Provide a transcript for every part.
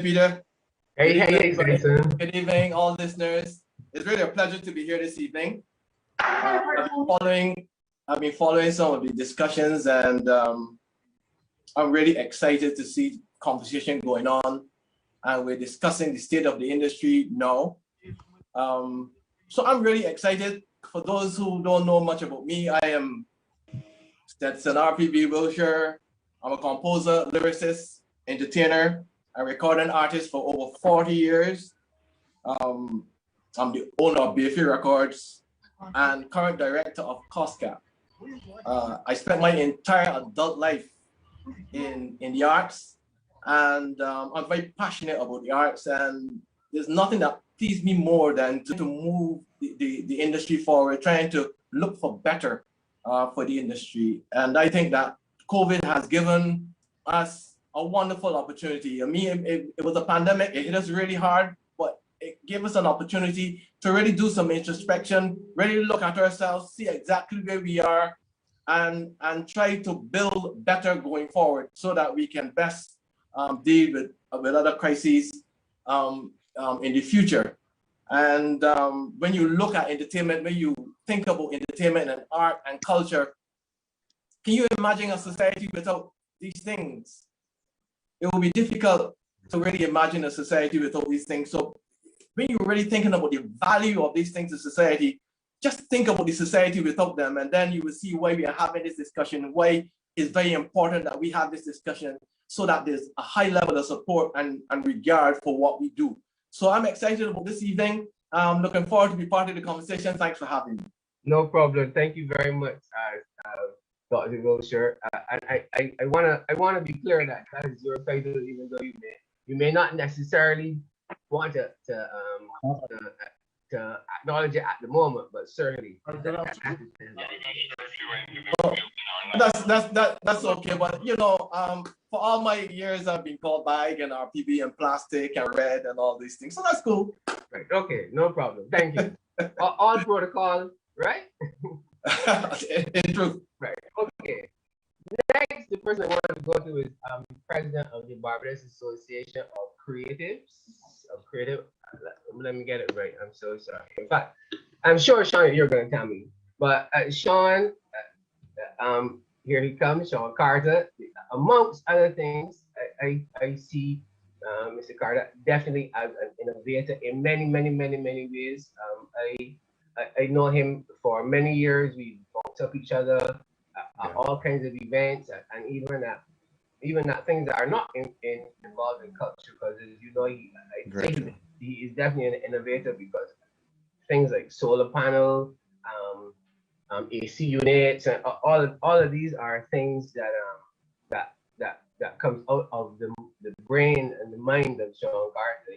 Peter. Hey, Jason. Good evening, all listeners. It's really a pleasure to be here this evening. I've been following some of the discussions, and I'm really excited to see conversation going on. And we're discussing the state of the industry now. So I'm really excited. For those who don't know much about me, I am Stetson RPB Wilshire. I'm a composer, lyricist, entertainer, and recording artist for over 40 years. I'm the owner of BAEP Records and current director of COSCAP. I spent my entire adult life in the arts, and I'm very passionate about the arts, and there's nothing that pleases me more than to move the industry forward, trying to look for better for the industry. And I think that COVID has given us a wonderful opportunity. I mean, it was a pandemic, it hit us really hard, but it gave us an opportunity to really do some introspection, really look at ourselves, see exactly where we are, and try to build better going forward so that we can best deal with other crises in the future. And when you look at entertainment, when you think about entertainment and art and culture, can you imagine a society without these things? It will be difficult to really imagine a society without these things. So when you're really thinking about the value of these things in society, just think about the society without them, and then you will see why we are having this discussion, why it's very important that we have this discussion so that there's a high level of support and regard for what we do. So I'm excited about this evening. I'm looking forward to be part of the conversation. Thanks for having me. No problem. Thank you very much, Dr. Wilshire. I wanna be clear that that is your title, even though you may not necessarily want to acknowledge it at the moment, but certainly. That's okay. But you know, for all my years, I've been called bag and RPB and plastic and red and all these things. So that's cool. Right. Okay. No problem. Thank you. all protocol, right? In truth. Right. Okay. Next, the person I wanted to go to is president of the Barbados Association of Creatives. Let me get it right. I'm so sorry. In fact, I'm sure Sean, you're going to tell me. But Sean, here he comes, Sean Carter. Amongst other things, I see Mr. Carter definitely as an innovator in many ways. I know him for many years. We bumped up each other at all kinds of events, and even at things that are not involved in culture, because as you know, he is definitely an innovator, because things like solar panel, AC units, and all of these are things that comes out of the brain and the mind of Sean Carter.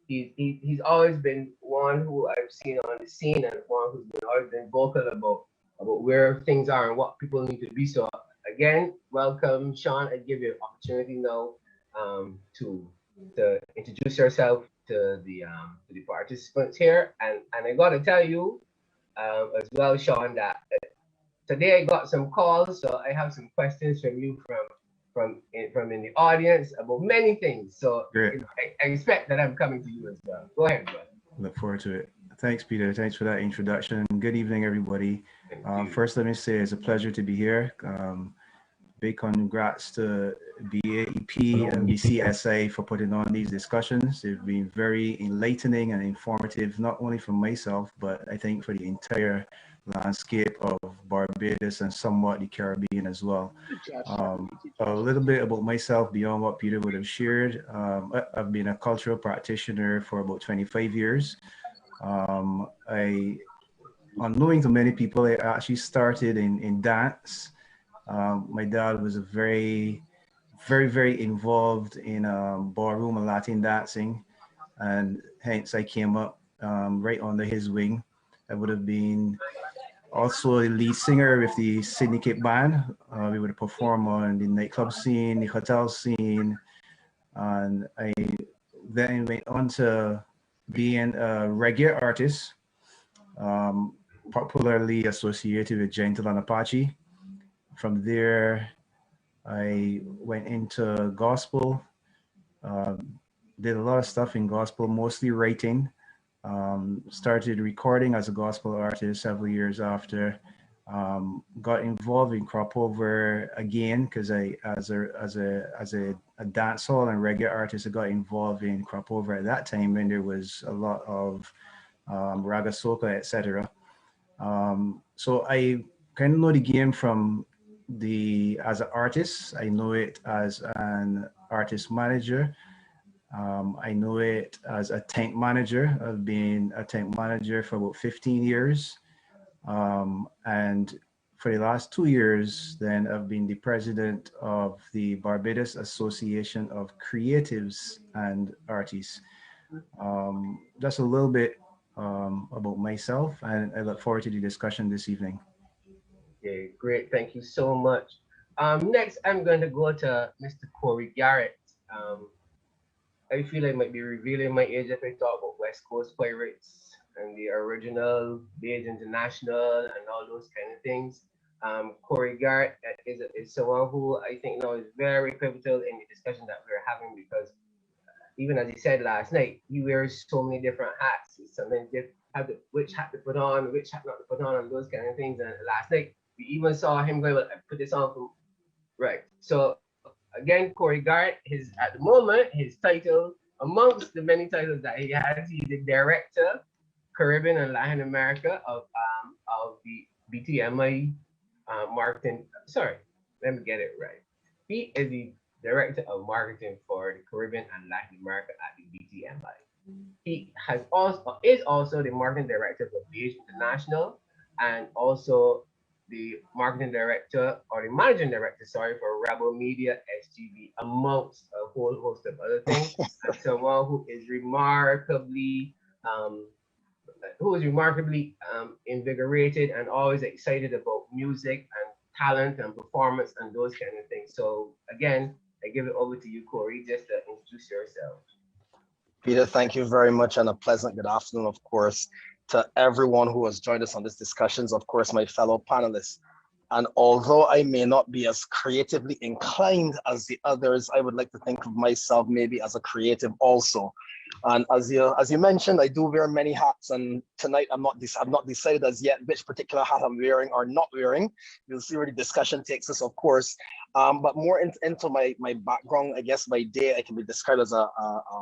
He's always been one who I've seen on the scene, and one who's always been vocal about where things are and what people need to be. So again, welcome, Sean. I give you an opportunity now to introduce yourself to the participants here, and I got to tell you as well, Sean, that today I got some calls, so I have some questions from you from in the audience about many things. So I expect that I'm coming to you as well. Go ahead, brother. Look forward to it. Thanks, Peter. Thanks for that introduction. Good evening, everybody. First, let me say it's a pleasure to be here. Big congrats to BAEP and BCSI for putting on these discussions. They've been very enlightening and informative, not only for myself, but I think for the entire landscape of Barbados and somewhat the Caribbean as well. A little bit about myself beyond what Peter would have shared. I've been a cultural practitioner for about 25 years. Unknowing to many people, I actually started in dance. My dad was a very involved in ballroom and Latin dancing, and hence I came up right under his wing. I would have been also the lead singer with the syndicate band. We would perform on the nightclub scene, the hotel scene, and I then went on to being a reggae artist, popularly associated with Gentle and Apache. From there, I went into gospel, did a lot of stuff in gospel, mostly writing. Started recording as a gospel artist several years after. Got involved in cropover again because as a dancehall and reggae artist, I got involved in cropover at that time when there was a lot of raga soca, etc. So I kind of know the game from as an artist. I know it as an artist manager. I know it as a tank manager. I've been a tank manager for about 15 years. And for the last 2 years, then I've been the president of the Barbados Association of Creatives and Artists. Just a little bit about myself, and I look forward to the discussion this evening. Okay, great. Thank you so much. Next, I'm going to go to Mr. Corey Garrett. I feel I might be revealing my age if I talk about West Coast Pirates and the original Beige International and all those kind of things. Corey Garrett is someone who I think now is very pivotal in the discussion that we're having, because even as he said last night, he wears so many different hats. Sometimes you have to, which hat to put on, which hat not to put on, and those kind of things. And last night, we even saw him going, well, I put this on from, right. So again, Corey Garrett, at the moment, his title, amongst the many titles that he has, he's the director, Caribbean and Latin America of the BTMI marketing. Sorry, let me get it right. He is the director of marketing for the Caribbean and Latin America at the BTMI. He is also the marketing director for Beige International, and also the marketing director, or the managing director, sorry, for Rebel Media SGV, amongst a whole host of other things. And someone who is remarkably invigorated and always excited about music and talent and performance and those kind of things. So again, I give it over to you, Corey, just to introduce yourself. Peter, thank you very much, and a pleasant good afternoon, of course, to everyone who has joined us on this discussions, of course, my fellow panelists. And although I may not be as creatively inclined as the others, I would like to think of myself maybe as a creative also. And as you mentioned, I do wear many hats, and tonight I've not decided as yet which particular hat I'm wearing or not wearing. You'll see where the discussion takes us, of course. But more into my background, I guess by day I can be described as a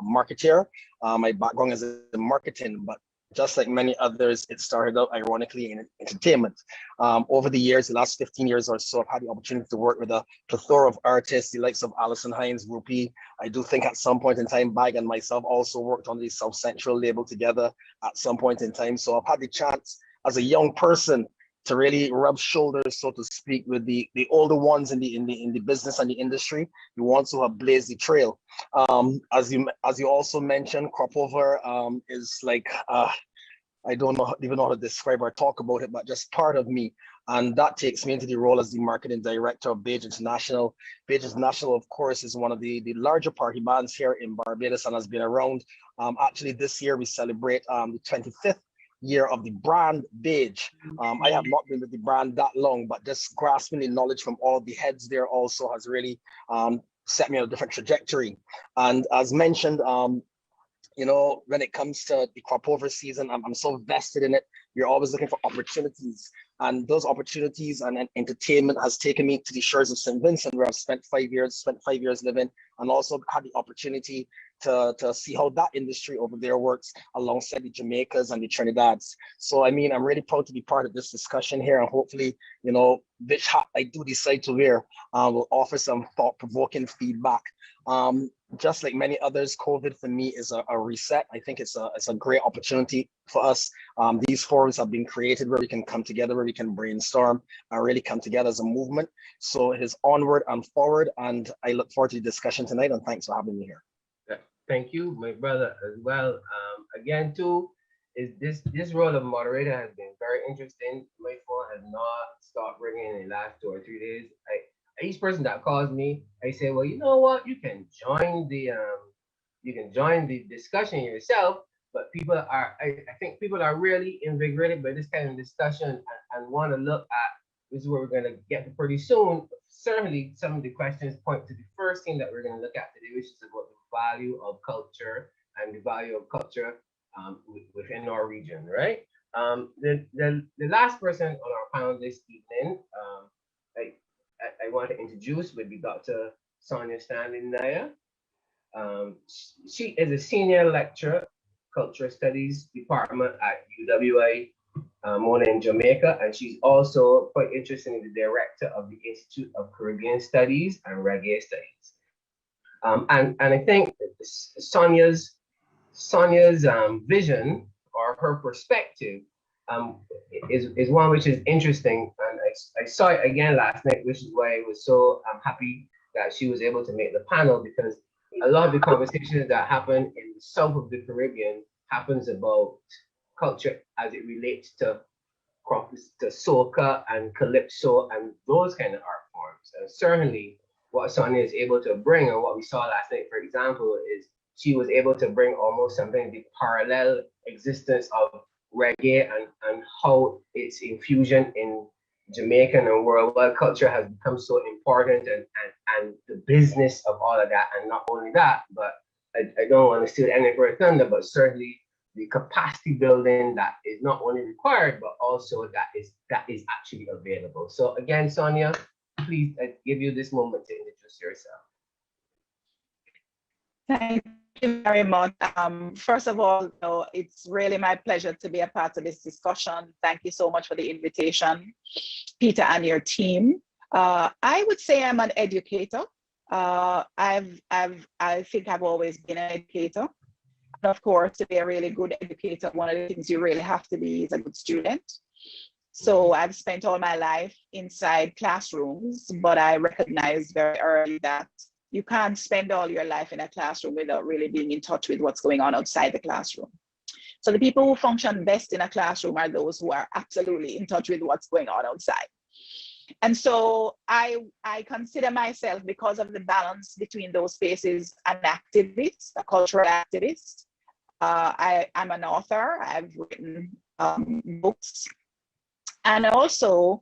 marketeer. My background is in marketing, but just like many others, it started out ironically in entertainment. Over the years, the last 15 years or so, I've had the opportunity to work with a plethora of artists, the likes of Alison Hines, Rupee. I do think at some point in time, Bag and myself also worked on the South Central label together at some point in time. So I've had the chance as a young person to really rub shoulders, so to speak, with the older ones in the business and the industry, the ones who have blazed the trail. As you also mentioned, cropover is like I don't even know how to describe or talk about it, but just part of me. And that takes me into the role as the marketing director of Beige International. Beige International, of course, is one of the larger party bands here in Barbados and has been around. Actually, this year we celebrate the 25th year of the brand Beige. I have not been with the brand that long, but just grasping the knowledge from all the heads there also has really set me on a different trajectory. And as mentioned, you know, when it comes to the cropover season, I'm so vested in it. You're always looking for opportunities, and those opportunities and entertainment has taken me to the shores of St. Vincent, where I've spent 5 years living, and also had the opportunity to see how that industry over there works alongside the Jamaicas and the Trinidadians. So I mean, I'm really proud to be part of this discussion here, and hopefully, you know, which hat I do decide to wear will offer some thought-provoking feedback. Just like many others, COVID for me is a reset. I think it's a great opportunity for us. These forums have been created where we can come together, where we can brainstorm and really come together as a movement. So it is onward and forward, and I look forward to the discussion tonight, and thanks for having me here. Thank you, my brother, as well. Again, too, is this role of moderator has been very interesting. My phone has not stopped ringing in the last 2 or 3 days. Each person that calls me, I say, well, you know what? You can join the discussion yourself. But people are, I think people are really invigorated by this kind of discussion and want to look at, this is where we're going to get to pretty soon. Certainly, some of the questions point to the first thing that we're going to look at today, which is about the value of culture and the value of culture within our region, right? The last person on our panel this evening, I want to introduce would be Dr. Sonia Stanley Naya. She is a senior lecturer, Cultural Studies Department at UWI Mona in Jamaica, and she's also quite interestingly the director of the Institute of Caribbean Studies and Reggae Studies. And I think Sonia's vision or her perspective is one which is interesting, and I saw it again last night, which is why I was so happy that she was able to make the panel, because a lot of the conversations that happen in the south of the Caribbean happens about culture as it relates to soca and calypso and those kind of art forms. And certainly what Sonia is able to bring, and what we saw last night, for example, is she was able to bring almost something, the parallel existence of reggae and how its infusion in Jamaican and worldwide culture has become so important, and the business of all of that. And not only that, but I don't want to steal any of her thunder, but certainly the capacity building that is not only required, but also that is actually available. So again, Sonia, please, I give you this moment to introduce yourself. Thank you very much. First of all, it's really my pleasure to be a part of this discussion. Thank you so much for the invitation, Peter and your team. I would say I'm an educator. I think I've always been an educator. And of course, to be a really good educator, one of the things you really have to be is a good student. So I've spent all my life inside classrooms, but I recognized very early that you can't spend all your life in a classroom without really being in touch with what's going on outside the classroom. So the people who function best in a classroom are those who are absolutely in touch with what's going on outside. And so I consider myself, because of the balance between those spaces, an activist, a cultural activist. I'm an author. I've written books, and also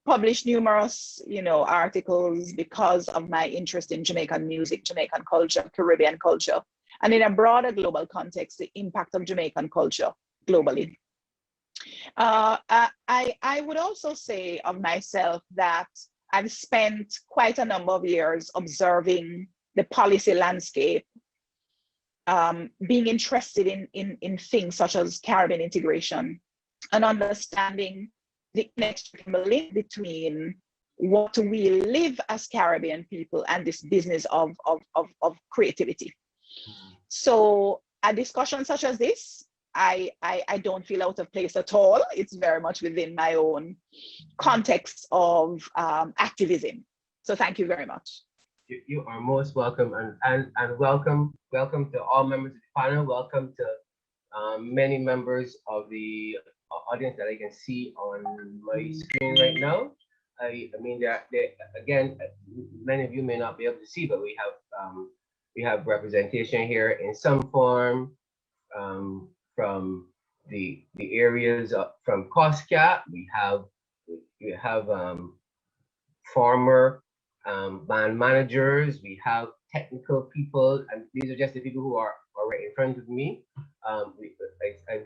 published numerous, articles because of my interest in Jamaican music, Jamaican culture, Caribbean culture, and in a broader global context, the impact of Jamaican culture globally. I would also say of myself that I've spent quite a number of years observing the policy landscape, being interested in things such as Caribbean integration, and understanding the inextricable link between what we live as Caribbean people and this business of creativity. So a discussion such as this, I don't feel out of place at all. It's very much within my own context of activism. So thank you very much. You are most welcome, and welcome to all members of the panel. Welcome to many members of the audience that I can see on my screen right now. I mean, again, many of you may not be able to see, but we have representation here in some form from the areas from COSCAT. We have former band managers, we have technical people, and these are just the people who are right in front of me. I'm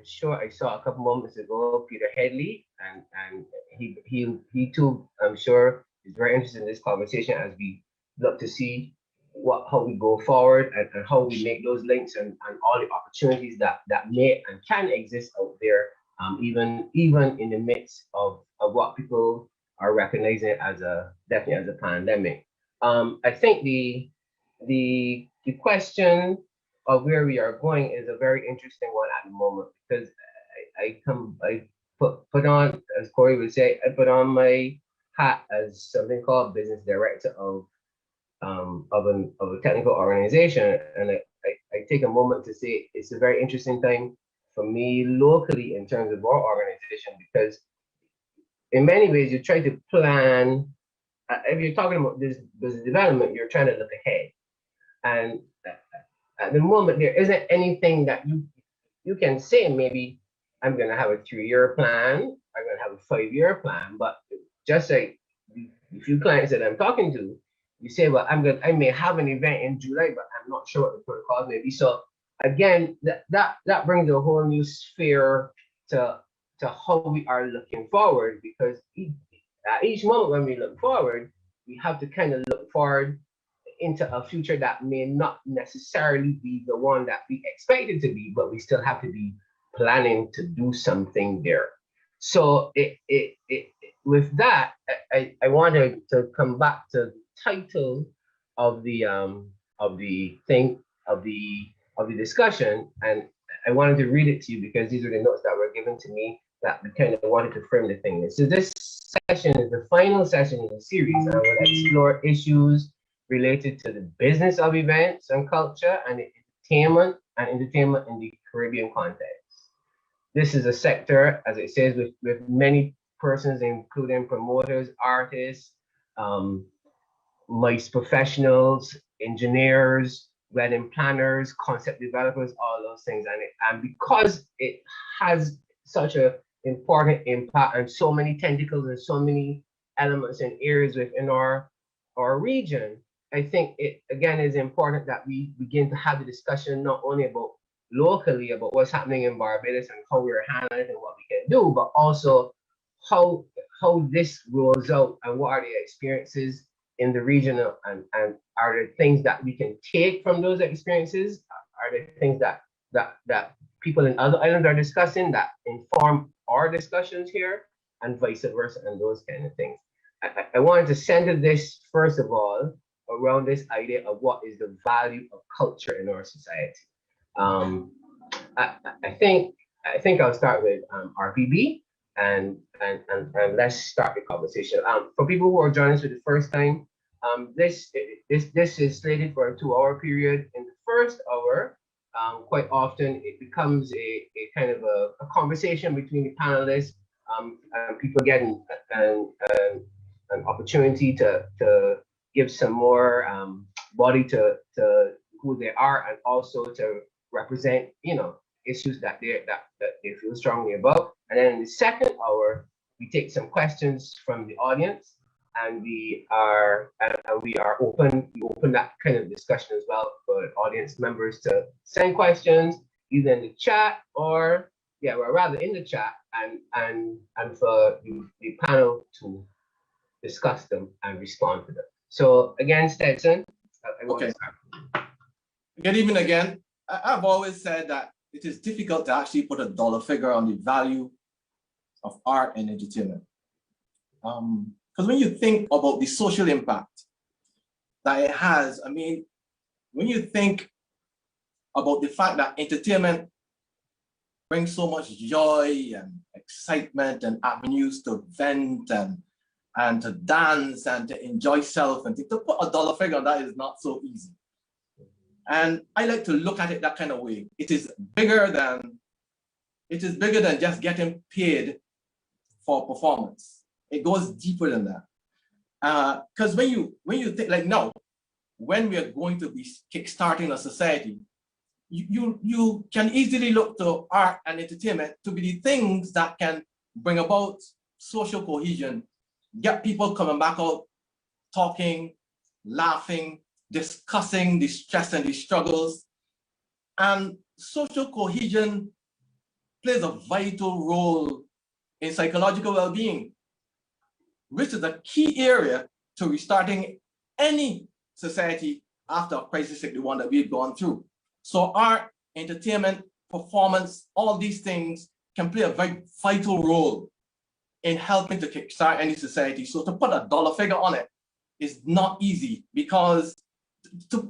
sure I saw a couple moments ago Peter Headley, and he too, I'm sure, is very interested in this conversation as we look to see how we go forward and how we make those links and all the opportunities that may and can exist out there, even in the midst of what people are recognizing as definitely as a pandemic. I think the question of where we are going is a very interesting one at the moment, because I put on, as Corey would say, I put on my hat as something called business director of a technical organization, and I take a moment to say it's a very interesting time for me locally in terms of our organization, because in many ways you try to plan. If you're talking about this business development, you're trying to look ahead, and at the moment there isn't anything that you can say. Maybe I'm going to have a 3-year plan, I'm going to have a 5-year plan, but just like the few clients that I'm talking to, you say, well, I may have an event in July, but I'm not sure what the protocol may be. So again, that brings a whole new sphere to how we are looking forward, because at each moment when we look forward, we have to kind of look forward into a future that may not necessarily be the one that we expect it to be, but we still have to be planning to do something there. So with that, I wanted to come back to the title of the discussion, and I wanted to read it to you because these are the notes that were given to me that we kind of wanted to frame the thing. So this session is the final session in the series, and I will explore issues related to the business of events and culture and entertainment in the Caribbean context. This is a sector, as it says, with many persons, including promoters, artists, MICE professionals, engineers, wedding planners, concept developers, all those things. And because it has such an important impact and so many tentacles and so many elements and areas within our region, I think it again is important that we begin to have the discussion not only about locally about what's happening in Barbados and how we're handling it and what we can do, but also how this rolls out and what are the experiences in the region, and are there things that we can take from those experiences? Are there things that people in other islands are discussing that inform our discussions here, and vice versa, and those kind of things. I wanted to center this first of all around this idea of what is the value of culture in our society. I think I'll start with RPB and let's start the conversation. For people who are joining us for the first time, this is slated for a 2-hour period. In the first hour, quite often it becomes a kind of a conversation between the panelists, and people getting an opportunity to give some more body to who they are, and also to represent, issues that they feel strongly about. And then in the second hour, we take some questions from the audience, and we open that kind of discussion as well for audience members to send questions either in the chat or rather in the chat, and for the panel to discuss them and respond to them. So again, Stetson, I want to start. Good evening again. I've always said that it is difficult to actually put a dollar figure on the value of art and entertainment. Because when you think about the social impact that it has, I mean, when you think about the fact that entertainment brings so much joy and excitement and avenues to vent and to dance and to enjoy self, and to put a dollar figure on that is not so easy. And I like to look at it that kind of way. It is bigger than just getting paid for performance. It goes deeper than that. Because when you think, like now, when we are going to be kickstarting a society, you can easily look to art and entertainment to be the things that can bring about social cohesion, get people coming back out, talking, laughing, discussing the stress and the struggles. And social cohesion plays a vital role in psychological well-being, which is a key area to restarting any society after a crisis like the one that we've gone through. So art, entertainment, performance, all these things can play a very vital role in helping to kickstart any society. So to put a dollar figure on it is not easy, because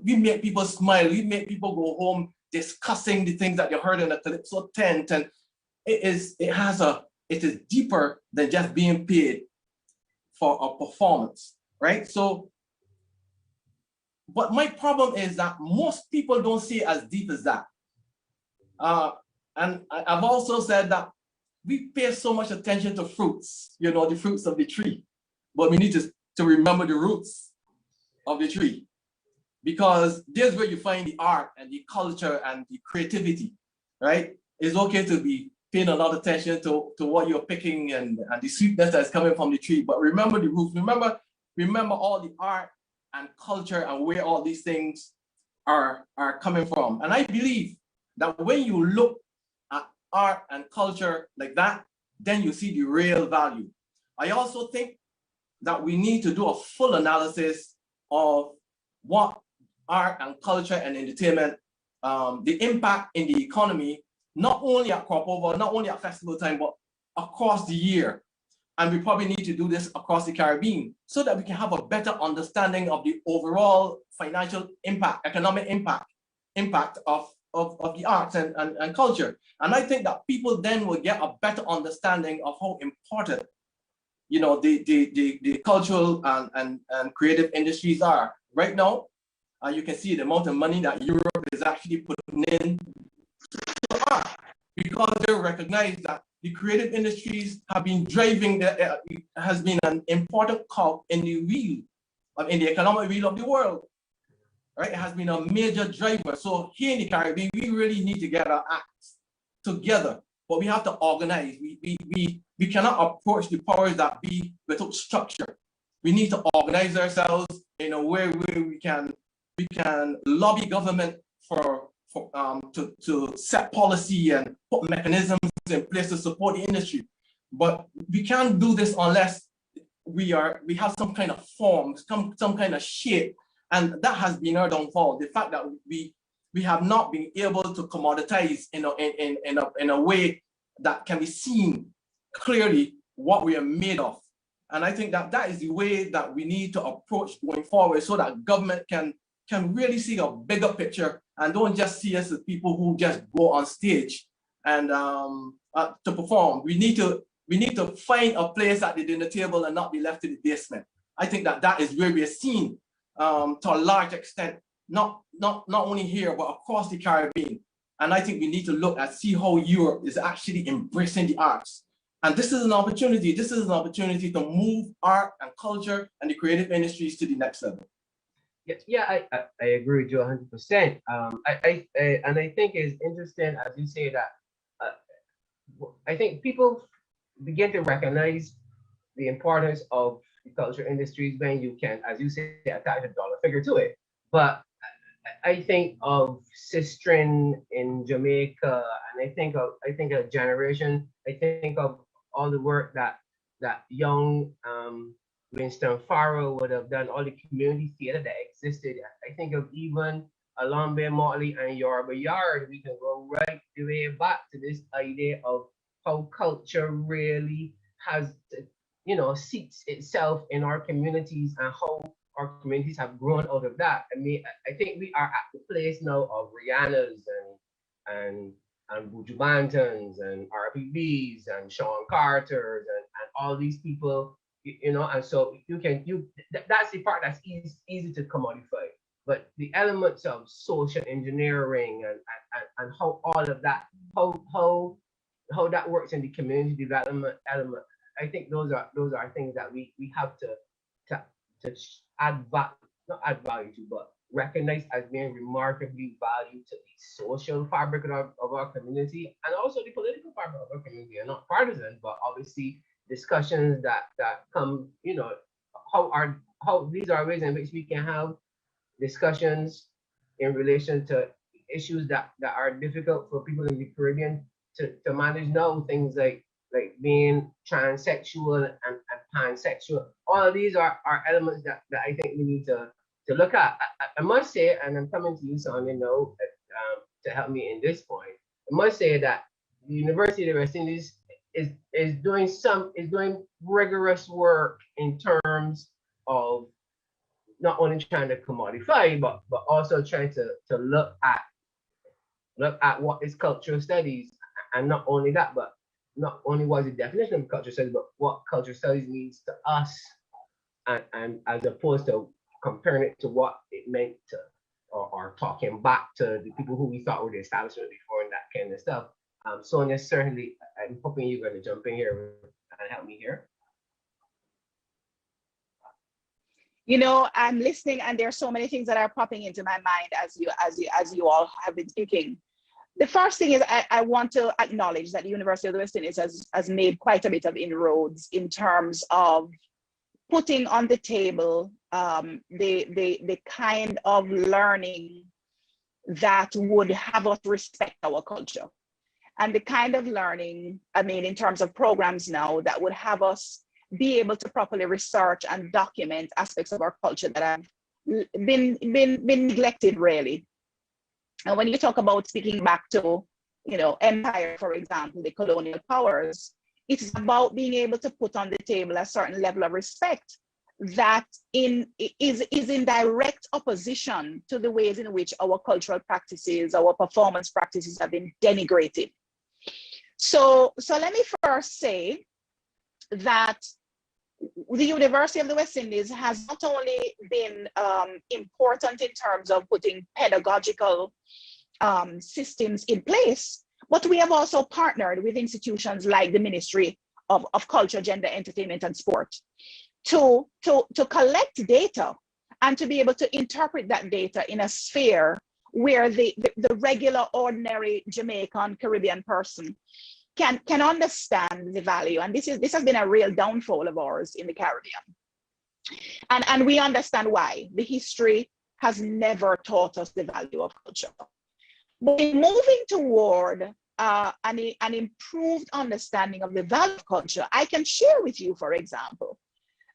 we make people smile, we make people go home discussing the things that you heard in the Calypso tent, and it is deeper than just being paid for a performance, right? So, but my problem is that most people don't see it as deep as that. And I've also said that we pay so much attention to fruits, the fruits of the tree, but we need to remember the roots of the tree, because there's where you find the art and the culture and the creativity, right? It's okay to be paying a lot of attention to what you're picking and the sweetness that's coming from the tree, but remember the roots, remember all the art and culture and where all these things are coming from. And I believe that when you look at art and culture like that, then you see the real value. I also think that we need to do a full analysis of what art and culture and entertainment, the impact in the economy, not only at crop over, not only at festival time, but across the year. And we probably need to do this across the Caribbean so that we can have a better understanding of the overall financial impact, economic impact of the arts and culture. And I think that people then will get a better understanding of how important, you know, the cultural and creative industries are. Right now, you can see the amount of money that Europe is actually putting in to art, because they recognize that the creative industries have been driving, has been an important cog in the wheel, in the economic wheel of the world, right? It has been a major driver. So here in the Caribbean, we really need to get our acts together, but we have to organize. We cannot approach the powers that be without structure. We need to organize ourselves in a way where we can lobby government to set policy and put mechanisms in place to support the industry. But we can't do this unless we have some kind of form, some kind of shape, and that has been our downfall. The fact that we have not been able to commoditize in a way that can be seen clearly what we are made of. And I think that that is the way that we need to approach going forward, so that government can really see a bigger picture and don't just see us as people who just go on stage and to perform. We need to find a place at the dinner table and not be left in the basement. I think that that is where we are seen to a large extent, not only here, but across the Caribbean. And I think we need to look at see how Europe is actually embracing the arts. And this is an opportunity. This is an opportunity to move art and culture and the creative industries to the next level. Yeah, I agree with you 100%. And I think it's interesting, as you say, that I think people begin to recognize the importance of the culture industries when you can, as you say, attach a dollar figure to it. But I think of Sistren in Jamaica, and I think a generation. I think of all the work that young Winston Farrell would have done, all the community theater that existed. I think of even Alambe Motley and Yoruba Yard. We can go right the way back to this idea of how culture really has, seats itself in our communities and how our communities have grown out of that. I mean, I think we are at the place now of Rihanna's and Buju Bantons and RPBs and Sean Carter's and all these people, and so that's the part that's easy to commodify. But the elements of social engineering and how all of that, how that works in the community development element, I think those are things that we have to add value, not add value to, but recognize as being remarkably valued to the social fabric of our community and also the political fabric of our community. And not partisan, but obviously discussions that come, how these are ways in which we can have discussions in relation to issues that are difficult for people in the Caribbean to manage now, things like being transsexual and pansexual. All of these are elements that I think we need to look at. I must say, and I'm coming to you, Sonia, to help me in this point. I must say that the University of the West Indies is doing rigorous work in terms of not only trying to commodify, but also trying to look at what is cultural studies, and not only that, but not only what is the definition of cultural studies, but what cultural studies means to us, and as opposed to comparing it to what it meant to, or talking back to the people who we thought were the establishment before and that kind of stuff. Sonia, certainly, I'm hoping you're going to jump in here and help me here. I'm listening, and there are so many things that are popping into my mind as you all have been speaking. The first thing is I want to acknowledge that the University of the West Indies has made quite a bit of inroads in terms of putting on the table the kind of learning that would have us respect our culture, and the kind of learning, I mean, in terms of programs now, that would have us be able to properly research and document aspects of our culture that have been neglected, really. And when you talk about speaking back to, you know, empire, for example, the colonial powers, it's about being able to put on the table a certain level of respect that is in direct opposition to the ways in which our cultural practices, our performance practices have been denigrated. So let me first say that the University of the West Indies has not only been important in terms of putting pedagogical systems in place, but we have also partnered with institutions like the Ministry of Culture, Gender, Entertainment, and Sport to collect data and to be able to interpret that data in a sphere where the regular, ordinary Jamaican, Caribbean person can understand the value. And this has been a real downfall of ours in the Caribbean. And we understand why. The history has never taught us the value of culture. But in moving toward an improved understanding of the value of culture, I can share with you, for example,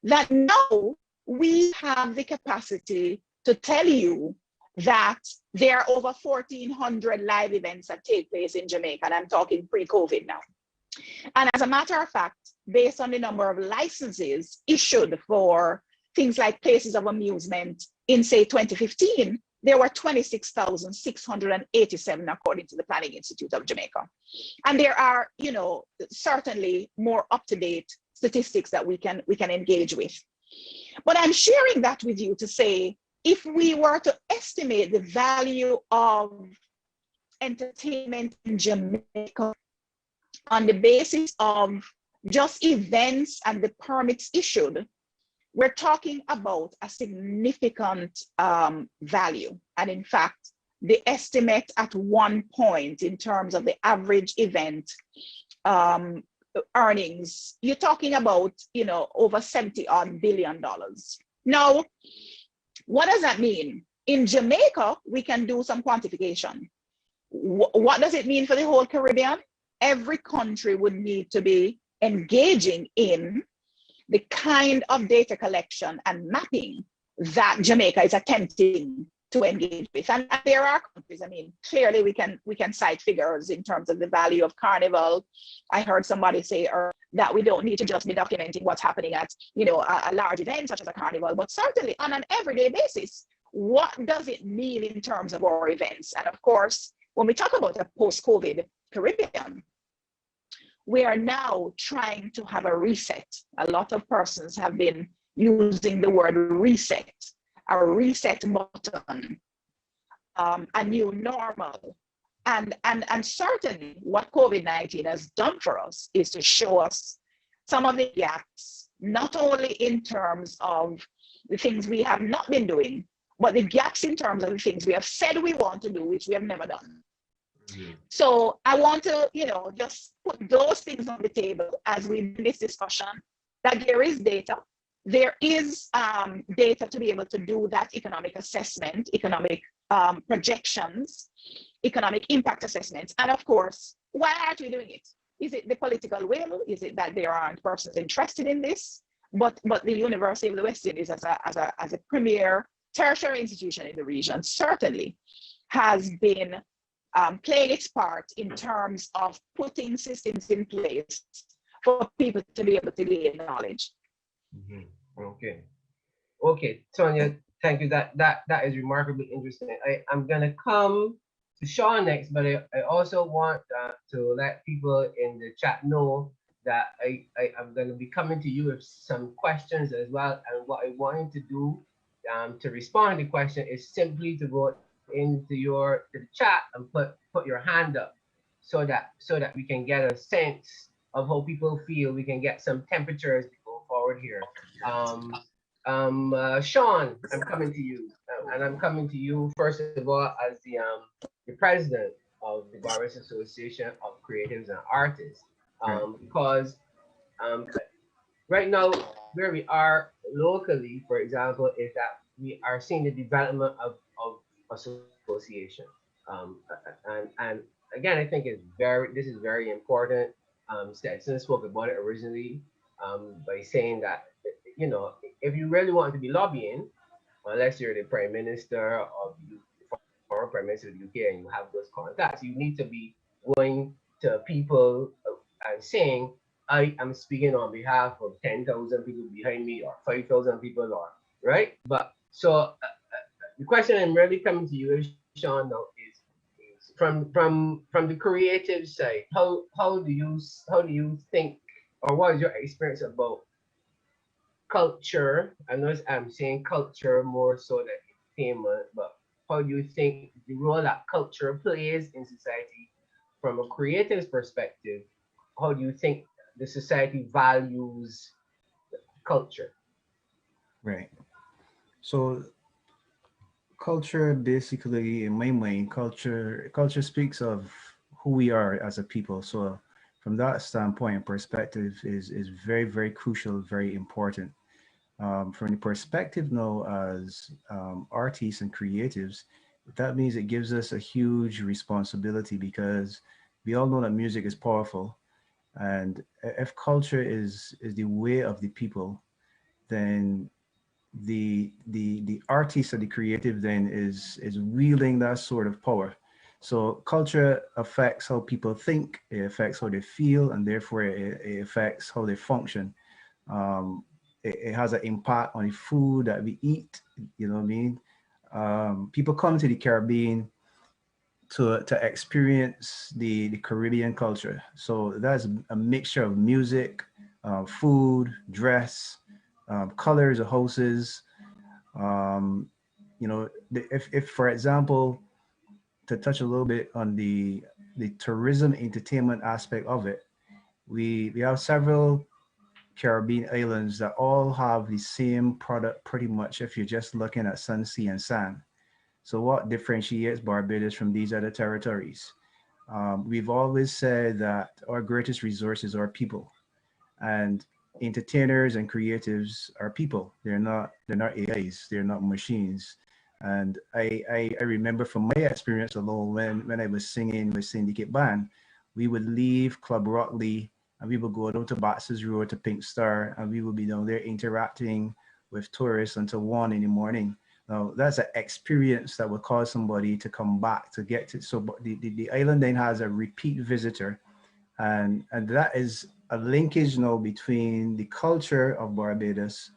that now we have the capacity to tell you that there are over 1,400 live events that take place in Jamaica, and I'm talking pre-COVID now. And as a matter of fact, based on the number of licenses issued for things like places of amusement in, say, 2015, there were 26,687 according to the Planning Institute of Jamaica. And there are, you know, certainly more up-to-date statistics that we can engage with. But I'm sharing that with you to say, if we were to estimate the value of entertainment in Jamaica on the basis of just events and the permits issued, we're talking about a significant value. And in fact, the estimate at one point in terms of the average event earnings, you're talking about, you know, over $70 billion. Now, what does that mean? In Jamaica, we can do some quantification. What does it mean for the whole Caribbean? Every country would need to be engaging in the kind of data collection and mapping that Jamaica is attempting to engage with. And there are countries, I mean, clearly we can cite figures in terms of the value of Carnival. I heard somebody say that we don't need to just be documenting what's happening at, you know, a large event such as a Carnival, but certainly on an everyday basis, what does it mean in terms of our events? And of course, when we talk about a post-COVID Caribbean, we are now trying to have a reset. A lot of persons have been using the word reset, a reset button, a new normal. And certainly what COVID-19 has done for us is to show us some of the gaps, not only in terms of the things we have not been doing, but the gaps in terms of the things we have said we want to do, which we have never done. So I want to, you know, just put those things on the table as we do this discussion, that there is data. There is data to be able to do that economic assessment, economic projections, economic impact assessments. And of course, why aren't we doing it? Is it the political will? Is it that there aren't persons interested in this? But the University of the West Indies as a premier tertiary institution in the region certainly has been playing its part in terms of putting systems in place for people to be able to gain knowledge. Okay, Tonya, thank you. That is remarkably interesting. I'm gonna come to Sean next, but I also want to let people in the chat know that I'm gonna be coming to you with some questions as well. And what I wanted to do to respond to the question is simply to go into the chat and put your hand up so that we can get a sense of how people feel. We can get some temperatures to go forward here. Sean, I'm coming to you, and I'm coming to you first of all as the president of the Barbados Association of Creatives and Artists, because right now where we are, locally, for example, is that we are seeing the development of association. And again, I think this is very important. Stetson spoke about it originally by saying that, you know, if you really want to be lobbying, unless you're the prime minister of the former prime minister of the UK and you have those contacts, you need to be going to people and saying, I am speaking on behalf of 10,000 people behind me or 5,000 people, or right. But so the question I'm really coming to you, Sean, now is from the creative side. How do you think, or what is your experience about culture? I know I'm saying culture more so than entertainment, but how do you think the role that culture plays in society from a creative's perspective? How do you think the society values culture? Right. So culture, basically, in my mind, culture speaks of who we are as a people. So from that standpoint, perspective is very, very crucial, very important. From the perspective now as artists and creatives, that means it gives us a huge responsibility, because we all know that music is powerful, and if culture is the way of the people, then the artist or the creative then is wielding that sort of power. So culture affects how people think, it affects how they feel, and therefore it affects how they function. It has an impact on the food that we eat. You know what I mean? People come to the Caribbean to experience the Caribbean culture. So that's a mixture of music, food, dress, colors of houses. Um, you know, if for example, to touch a little bit on the tourism entertainment aspect of it, we have several Caribbean islands that all have the same product pretty much if you're just looking at sun, sea, and sand. So what differentiates Barbados from these other territories? We've always said that our greatest resources are people, and entertainers and creatives are people. They're not AIs. They're not machines. And I remember from my experience alone, when I was singing with Syndicate Band, we would leave Club Rockley and we would go down to Baxter's Road to Pink Star, and we would be down there interacting with tourists until 1 in the morning. Now that's an experience that would cause somebody to come back to get to. So the island then has a repeat visitor, and that is a linkage now between the culture of Barbados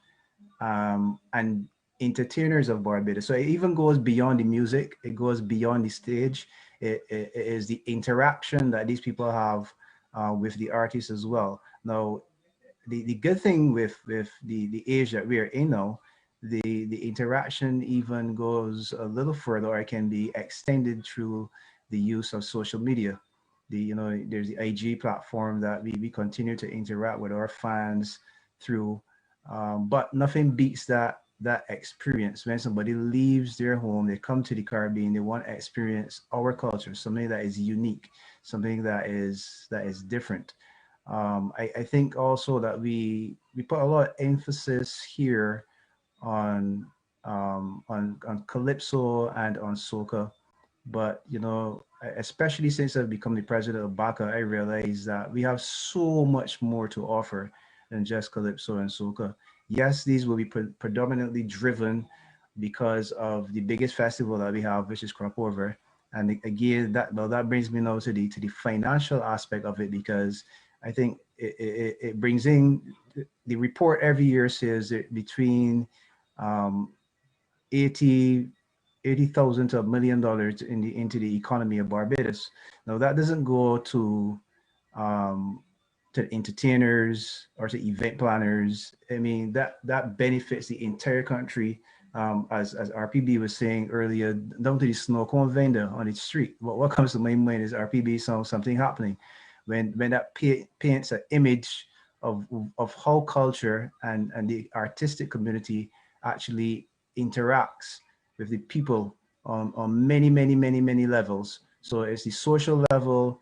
and entertainers of Barbados. So it even goes beyond the music, it goes beyond the stage. It is the interaction that these people have with the artists as well. Now, the good thing with the age that we are in now, the interaction even goes a little further, or it can be extended through the use of social media. There's the IG platform that we continue to interact with our fans through, but nothing beats that experience when somebody leaves their home, they come to the Caribbean, they want to experience our culture, something that is unique, something that is different. I think also that we put a lot of emphasis here on calypso and on soca, but especially since I've become the president of BACA, I realize that we have so much more to offer than just calypso and soca. Yes, these will be predominantly driven because of the biggest festival that we have, which is Crop Over. And again, that brings me now to the financial aspect of it, because I think it brings in, the report every year says that between 80 80,000 to $1 million into the economy of Barbados. Now that doesn't go um, to entertainers or to event planners. I mean that benefits the entire country. As RPB was saying earlier, down to the snow cone vendor on the street. What comes to my mind is RPB saw something happening when that paints an image of how culture and the artistic community actually interacts with the people on many levels. So it's the social level,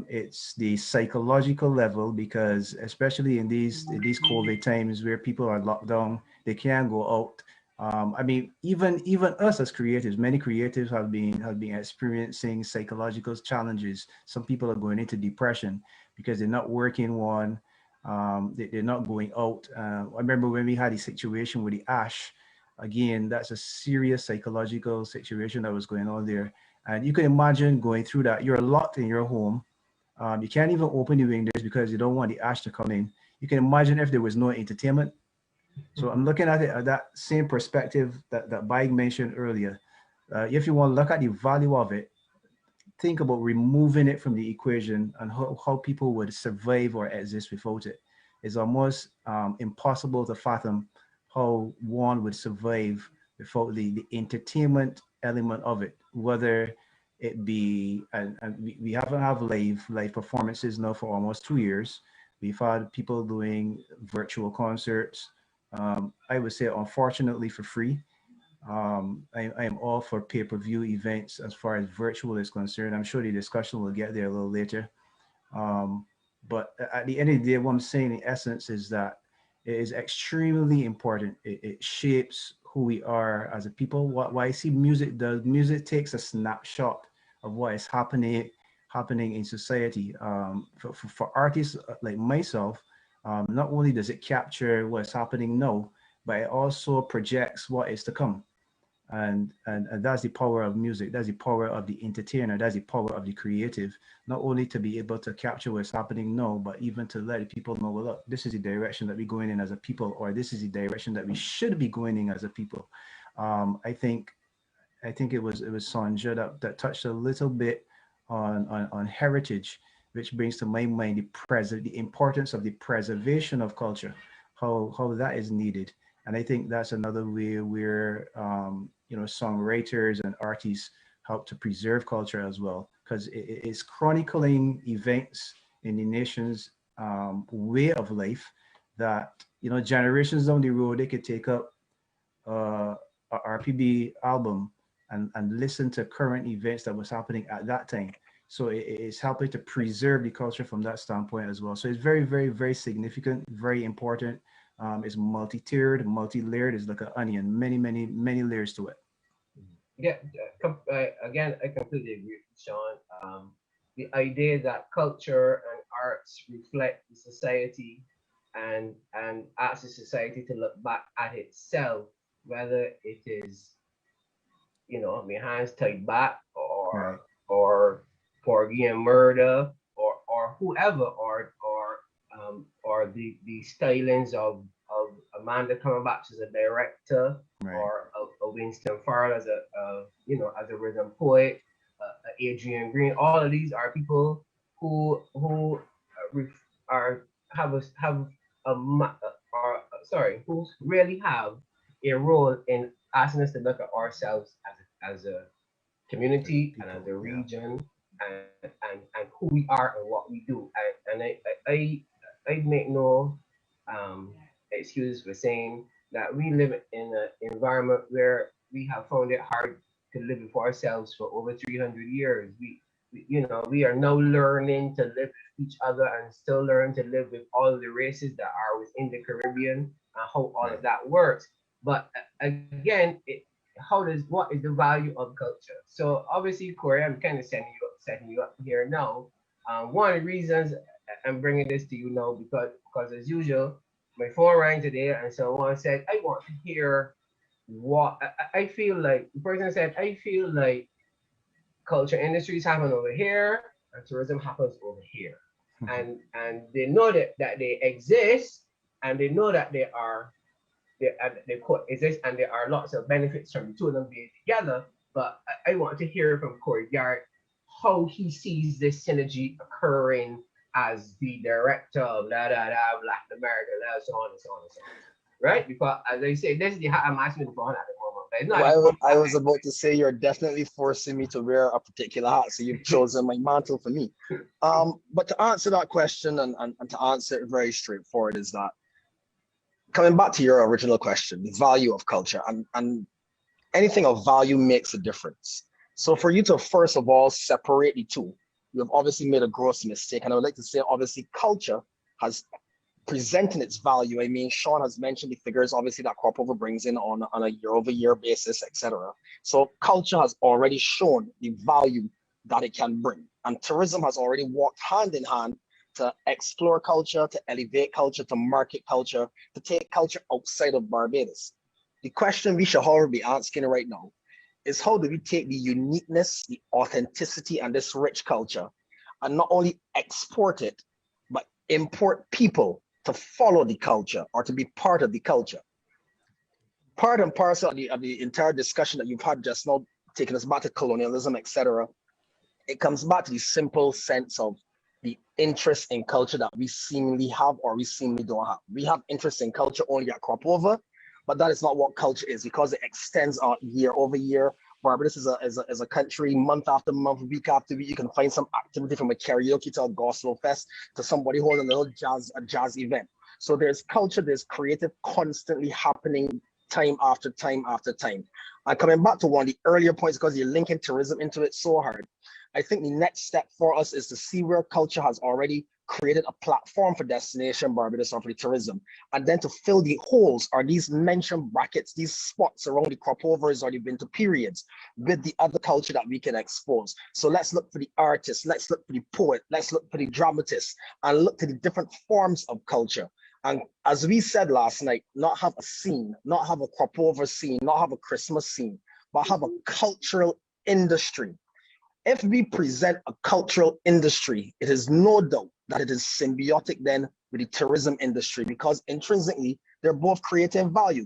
It's the psychological level, because especially in these COVID times where people are locked down, they can't go out. I mean, even us as creatives, many creatives have been experiencing psychological challenges. Some people are going into depression because they're not working one. They're not going out. I remember when we had a situation with the ash. Again, that's a serious psychological situation that was going on there. And you can imagine going through that. You're locked in your home. You can't even open the windows because you don't want the ash to come in. You can imagine if there was no entertainment. So I'm looking at it at that same perspective that Baig mentioned earlier. If you want to look at the value of it, think about removing it from the equation and how people would survive or exist without it. It's almost impossible to fathom how one would survive without the entertainment element of it, whether it be, and we haven't have live performances now for almost 2 years. We've had people doing virtual concerts. I would say, unfortunately, for free. I am all for pay-per-view events as far as virtual is concerned. I'm sure the discussion will get there a little later. But at the end of the day, what I'm saying in essence is that it is extremely important. It shapes who we are as a people. What I see music does, music takes a snapshot of what is happening in society. For artists like myself, not only does it capture what's happening now, but it also projects what is to come. And that's the power of music. That's the power of the entertainer. That's the power of the creative. Not only to be able to capture what's happening now, but even to let people know, well, look, this is the direction that we're going in as a people, or this is the direction that we should be going in as a people. I think it was Sanja that touched a little bit on heritage, which brings to my mind the importance of the preservation of culture, how that is needed. And I think that's another way where songwriters and artists help to preserve culture as well, because it's chronicling events in the nation's way of life that, generations down the road, they could take up a RPB album and listen to current events that was happening at that time. So it's helping to preserve the culture from that standpoint as well. So it's very, very, very significant, very important. It's multi-tiered, multi-layered. It's like an onion, many, many, many layers to it. Yeah, again, I completely agree with Sean. The idea that culture and arts reflect the society and asks the society to look back at itself, whether it is, my hands tied back, or forgiving murder, or whoever, or the stylings of Amanda coming back as a director, right, or a Winston Farrell as a rhythm poet, Adrian Green. All of these are people who really have a role in asking us to look at ourselves as a community and as a region, and who we are and what we do. And I make no excuse for saying that we live in an environment where we have found it hard to live for ourselves for over 300 years. We are now learning to live with each other and still learn to live with all the races that are within the Caribbean and how all of that works. But again, what is the value of culture? So obviously, Corey, I'm kind of setting you up here now. One of the reasons I'm bringing this to you now because as usual, my phone rang today and someone said, I want to hear what I feel like. The person said, I feel like culture industries happen over here and tourism happens over here. And they know that they exist, and they know that they coexist, and there are lots of benefits from the two of them being together. But I want to hear from Corey Garrett how he sees this synergy occurring as the director of Latin America, so on and so on and so on. Right? Because as I say, this is the I'm asking the phone at the moment. I was about to say you're definitely forcing me to wear a particular hat, so you've chosen my mantle for me. But to answer that question and to answer it very straightforward is that, coming back to your original question, the value of culture, and anything of value makes a difference. So for you to first of all separate the two, you have obviously made a gross mistake. And I would like to say, obviously, culture has presenting its value. I mean, Sean has mentioned the figures, obviously, that crop over brings in on a year-over-year basis, etc. So culture has already shown the value that it can bring. And tourism has already walked hand in hand to explore culture, to elevate culture, to market culture, to take culture outside of Barbados. The question we should, however, be asking right now is, how do we take the uniqueness, the authenticity, and this rich culture and not only export it, but import people to follow the culture or to be part of the culture? Part and parcel of the entire discussion that you've had just now, taking us back to colonialism, etc., it comes back to the simple sense of the interest in culture that we seemingly have or we seemingly don't have. We have interest in culture only at crop over, but that is not what culture is, because it extends out year over year. Barbados is a country, month after month, week after week. You can find some activity, from a karaoke to a gospel fest to somebody holding a little jazz event. So there's culture, there's creative constantly happening time after time after time. And coming back to one of the earlier points, because you're linking tourism into it so hard, I think the next step for us is to see where culture has already created a platform for Destination Barbados or for the tourism, and then to fill the holes or these mentioned brackets, these spots around the crop overs or the winter periods with the other culture that we can expose. So let's look for the artists, let's look for the poet, let's look for the dramatist, and look to the different forms of culture. And as we said last night, not have a scene, not have a crop over scene, not have a Christmas scene, but have a cultural industry. If we present a cultural industry, it is no doubt that it is symbiotic then with the tourism industry, because intrinsically, they're both creative value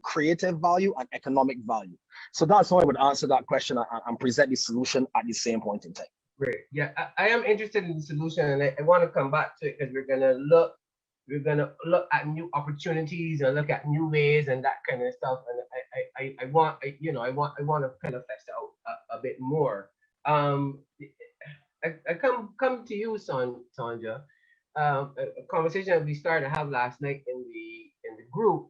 and economic value. So that's how I would answer that question and present the solution at the same point in time. Great. Yeah, I am interested in the solution, and I want to come back to it, because we're gonna look at new opportunities and look at new ways and that kind of stuff. And I want to kind of flesh out a bit more. I come to you, Sandra. A conversation that we started to have last night in the group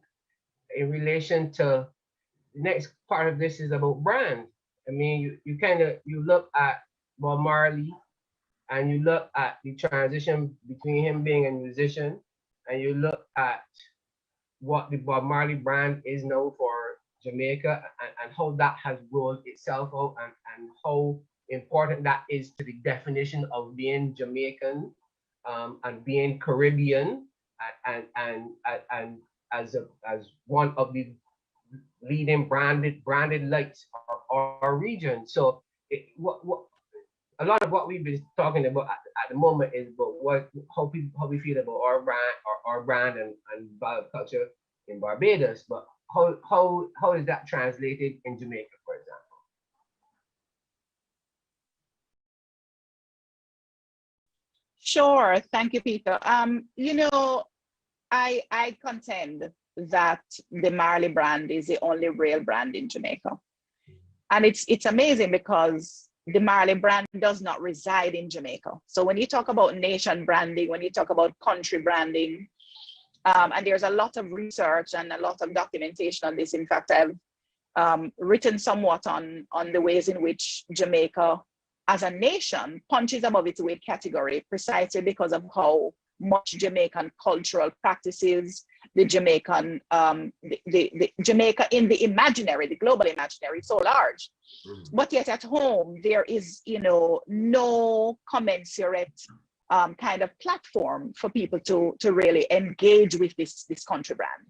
in relation to the next part of this is about brand. I mean, you look at Bob Marley, and you look at the transition between him being a musician, and you look at what the Bob Marley brand is now for Jamaica, and how that has rolled itself out, and how important that is to the definition of being Jamaican, and being Caribbean, and as one of the leading branded lights of our region. So a lot of what we've been talking about at the moment is about how we feel about our brand and vibe culture in Barbados, but how is that translated in Jamaica, for example? Sure, thank you, Peter. I contend that the Marley brand is the only real brand in Jamaica. And it's amazing because the Marley brand does not reside in Jamaica. So when you talk about nation branding, when you talk about country branding, and there's a lot of research and a lot of documentation on this. In fact, I've written somewhat on the ways in which Jamaica as a nation punches above its weight category, precisely because of how much Jamaican cultural practices, the Jamaican, the Jamaica in the imaginary, the global imaginary, is so large. But yet at home, there is, no commensurate kind of platform for people to really engage with this country brand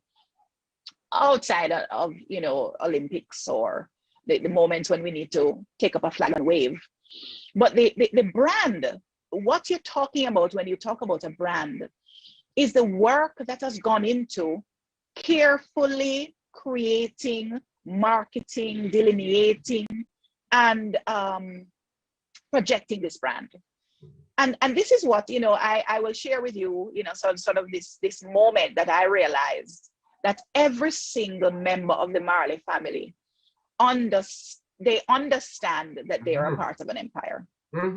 outside of, Olympics or the moments when we need to take up a flag and wave. But the brand, what you're talking about when you talk about a brand, is the work that has gone into carefully creating, marketing, delineating, and projecting this brand. And this is what, I will share with you, sort of this moment that I realized that every single member of the Marley family, they understand that they are a part of an empire.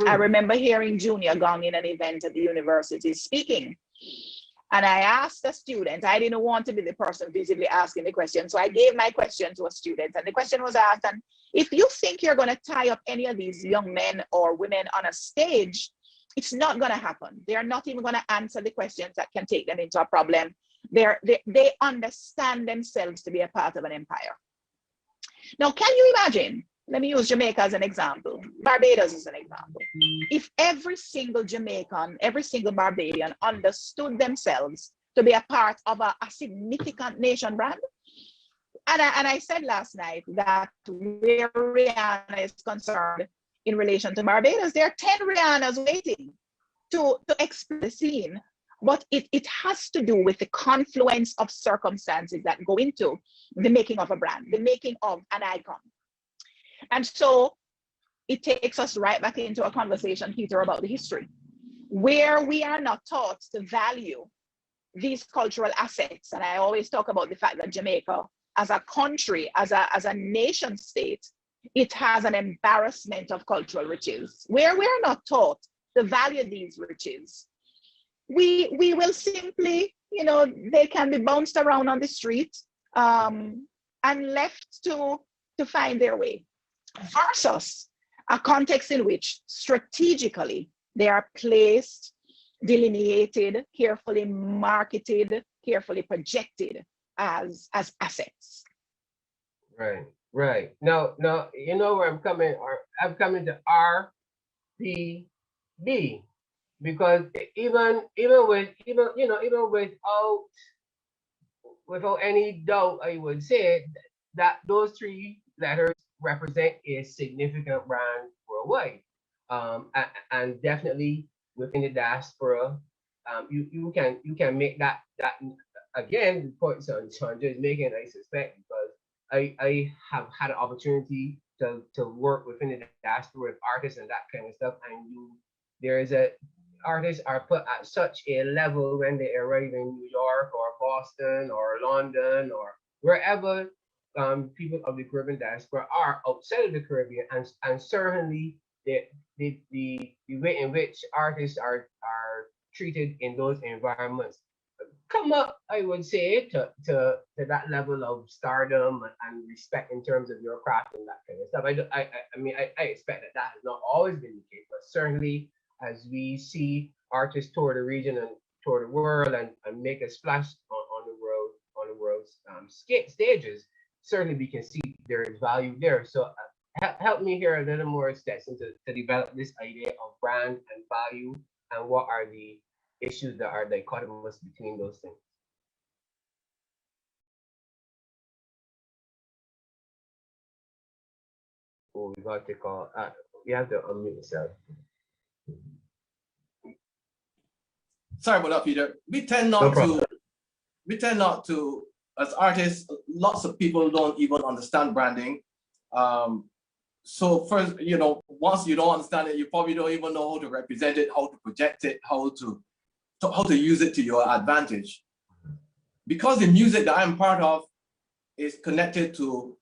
I remember hearing Junior Gong in an event at the university speaking. And I asked a student, I didn't want to be the person visibly asking the question. So I gave my question to a student, and the question was asked, and if you think you're going to tie up any of these young men or women on a stage, It's not going to happen. They are not even going to answer the questions that can take them into a problem. They understand themselves to be a part of an empire. Now, can you imagine? Let me use Jamaica as an example. Barbados is an example. If every single Jamaican, every single Barbadian understood themselves to be a part of a significant nation brand, and I said last night that where Rihanna is concerned in relation to Barbados, there are 10 Rihannas waiting to explore the scene. But it has to do with the confluence of circumstances that go into the making of a brand, the making of an icon. And so it takes us right back into a conversation, Peter, about the history, where we are not taught to value these cultural assets. And I always talk about the fact that Jamaica, as a country, as a nation state, it has an embarrassment of cultural riches, where we are not taught to value these riches. We will simply, you know, they can be bounced around on the street and left to find their way, versus a context in which strategically they are placed, delineated, carefully marketed, carefully projected as assets. Right. Now, you know where I'm coming, or I'm coming to RPB, because even without any doubt, I would say that those three letters represent a significant brand worldwide, and definitely within the diaspora, you can make that again. The point Sandra is making, I suspect, because I have had an opportunity to work within the diaspora with artists and that kind of stuff, and artists are put at such a level when they arrive in New York or Boston or London or wherever people of the Caribbean diaspora are outside of the Caribbean, and certainly the way in which artists are treated in those environments come up, I would say, to that level of stardom and respect in terms of your craft and that kind of stuff. I expect that has not always been the case, but certainly as we see artists tour the region and tour the world and make a splash on the world's stages, certainly we can see there is value there. So help me here a little more, Stetson, to develop this idea of brand and value, and what are the issues that are dichotomous between those things. Oh, we got to call. You have to unmute yourself. Sorry about that, Peter. We tend not to, as artists, lots of people don't even understand branding. So first, once you don't understand it, you probably don't even know how to represent it, how to project it, how to use it to your advantage. Because the music that I'm part of is connected to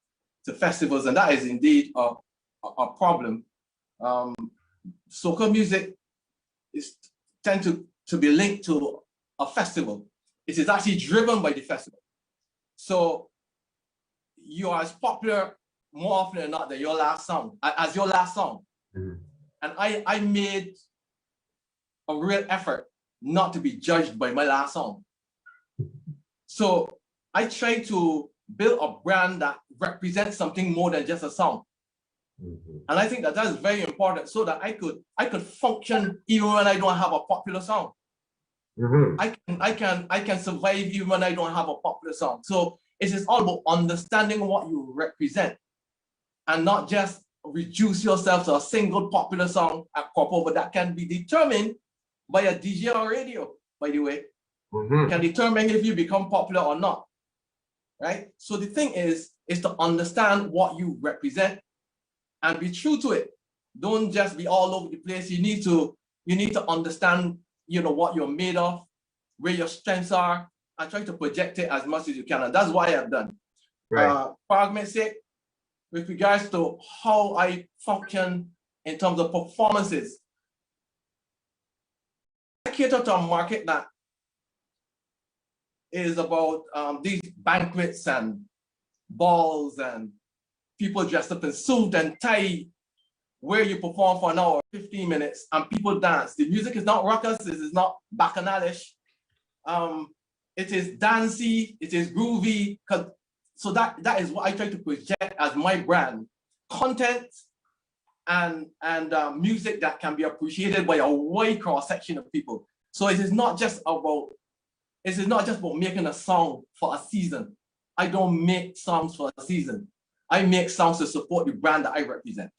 festivals, and that is indeed a problem. Soca music tend to be linked to a festival. It is actually driven by the festival. So you are as popular more often than not than your last song, as your last song. Mm-hmm. And I made a real effort not to be judged by my last song. So I try to build a brand that represents something more than just a song. Mm-hmm. And I think that is very important, so that I could function even when I don't have a popular song. Mm-hmm. I can survive even when I don't have a popular song. So it is all about understanding what you represent, and not just reduce yourself to a single popular song and crop over that can be determined by a DJ or radio, by the way. Mm-hmm. Can determine if you become popular or not, right? So the thing is to understand what you represent and be true to it. Don't just be all over the place. You need to understand, what you're made of, where your strengths are, and try to project it as much as you can. And that's what I have done. Right. For argument's sake, with regards to how I function in terms of performances, I cater to a market that is about these banquets and balls and people dressed up in suit and tie, where you perform for an hour, 15 minutes, and people dance. The music is not ruckus, this is not bacchanalish. It is dancey, it is groovy, so that is what I try to project as my brand. Content and music that can be appreciated by a wide cross section of people. So it is not just about making a song for a season. I don't make songs for a season. I make songs to support the brand that I represent.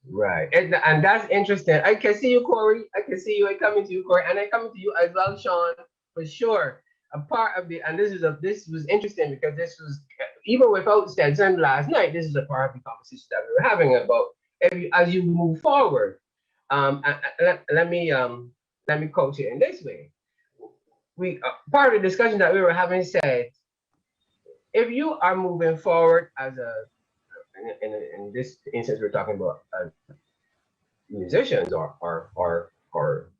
Right. And that's interesting. I can see you, Corey. I can see you. I coming to you, Corey, and I coming to you as well, Sean, for sure. A part of this was interesting because this was, even without Stetson last night, this is a part of the conversation that we were having about as you move forward. Let me coach it in this way. Part of the discussion that we were having said, if you are moving forward as in this instance, we're talking about musicians or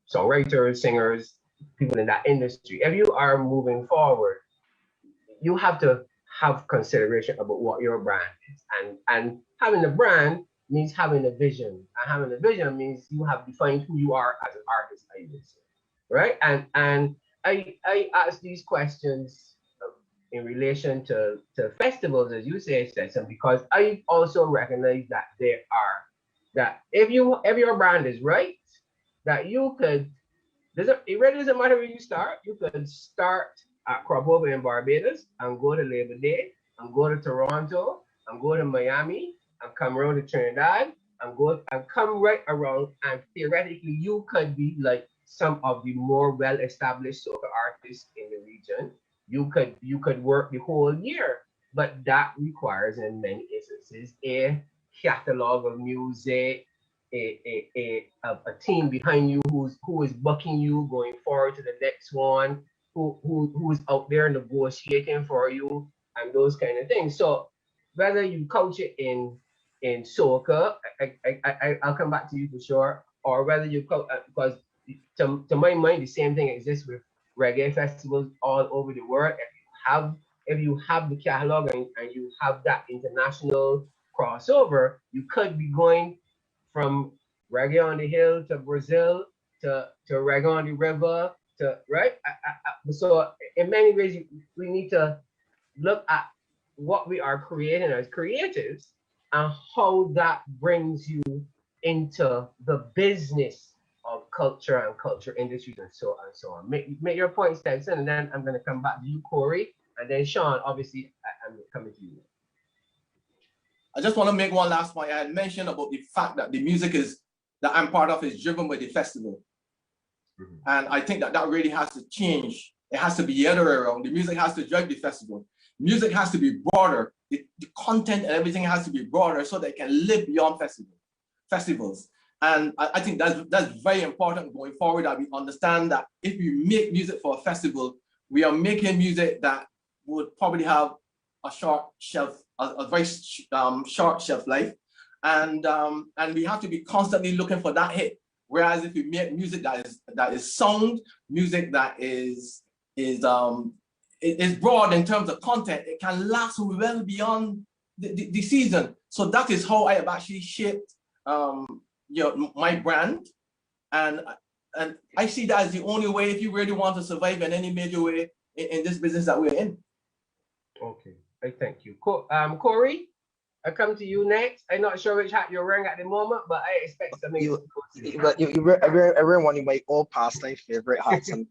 songwriters, singers, people in that industry. If you are moving forward, you have to have consideration about what your brand is. And having a brand means having a vision. And having a vision means you have defined who you are as an artist, I would say. Right? And I ask these questions in relation to festivals, as you say, Stetson, because I also recognize that if your brand is right, that you could, it really doesn't matter where you start. You could start at Crop Over in Barbados and go to Labor Day and go to Toronto and go to Miami and come around to Trinidad and come right around, and theoretically you could be like some of the more well-established soca artists in the region. You could work the whole year, but that requires in many instances a catalog of music, a team behind you who is bucking you going forward to the next one, who is out there negotiating for you, and those kind of things. So whether you coach it in soca, I'll come back to you for sure, or whether you coach, because to my mind the same thing exists with reggae festivals all over the world. If you have the catalog and you have that international crossover, you could be going from reggae on the hill to Brazil to reggae on the river to right. So in many ways, we need to look at what we are creating as creatives and how that brings you into the business of culture and culture industries and so on and so on. Make your point, Stetson, and then I'm going to come back to you, Corey, and then Sean. Obviously, I'm coming to you. I just want to make one last point. I had mentioned about the fact that the music that I'm part of is driven by the festival. Mm-hmm. And I think that really has to change. It has to be the other way around. The music has to drive the festival. Music has to be broader. The content and everything has to be broader so that it can live beyond festivals. And I think that's very important going forward, that we understand that if we make music for a festival, we are making music that would probably have a short shelf, a very short shelf life. And we have to be constantly looking for that hit. Whereas if we make music that is sound, music that is broad in terms of content, it can last well beyond the season. So that is how I have actually shaped my brand, and I see that as the only way if you really want to survive in any major way in this business that we're in. Okay, I thank you. Corey, I come to you next. I'm not sure which hat you're wearing at the moment, but I expect something. You wear one of my old pastime favorite hats, and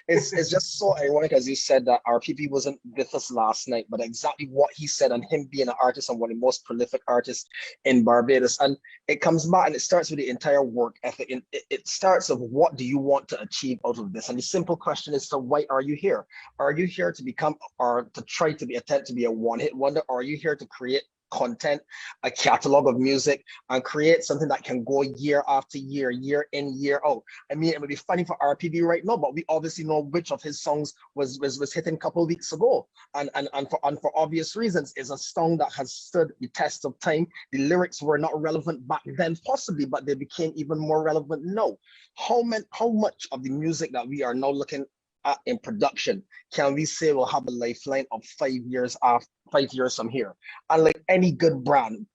it's just so ironic, as you said, that RPP wasn't with us last night, but exactly what he said, and him being an artist and one of the most prolific artists in Barbados. And it comes back and it starts with the entire work ethic. And it starts of what do you want to achieve out of this? And the simple question is, so why are you here? Are you here to become, or to try to attempt to be a one-hit wonder? Or are you here to create content, a catalog of music, and create something that can go year after year, year in, year out? I mean, it would be funny for RPB right now, but we obviously know which of his songs was hitting a couple of weeks ago, and for obvious reasons, is a song that has stood the test of time. The lyrics were not relevant back then, possibly, but they became even more relevant now. How much of the music that we are now looking at in production can we say will have a lifeline of 5 years from here? And like any good brand,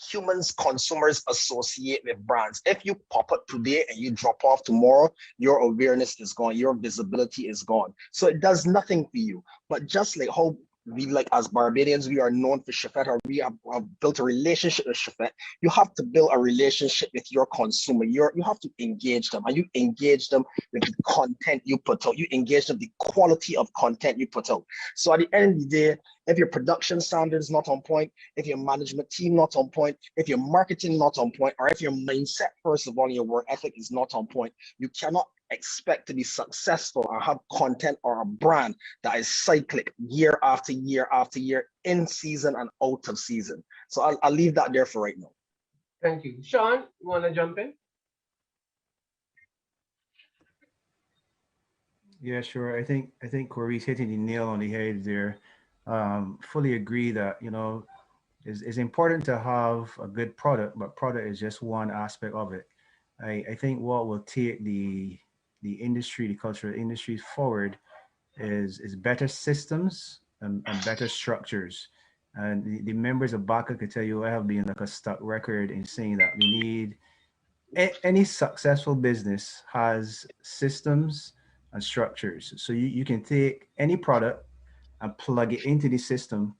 humans, consumers associate with brands. If you pop up today and you drop off tomorrow, your awareness is gone, your visibility is gone. So it does nothing for you. But just like how we, like as Barbadians, we are known for Shafet, or we have built a relationship with Shafet, you have to build a relationship with your consumer. You have to engage them, and you engage them with the content you put out. You engage them with the quality of content you put out. So at the end of the day, if your production standards not on point, if your management team not on point, if your marketing not on point, or if your mindset, first of all, your work ethic is not on point, you cannot expect to be successful or have content or a brand that is cyclic year after year after year, in season and out of season. So I'll leave that there for right now. Thank you. Sean, you want to jump in? Yeah, sure. I think Corey's hitting the nail on the head there. Fully agree that, you know, it's important to have a good product, but product is just one aspect of it. I think what will take the industry, the cultural industries forward is better systems and better structures. And the members of BACA could tell you I have been like a stuck record in saying that we need any successful business has systems and structures. So you can take any product and plug it into the system,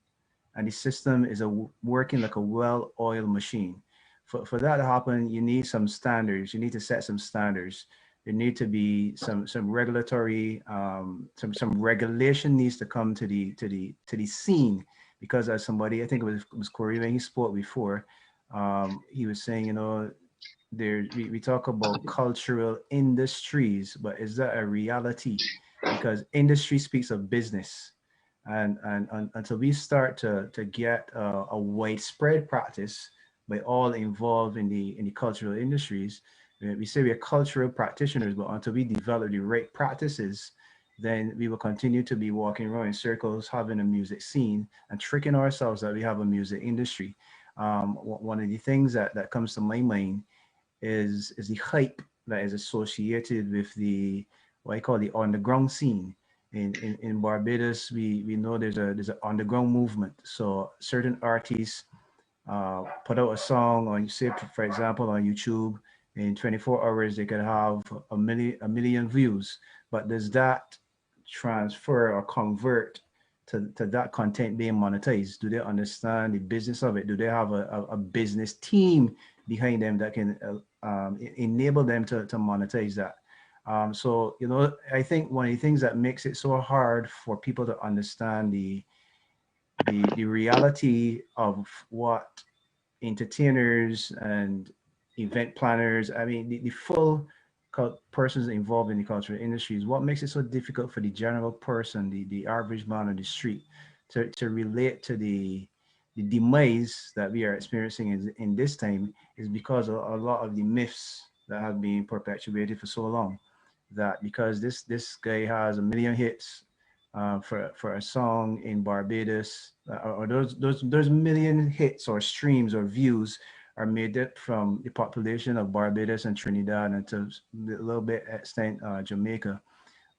and the system is working like a well-oiled machine. For that to happen, you need some standards. You need to set some standards. There need to be some regulatory, some regulation needs to come to the scene, because as somebody, I think it was Corey when he spoke before, he was saying, you know, we talk about cultural industries, but is that a reality? Because industry speaks of business. And until we start to get a widespread practice by all involved in the cultural industries, we say we are cultural practitioners, but until we develop the right practices, then we will continue to be walking around in circles, having a music scene and tricking ourselves that we have a music industry. One of the things that comes to my mind is the hype that is associated with the, what I call the underground scene. In Barbados, we know there's an underground movement. So certain artists put out a song on, say, for example, on YouTube. In 24 hours, they could have a million views. But does that transfer or convert to that content being monetized? Do they understand the business of it? Do they have a business team behind them that can enable them to monetize that? So, you know, I think one of the things that makes it so hard for people to understand the reality of what entertainers and event planners, I mean, the full persons involved in the cultural industries, what makes it so difficult for the general person, the average man on the street, to relate to the demise that we are experiencing in this time, is because a lot of the myths that have been perpetuated for so long. That because this guy has a million hits for a song in Barbados, or those million hits or streams or views are made up from the population of Barbados and Trinidad, and to a little bit extent Jamaica.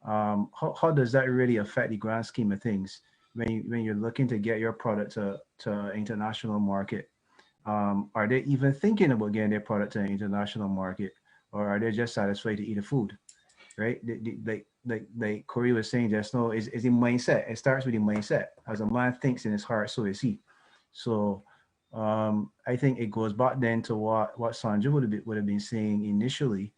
How does that really affect the grand scheme of things when you're looking to get your product to international market? Are they even thinking about getting their product to an international market, or are they just satisfied to eat the food? Right? Like Corey was saying just now, is the mindset. It starts with the mindset. As a man thinks in his heart, so is he. So I think it goes back then to what Sandra would have been saying initially.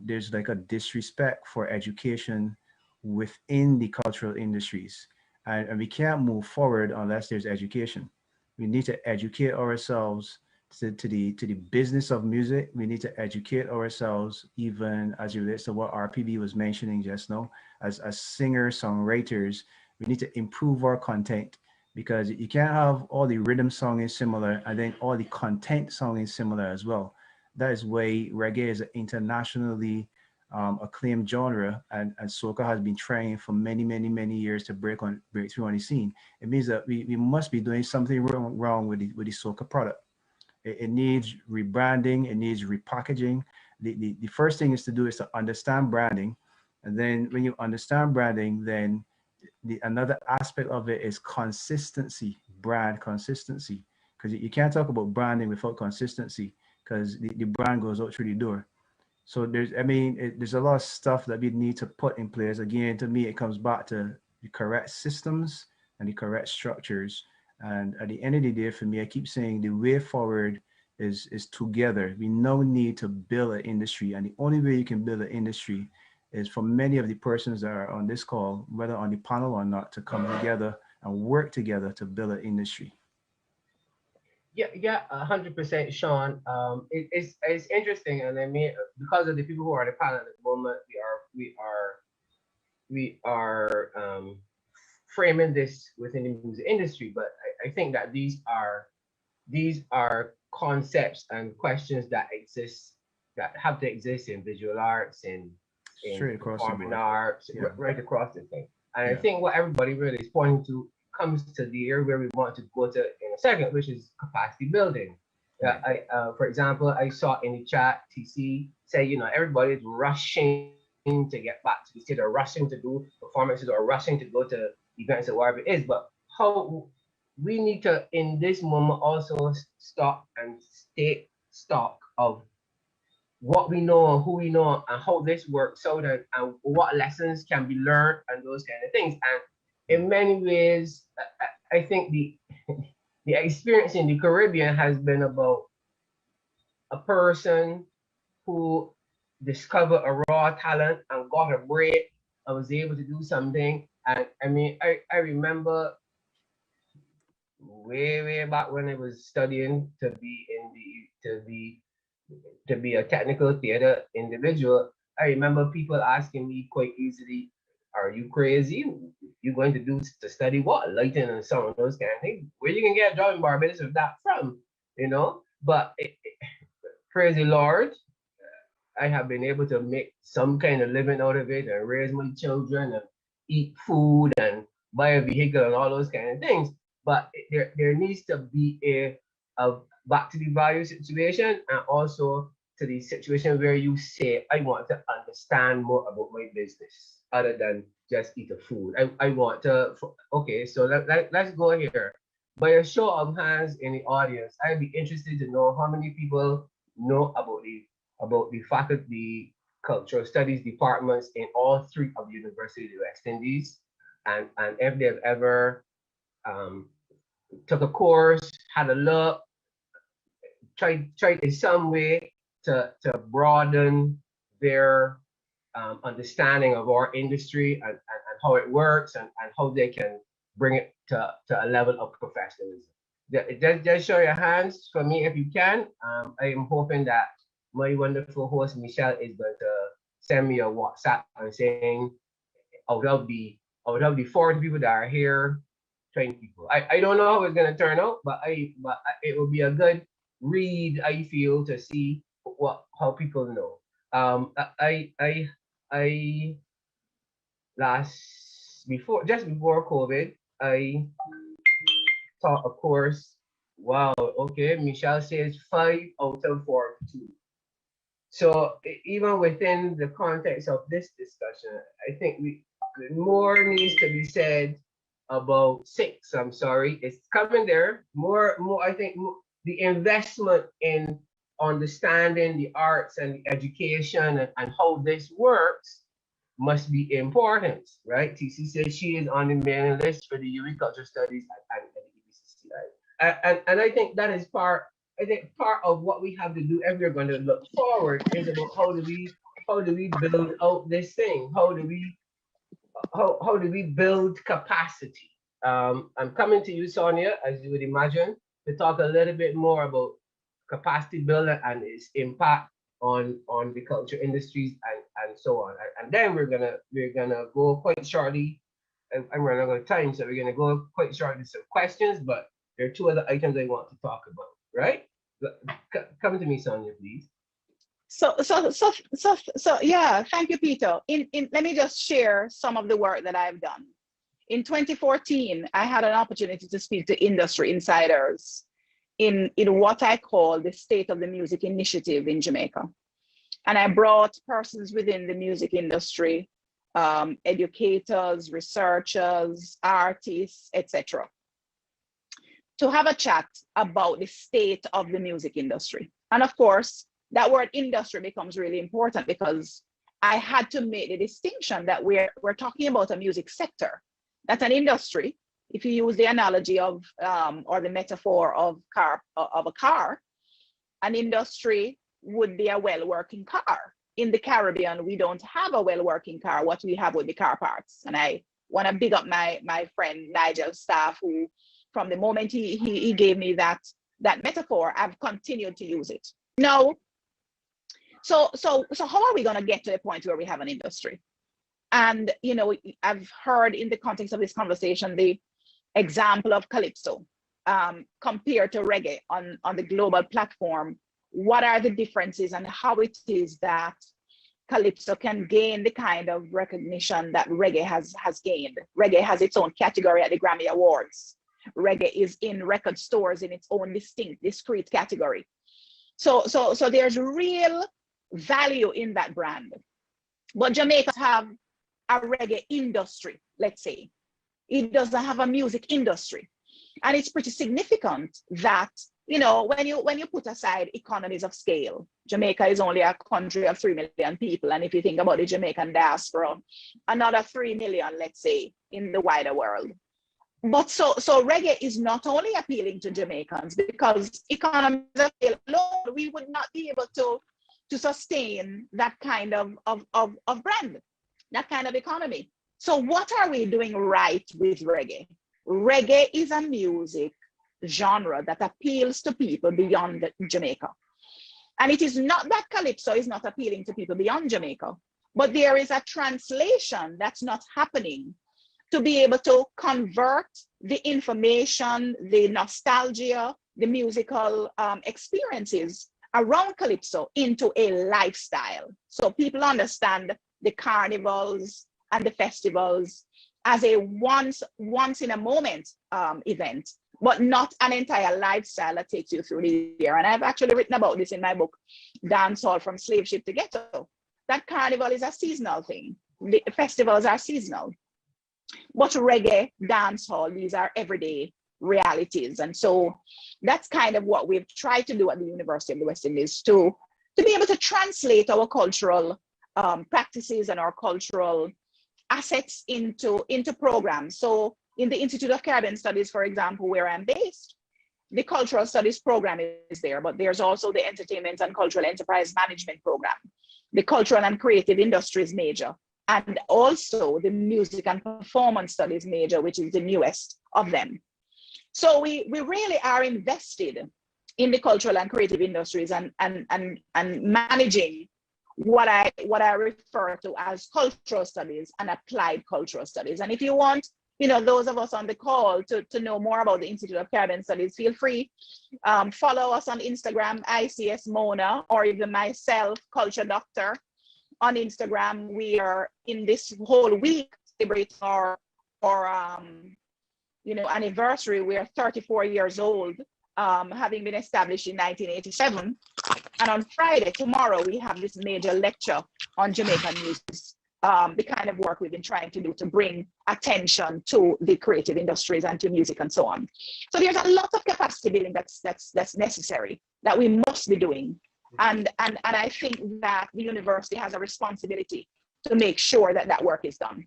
There's like a disrespect for education within the cultural industries, and we can't move forward unless there's education. We need to educate ourselves to the business of music. We need to educate ourselves, even as it relates to what RPB was mentioning just now, as singers, songwriters. We need to improve our content, because you can't have all the rhythm song is similar and then all the content song is similar as well. That is why reggae is an internationally acclaimed genre, and soca has been trying for many years to break through on the scene. It means that we must be doing something wrong with the soca product. It needs rebranding. It needs repackaging. The first thing is to understand branding. And then when you understand branding, then another aspect of it is consistency, brand consistency. because you can't talk about branding without consistency, because the brand goes out through the door. So there's a lot of stuff that we need to put in place. Again, to me, it comes back to the correct systems and the correct structures. And at the end of the day, for me, I keep saying the way forward is together. We now need to build an industry, and the only way you can build an industry is for many of the persons that are on this call, whether on the panel or not, to come together and work together to build an industry. Yeah, 100%, Sean. It's interesting, and I mean, because of the people who are on the panel at the moment, we are framing this within the music industry. But I think that these are concepts and questions that exist, that have to exist in visual arts, in performing arts, right across the thing. And I think what everybody really is pointing to comes to the area where we want to go to in a second, which is capacity building. For example, I saw in the chat, TC say, everybody's rushing to get back to the state, or rushing to do performances, or rushing to go to events or whatever it is. But how we need to, in this moment, also stop and take stock of what we know and who we know and how this works out, and what lessons can be learned and those kind of things. And in many ways, I think the experience in the Caribbean has been about a person who discovered a raw talent and got a break and was able to do something. And I mean, I remember way back when I was studying to be a technical theater individual. I remember people asking me quite easily, "Are you crazy? You're going to study what? Lighting and sound, those kind of things. Where you can get a job in Barbados with that from?" But praise the Lord, I have been able to make some kind of living out of it and raise my children and eat food and buy a vehicle and all those kind of things. But there needs to be a back to the value situation, and also to the situation where you say, I want to understand more about my business other than just eat the food. I want to, okay, so let's go here. By a show of hands in the audience, I'd be interested to know how many people know about the faculty cultural studies departments in all three of the University of the West Indies, and if they've ever took a course, had a look, tried in some way to broaden their understanding of our industry and how it works, and how they can bring it to a level of professionalism. Just show your hands for me if you can. I am hoping that my wonderful host Michelle is going to send me a WhatsApp and saying, out of the 40 people that are here, 20 people. I don't know how it's going to turn out, but it will be a good read, I feel, to see how people know. Just before COVID, I taught a course. Wow, okay, Michelle says 5 out of 42. So even within the context of this discussion, I think more needs to be said about 6. I'm sorry, it's coming there. More. I think the investment in understanding the arts and the education and how this works must be important, right? TC says she is on the mailing list for the UE Culture Studies and the BCSI. And I think that is part of what we have to do if we're going to look forward is about how do we build out this thing? How do we build capacity? I'm coming to you, Sonia, as you would imagine, to talk a little bit more about capacity building and its impact on the culture industries and so on. And then we're gonna go quite shortly. I'm running out of time, so we're gonna go quite shortly with some questions. But there are 2 other items I want to talk about. Right? Come to me, Sonia, please. So yeah, thank you, Peter. Let me just share some of the work that I've done. In 2014, I had an opportunity to speak to industry insiders in what I call the State of the Music Initiative in Jamaica. And I brought persons within the music industry, educators, researchers, artists, etc. to have a chat about the state of the music industry. And of course, that word industry becomes really important because I had to make the distinction that we're talking about a music sector. That's an industry. If you use the analogy of or the metaphor of a car, an industry would be a well-working car. In the Caribbean, we don't have a well-working car. What we have would be car parts. And I want to big up my friend Nigel's staff, who from the moment he gave me that metaphor, I've continued to use it. Now, so how are we going to get to the point where we have an industry? And, you know, I've heard in the context of this conversation, the example of Calypso compared to reggae on the global platform. What are the differences and how it is that Calypso can gain the kind of recognition that reggae has gained? Reggae has its own category at the Grammy Awards. Reggae is in record stores in its own discrete category. So there's real value in that brand. But Jamaica have a reggae industry, let's say. It doesn't have a music industry. And it's pretty significant that, you know, when you put aside economies of scale, Jamaica is only a country of 3 million people. And if you think about the Jamaican diaspora, another 3 million, let's say, in the wider world. But so reggae is not only appealing to Jamaicans, because economies of scale alone, we would not be able to sustain that kind of brand, that kind of economy. So what are we doing right with reggae? Reggae is a music genre that appeals to people beyond Jamaica. And it is not that Calypso is not appealing to people beyond Jamaica, but there is a translation that's not happening to be able to convert the information, the nostalgia, the musical experiences around Calypso into a lifestyle. So people understand the carnivals and the festivals as a once in a moment event, but not an entire lifestyle that takes you through the year. And I've actually written about this in my book, Dancehall from Slave Ship to Ghetto. That carnival is a seasonal thing. The festivals are seasonal. But reggae, dancehall, these are everyday realities. And so that's kind of what we've tried to do at the University of the West Indies to be able to translate our cultural practices and our cultural assets into programs. So in the Institute of Caribbean Studies, for example, where I'm based, the cultural studies program is there, but there's also the entertainment and cultural enterprise management program, the cultural and creative industries major, and also the music and performance studies major, which is the newest of them. So we really are invested in the cultural and creative industries and managing what I refer to as cultural studies and applied cultural studies. And if you want, you know, those of us on the call to know more about the Institute of Caribbean Studies, feel free, follow us on Instagram, ICS Mona, or even myself, Culture Doctor, on Instagram. We are in this whole week celebrating our anniversary. We are 34 years old, having been established in 1987. And on Friday, tomorrow, we have this major lecture on Jamaican music, the kind of work we've been trying to do to bring attention to the creative industries and to music and so on. So there's a lot of capacity building that's necessary, that we must be doing. And I think that the university has a responsibility to make sure that that work is done.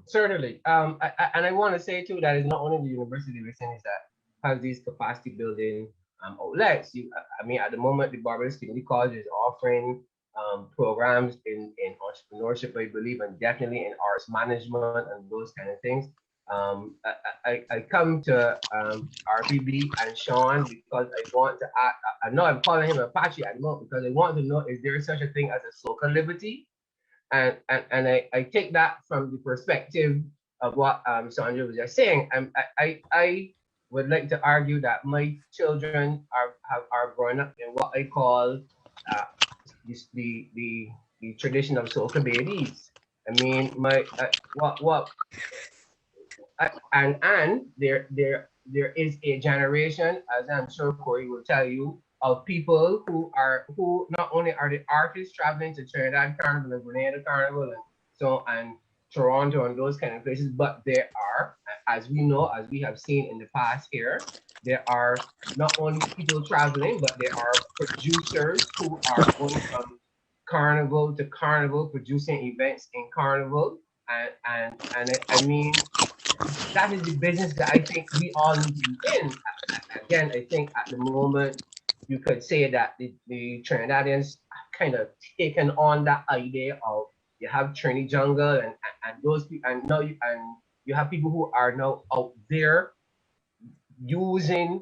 Certainly. And I want to say too that it's not only the University of the West Indies that has these capacity building outlets. I mean, at the moment, the Barbados Community College is offering programs in entrepreneurship, I believe, and definitely in arts management and those kind of things. I come to RPB and Sean because I want to add, I know I'm calling him Apache at the moment because I want to know, is there such a thing as a soca liberty? And I take that from the perspective of what Sandra was just saying. I would like to argue that my children are growing up in what I call the tradition of soca babies. I mean, and there is a generation, as I'm sure Corey will tell you, of people who not only are the artists traveling to Trinidad Carnival and Grenada Carnival and so, and Toronto and those kind of places, but there are, as we know, as we have seen in the past here, there are not only people traveling, but there are producers who are going from carnival to carnival, producing events in carnival, and I mean, that is the business that I think we all need to be in. Again, I think at the moment you could say that the Trinidadians kind of taken on that idea of you have Trini Jungle and those people, and now you have people who are now out there using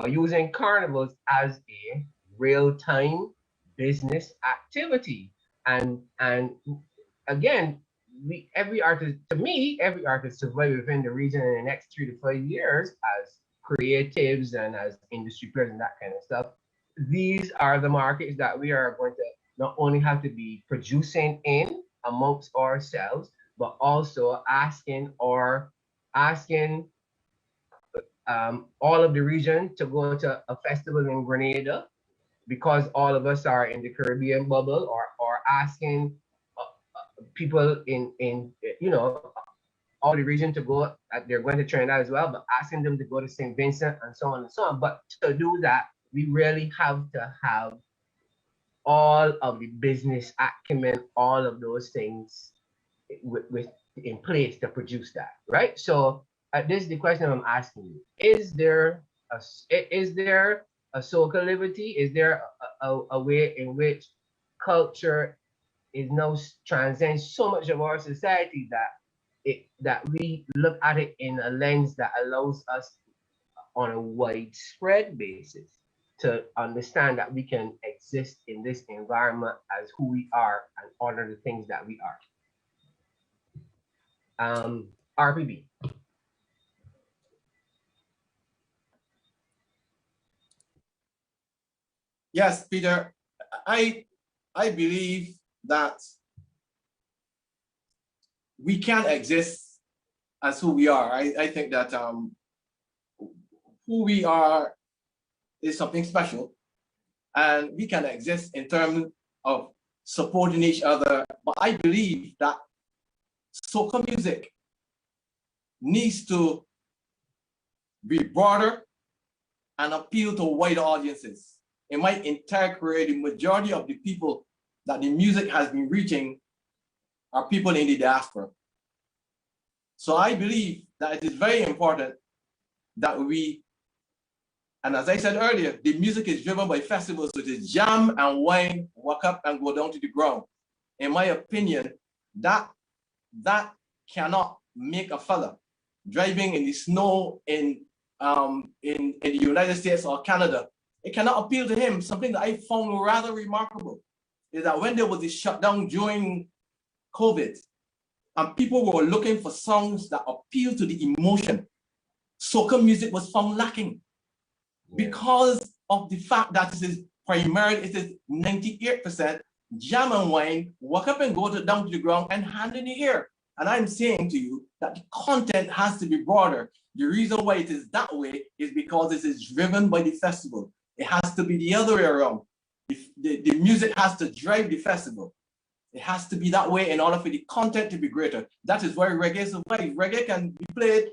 using carnivals as a real-time business activity. And again, every artist survive within the region in the next 3 to 5 years as creatives and as industry players and that kind of stuff. These are the markets that we are going to not only have to be producing in amongst ourselves, but also asking all of the region to go to a festival in Grenada, because all of us are in the Caribbean bubble, or asking people in all the region to go. They're going to Trinidad as well, but asking them to go to St. Vincent and so on and so on. But to do that, we really have to have all of the business acumen, all of those things with in place to produce that, right? So this is the question I'm asking you: Is there a soca liberty? Is there a way in which culture is now transcends so much of our society that we look at it in a lens that allows us on a widespread basis to understand that we can exist in this environment as who we are and honor the things that we are. RPB. Yes, Peter, I believe that we can exist as who we are. I think that who we are is something special, and we can exist in terms of supporting each other. But I believe that soca music needs to be broader and appeal to wider audiences. In my entire career, the majority of the people that the music has been reaching are people in the diaspora. So I believe that it is very important that we, and as I said earlier, the music is driven by festivals, so it is jam and wine, walk up and go down to the ground. In my opinion, that cannot make a fella driving in the snow in the United States or Canada. It cannot appeal to him. Something that I found rather remarkable is that when there was a shutdown during COVID, and people were looking for songs that appeal to the emotion, soca music was found lacking because of the fact that it is primarily, it is 98% jam and wine, walk up and go down to the ground and hand in the air. And I'm saying to you that the content has to be broader. The reason why it is that way is because it is driven by the festival. It has to be the other way around. The music has to drive the festival. It has to be that way in order for the content to be greater. That is why reggae survives. Reggae can be played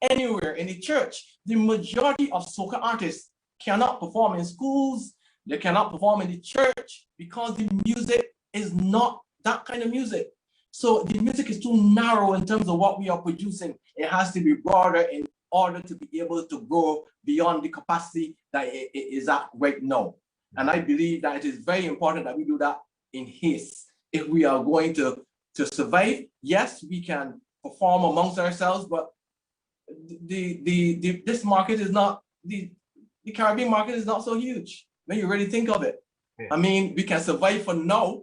anywhere in the church. The majority of soca artists cannot perform in schools. They cannot perform in the church because the music is not that kind of music. So the music is too narrow in terms of what we are producing. It has to be broader in order to be able to grow beyond the capacity that it is at right now. And I believe that it is very important that we do that in haste. If we are going to survive, yes, we can perform amongst ourselves, but this market is not, the Caribbean market is not so huge when you really think of it. Yeah. I mean, we can survive for now.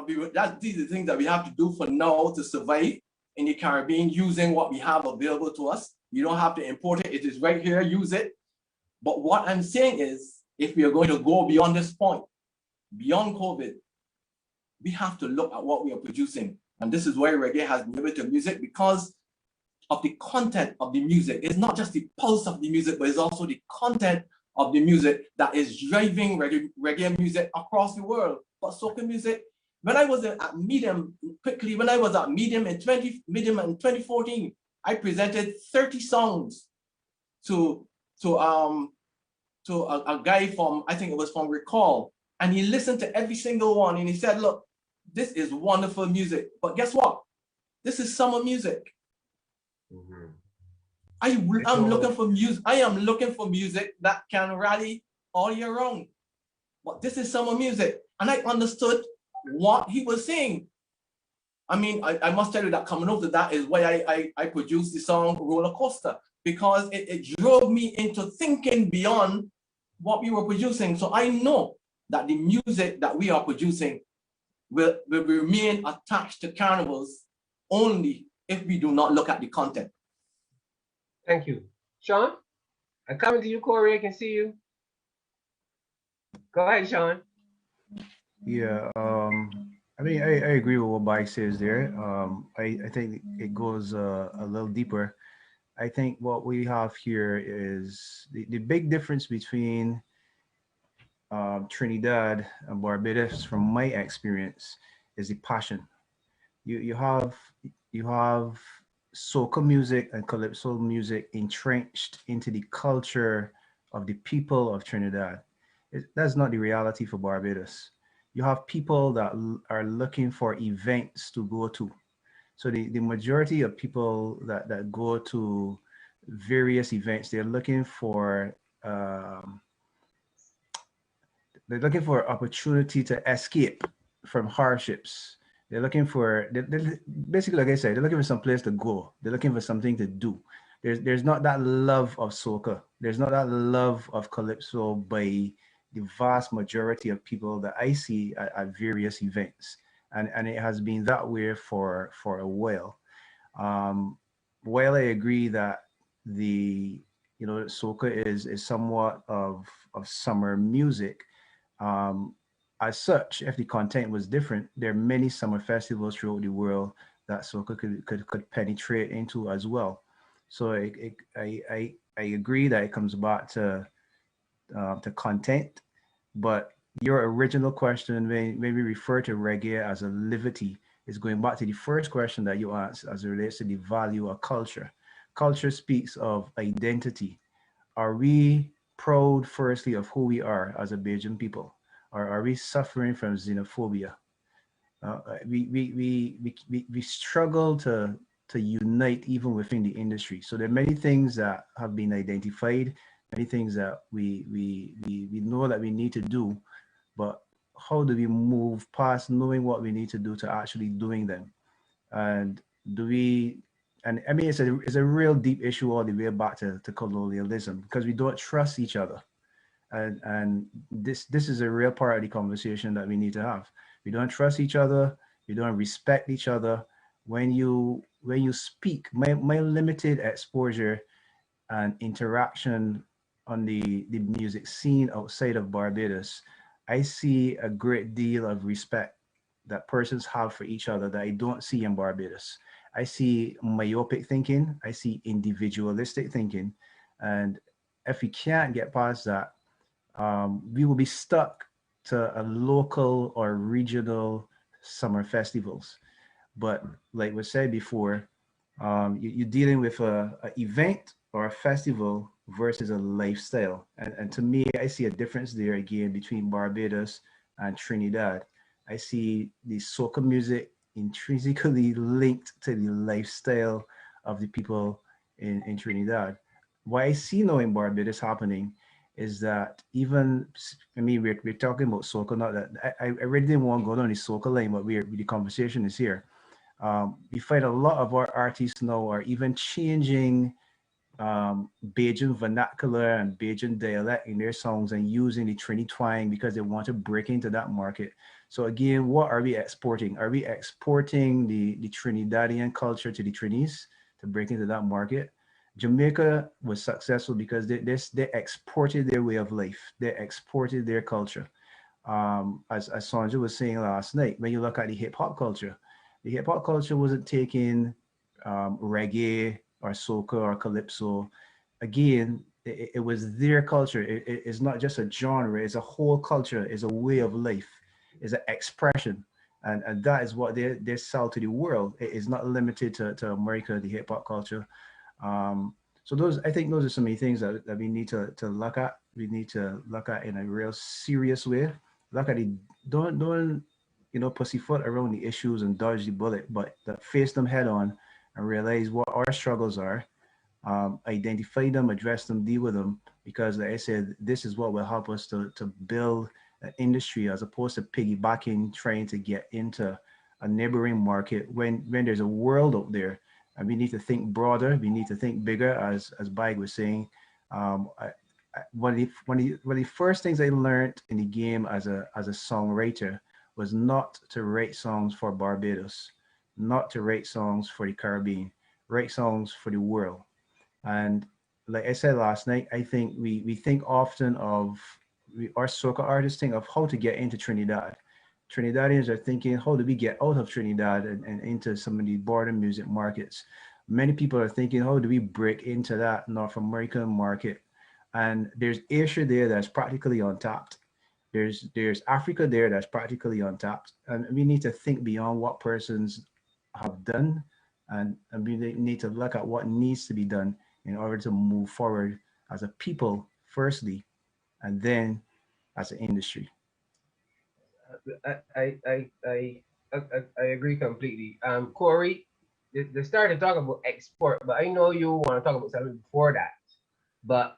These are the things that we have to do for now to survive in the Caribbean using what we have available to us. You don't have to import it. It is right here, use it. But what I'm saying is, if we are going to go beyond this point, beyond COVID, we have to look at what we are producing. And this is why reggae has been able to music, because of the content of the music. It's not just the pulse of the music, but it's also the content of the music that is driving reggae music across the world. But soca music, When I was at Medium, quickly, when I was at Medium in 2014, I presented 30 songs to a guy from, I think it was from Recall, and he listened to every single one, and he said, look, this is wonderful music, but guess what? This is summer music. Mm-hmm. I'm looking for music. I am looking for music that can rally all year round. But this is summer music. And I understood what he was saying. I mean, I must tell you that coming over to that is why I produced the song Roller Coaster, because it drove me into thinking beyond what we were producing. So I know that the music that we are producing will remain attached to carnivals only if we do not look at the content. Thank you. Sean, I'm coming to you, Corey. I can see you. Go ahead, Sean. Yeah, I mean, I agree with what Mike says there. I think it goes a little deeper. I think what we have here is the big difference between Trinidad and Barbados, from my experience, is the passion. You have soca music and calypso music entrenched into the culture of the people of Trinidad. That's not the reality for Barbados. You have people that are looking for events to go to. So the majority of people that go to various events, they're looking for opportunity to escape from hardships. They're looking for, basically, like I said, they're looking for some place to go. They're looking for something to do. There's not that love of soca. There's not that love of calypso by the vast majority of people that I see at various events. And it has been that way for a while. While I agree that soca is somewhat of summer music, as such, if the content was different, there are many summer festivals throughout the world that soca could penetrate into as well. So I agree that it comes back to content, but your original question, maybe refer to reggae as a liberty, is going back to the first question that you asked as it relates to the value of culture. Culture speaks of identity. Are we proud, firstly, of who we are as a Bajan people? Or are we suffering from xenophobia? We struggle to unite even within the industry. So there are many things that have been identified, many things that we know that we need to do, but how do we move past knowing what we need to do to actually doing them? And do we, and I mean, it's a real deep issue all the way back to colonialism, because we don't trust each other. And this is a real part of the conversation that we need to have. We don't trust each other. We don't respect each other. When you speak, my limited exposure and interaction on the music scene outside of Barbados, I see a great deal of respect that persons have for each other that I don't see in Barbados. I see myopic thinking. I see individualistic thinking. And if we can't get past that, we will be stuck to a local or regional summer festivals. But like we said before, you're dealing with a event or a festival versus a lifestyle. And to me, I see a difference there again between Barbados and Trinidad. I see the soca music intrinsically linked to the lifestyle of the people in Trinidad. What I see now in Barbados happening is that even, I mean, we're talking about soca, not that, I really didn't want to go down the soca line, but the conversation is here. We find a lot of our artists now are even changing Bajan vernacular and Bajan dialect in their songs and using the Trini twang because they want to break into that market. So again, what are we exporting? Are we exporting the Trinidadian culture to the Trinis to break into that market? Jamaica was successful because they exported their way of life. They exported their culture. As Sandra was saying last night, when you look at the hip hop culture, the hip hop culture wasn't taking reggae or soca or calypso. Again, it was their culture. It's not just a genre, it's a whole culture, it's a way of life, it's an expression. And that is what they sell to the world. It is not limited to America, the hip hop culture. So I think those are some of the things that we need to look at. We need to look at in a real serious way. Look at it. Don't pussyfoot around the issues and dodge the bullet, but face them head on and realize what our struggles are. Identify them, address them, deal with them, because like I said, this is what will help us to build an industry as opposed to piggybacking, trying to get into a neighboring market when there's a world out there. And we need to think broader. We need to think bigger, as Baig was saying. One of the first things I learned in the game as a songwriter was not to write songs for Barbados, not to write songs for the Caribbean, write songs for the world. And like I said last night, I think we think often of our soca artists think of how to get into Trinidad. Trinidadians are thinking, how do we get out of Trinidad and into some of the border music markets? Many people are thinking, how do we break into that North American market? And there's Asia there that's practically untapped. There's Africa there that's practically untapped. And we need to think beyond what persons have done, and we need to look at what needs to be done in order to move forward as a people, firstly, and then as an industry. I agree completely. Corey, they started talking about export, but I know you want to talk about something before that. But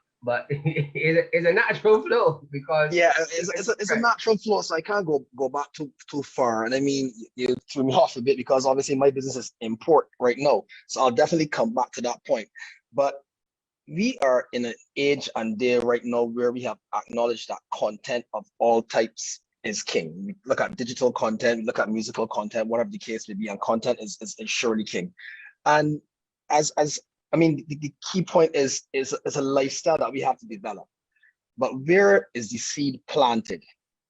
it's a natural flow, because it's a natural flow, so I can't go back too far. And I mean, you threw me off a bit because obviously my business is import right now, so I'll definitely come back to that point. But we are in an age and day right now where we have acknowledged that content of all types is king. We look at digital content, we look at musical content, whatever the case may be, and content is surely king. And as I mean, the key point is a lifestyle that we have to develop. But where is the seed planted?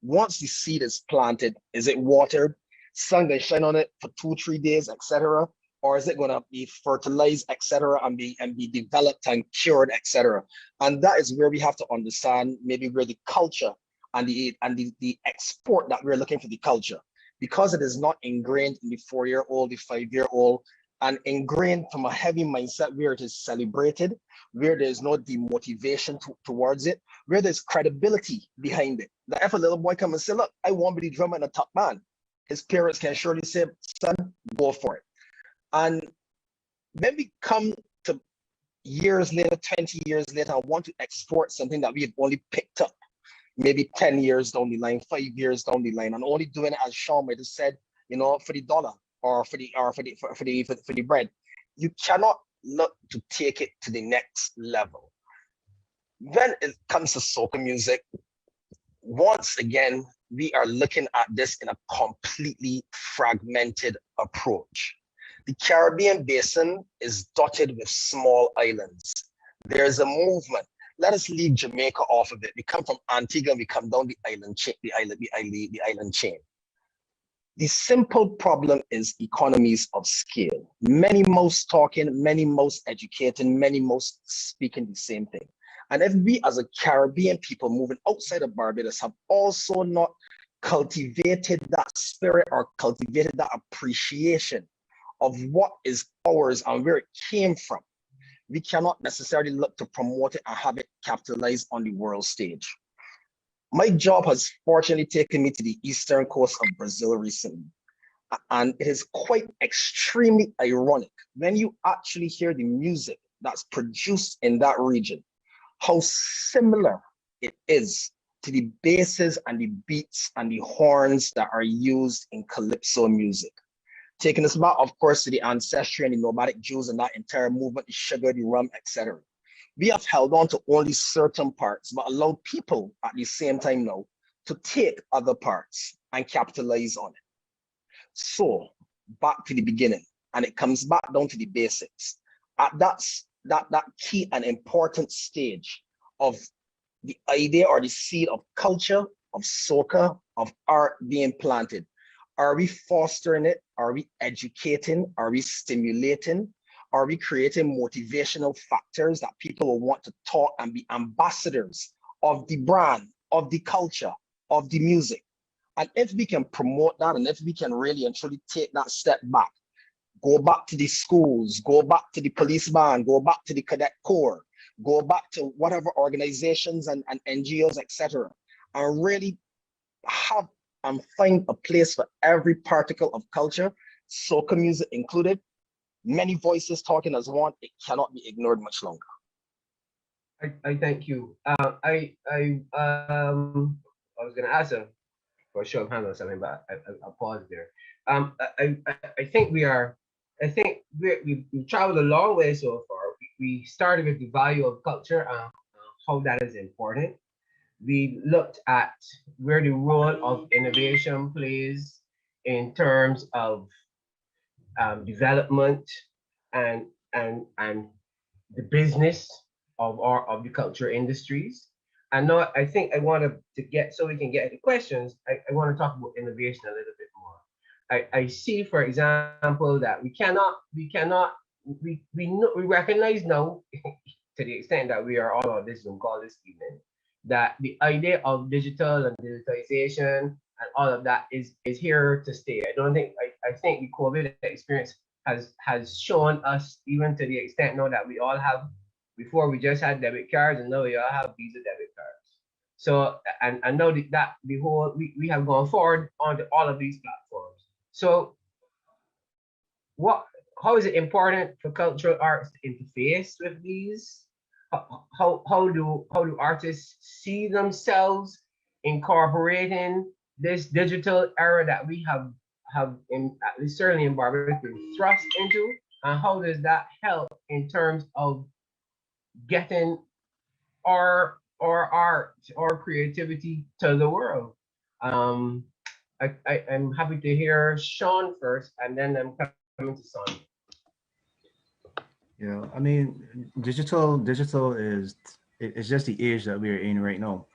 Once the seed is planted, is it watered, sun gonna shine on it for 2-3 days, etc.? Or is it gonna be fertilized, etc., and be developed and cured, etc.? And that is where we have to understand maybe where the culture and the export that we're looking for the culture, because it is not ingrained in the 4-year-old, the 5-year-old, and ingrained from a heavy mindset where it is celebrated, where there's no demotivation towards it, where there's credibility behind it. That if a little boy come and say, look, I want to be the drummer in a top band, his parents can surely say, son, go for it. And when we come to years later, 20 years later, I want to export something that we have only picked up maybe 10 years down the line, 5 years down the line, and only doing it, as Sean might have said, for the dollar or for the bread. You cannot look to take it to the next level. When it comes to soca music, once again, we are looking at this in a completely fragmented approach. The Caribbean basin is dotted with small islands. There's a movement. Let us leave Jamaica off of it. We come from Antigua, we come down the island chain, the island chain. The simple problem is economies of scale. Many mouths talking, many mouths educating, many mouths speaking the same thing. And if we as a Caribbean people moving outside of Barbados have also not cultivated that spirit or cultivated that appreciation of what is ours and where it came from, we cannot necessarily look to promote it and have it capitalize on the world stage. My job has fortunately taken me to the eastern coast of Brazil recently. And it is quite extremely ironic when you actually hear the music that's produced in that region, how similar it is to the basses and the beats and the horns that are used in calypso music. Taking us back, of course, to the ancestry and the nomadic Jews and that entire movement, the sugar, the rum, etc. We have held on to only certain parts, but allowed people at the same time now to take other parts and capitalize on it. So back to the beginning, and it comes back down to the basics. At that key and important stage of the idea or the seed of culture, of soca, of art being planted. Are we fostering it? Are we educating? Are we stimulating? Are we creating motivational factors that people will want to talk and be ambassadors of the brand, of the culture, of the music? And if we can promote that, and if we can really and truly take that step back, go back to the schools, go back to the police band, go back to the cadet corps, go back to whatever organizations and NGOs, etc., and really have and find a place for every particle of culture, soca music included, many voices talking as one, it cannot be ignored much longer. I thank you. I was gonna ask for a show of hands or something, but I'll pause there. I think we've traveled a long way so far. We started with the value of culture and how that is important. We looked at where the role of innovation plays in terms of development and the business of the culture industries. And now I think I want to get, so we can get into questions, I want to talk about innovation a little bit more. I see, for example, that we recognize now to the extent that we are all on this Zoom call this evening, that the idea of digital and digitization and all of that is here to stay. I think the COVID experience has shown us, even to the extent now that we all have, before we just had debit cards, and now we all have Visa debit cards. So, and now that the whole, we have gone forward onto all of these platforms. So how is it important for cultural arts to interface with these? How do artists see themselves incorporating this digital era that we have in, at least certainly in Barbados, been thrust into, and how does that help in terms of getting our art or creativity to the world? I'm happy to hear Sean first, and then I'm coming to Son. Yeah, I mean, digital is, it's just the age that we're in right now.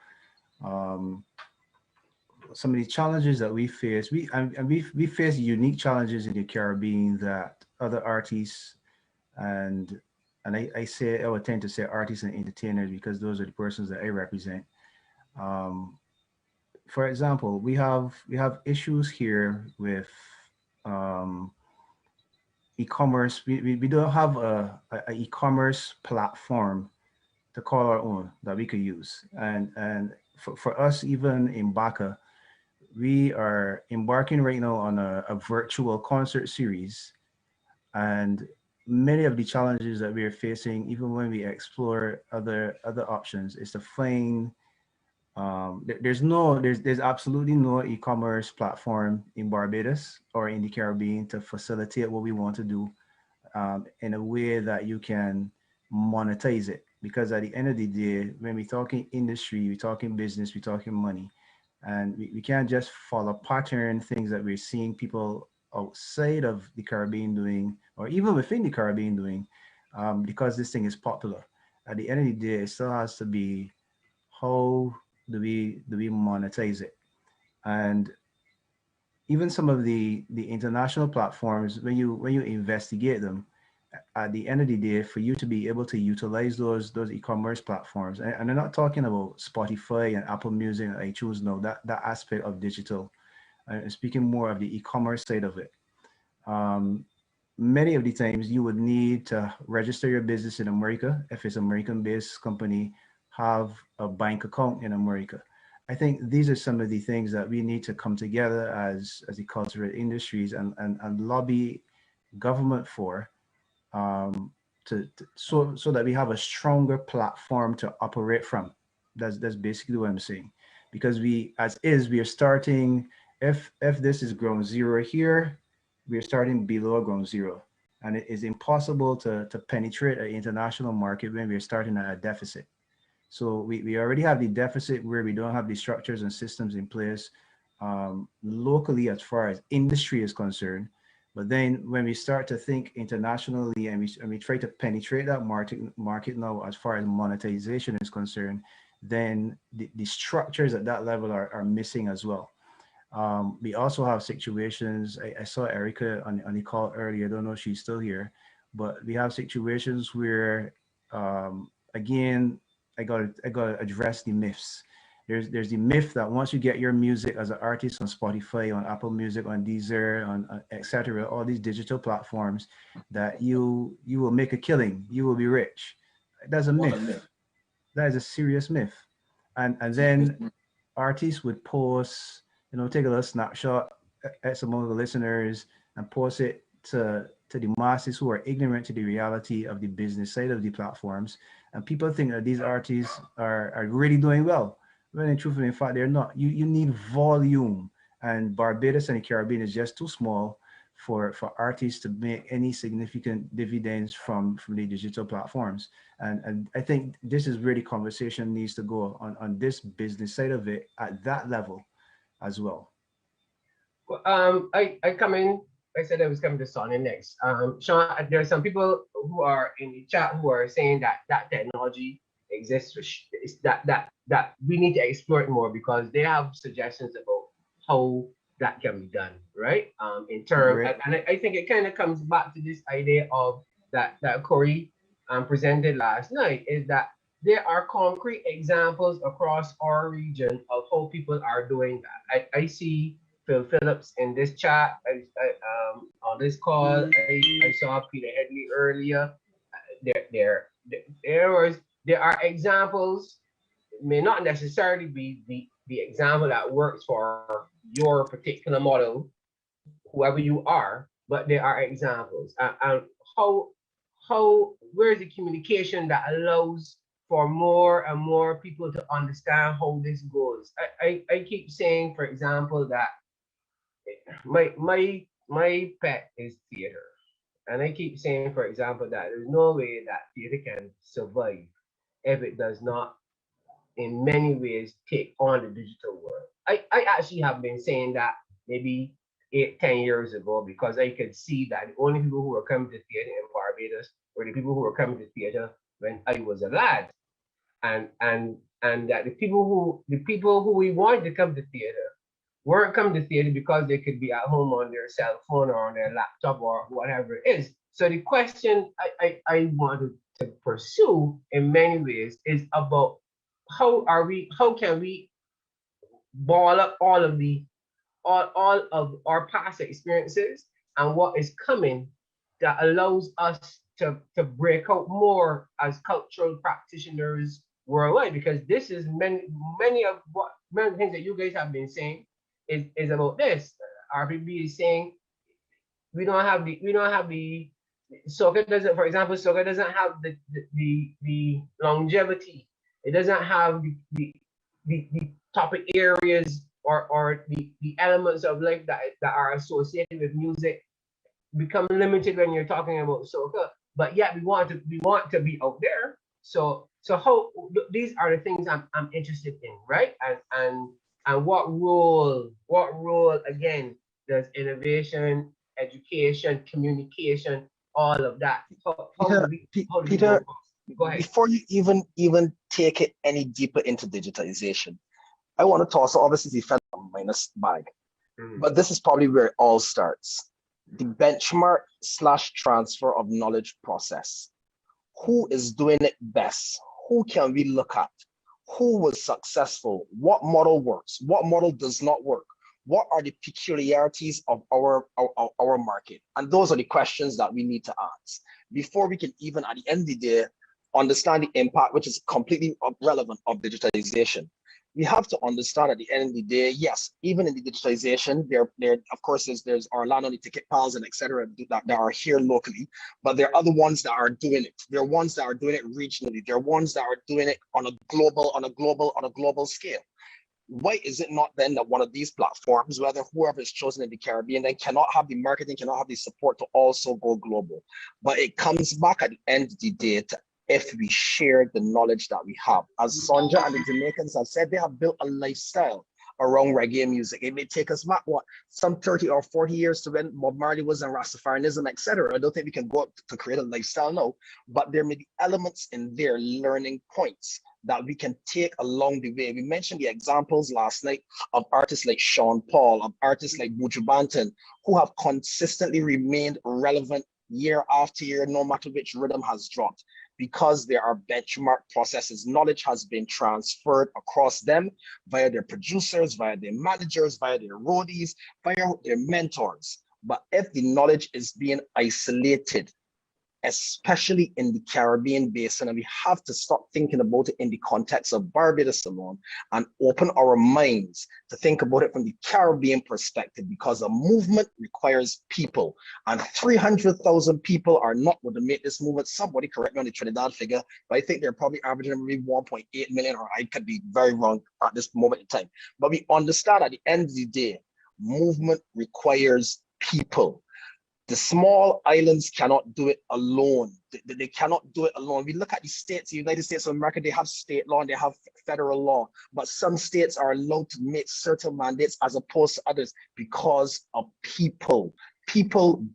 Some of the challenges that we face, we face unique challenges in the Caribbean that other artists and I would tend to say artists and entertainers, because those are the persons that I represent. For example, we have issues here with e-commerce. We don't have a e-commerce platform to call our own that we could use. And for us, even in BACA, we are embarking right now on a virtual concert series. And many of the challenges that we are facing, even when we explore other options, is to find, there's absolutely no e-commerce platform in Barbados or in the Caribbean to facilitate what we want to do in a way that you can monetize it. Because at the end of the day, when we're talking industry, we're talking business, we're talking money, and we can't just follow pattern things that we're seeing people outside of the Caribbean doing, or even within the Caribbean doing, because this thing is popular. At the end of the day, it still has to be, how do we monetize it? And even some of the international platforms, when you investigate them, at the end of the day, for you to be able to utilize those e-commerce platforms, and I'm not talking about Spotify and Apple Music and iTunes, no, that aspect of digital. I'm speaking more of the e-commerce side of it. Many of the times you would need to register your business in America. If it's an American-based company, have a bank account in America. I think these are some of the things that we need to come together as the cultural industries and lobby government for, so that we have a stronger platform to operate from. That's basically what I'm saying. Because we are starting, if this is ground zero here, we are starting below ground zero. And it is impossible to penetrate an international market when we're starting at a deficit. So we already have the deficit where we don't have the structures and systems in place locally as far as industry is concerned. But then when we start to think internationally and we try to penetrate that market now as far as monetization is concerned, then the structures at that level are missing as well. We also have situations, I saw Erica on the call earlier, I don't know if she's still here, but we have situations where, again, I got to address the myths. There's the myth that once you get your music as an artist on Spotify, on Apple Music, on Deezer, on etc., all these digital platforms, that you will make a killing, you will be rich. That's a myth. That is a serious myth. And then artists would post, take a little snapshot at some of the listeners and post it to the masses who are ignorant to the reality of the business side of the platforms. And people think that these artists are really doing well, when in truth and in fact they're not. You need volume, and Barbados and the Caribbean is just too small for artists to make any significant dividends from the digital platforms. And I think this is where the conversation needs to go on this business side of it at that level as well. I come in. I said I was coming to Sonny next. Sean, there are some people who are in the chat who are saying that technology exists. That we need to explore it more, because they have suggestions about how that can be done, right? In terms, and I think it kind of comes back to this idea of that Corey presented last night, is that there are concrete examples across our region of how people are doing that. I see Phil Phillips in this chat, on this call. I saw Peter Headley earlier. There are examples. It may not necessarily be the example that works for your particular model, whoever you are, but there are examples. And where is the communication that allows for more and more people to understand how this goes? I keep saying, for example, that my pet is theater. And I keep saying, for example, that there's no way that theater can survive if it does not, in many ways, take on the digital world. I actually have been saying that maybe 8-10 years ago, because I could see that the only people who were coming to theater in Barbados were the people who were coming to theater when I was a lad. And that the people who we wanted to come to theater weren't coming to theater because they could be at home on their cell phone or on their laptop or whatever it is. So the question I wanted to pursue in many ways is about how can we ball up all of our past experiences and what is coming that allows us to break out more as cultural practitioners worldwide, because this is many of the things that you guys have been saying is about this. RPB is saying we don't have the soca doesn't, for example, soca doesn't have the longevity. It doesn't have the topic areas or the elements of life that are associated with music become limited when you're talking about soca. But yet we want to be out there. So how these are the things I'm interested in, right? And what role again does innovation, education, communication, all of that? Peter, go ahead. Before you even take it any deeper into digitization, I want to toss, obviously, the minus bag, but this is probably where it all starts. The benchmark/transfer of knowledge process. Who is doing it best? Who can we look at? Who was successful? What model works? What model does not work? What are the peculiarities of our market? And those are the questions that we need to ask before we can even, at the end of the day, understand the impact, which is completely relevant, of digitization. We have to understand at the end of the day, yes, even in the digitization, there of course there's Orlando, the Ticket Pals, and etc. that are here locally, but there are other ones that are doing it. There are ones that are doing it regionally. There are ones that are doing it on a global scale. Why is it not then that one of these platforms, whether whoever is chosen in the Caribbean, then cannot have the marketing, cannot have the support to also go global? But it comes back at the end of the day to if we share the knowledge that we have. As Sonja and the Jamaicans have said, they have built a lifestyle around reggae music. It may take us back, some 30 or 40 years to when Bob Marley was in Rastafarianism, etc. I don't think we can go up to create a lifestyle now, but there may be elements in there, learning points that we can take along the way. We mentioned the examples last night of artists like Sean Paul, of artists like Buju Banton, who have consistently remained relevant year after year, no matter which rhythm has dropped. because there are benchmark processes. Knowledge has been transferred across them via their producers, via their managers, via their roadies, via their mentors. But if the knowledge is being isolated, especially in the Caribbean basin, and we have to stop thinking about it in the context of Barbados alone and open our minds to think about it from the Caribbean perspective, because a movement requires people, and 300,000 people are not going to make this movement. Somebody correct me on the Trinidad figure, but I think they're probably averaging maybe 1.8 million, or I could be very wrong at this moment in time. But we understand at the end of the day, movement requires people. The small islands cannot do it alone. They cannot do it alone. We look at the states, the United States of America, they have state law and they have federal law, but some states are allowed to make certain mandates as opposed to others because of people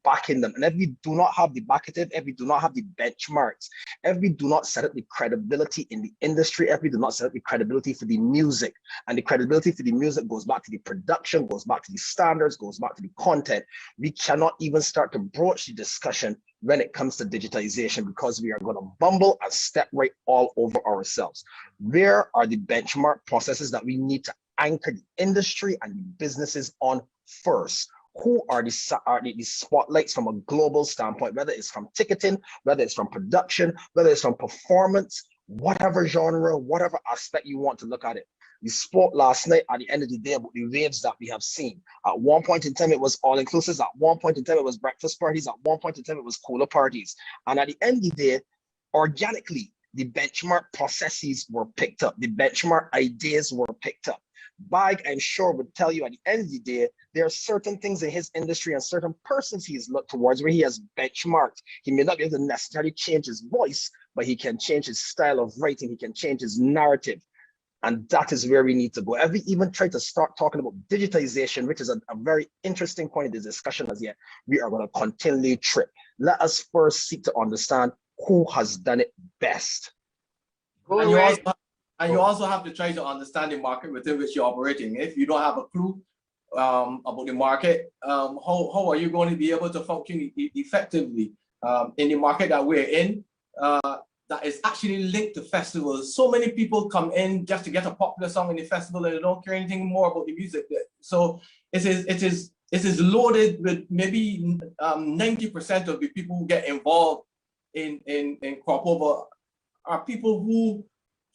backing them. And if we do not have the backative, if we do not have the benchmarks, if we do not set up the credibility in the industry, if we do not set up the credibility for the music, and the credibility for the music goes back to the production, goes back to the standards, goes back to the content, we cannot even start to broach the discussion when it comes to digitization, because we are going to bumble and step right all over ourselves. Where are the benchmark processes that we need to anchor the industry and the businesses on first? Who are the spotlights from a global standpoint, whether it's from ticketing, whether it's from production, whether it's from performance, whatever genre, whatever aspect you want to look at it. We spoke last night at the end of the day about the waves that we have seen. At one point in time, it was all-inclusives. At one point in time, it was breakfast parties. At one point in time, it was cooler parties. And at the end of the day, organically, the benchmark processes were picked up. The benchmark ideas were picked up. Bag, I'm sure, would tell you at the end of the day, there are certain things in his industry and certain persons he's looked towards where he has benchmarked. He may not be able to necessarily change his voice, but he can change his style of writing. He can change his narrative. And that is where we need to go. If we even try to start talking about digitization, which is a very interesting point in this discussion as yet, we are going to continually trip. Let us first seek to understand who has done it best. And you also have to try to understand the market within which you're operating. If you don't have a clue about the market, how are you going to be able to function effectively in the market that we're in that is actually linked to festivals? So many people come in just to get a popular song in the festival and they don't care anything more about the music. So it is loaded with maybe 90% of the people who get involved in crop over are people who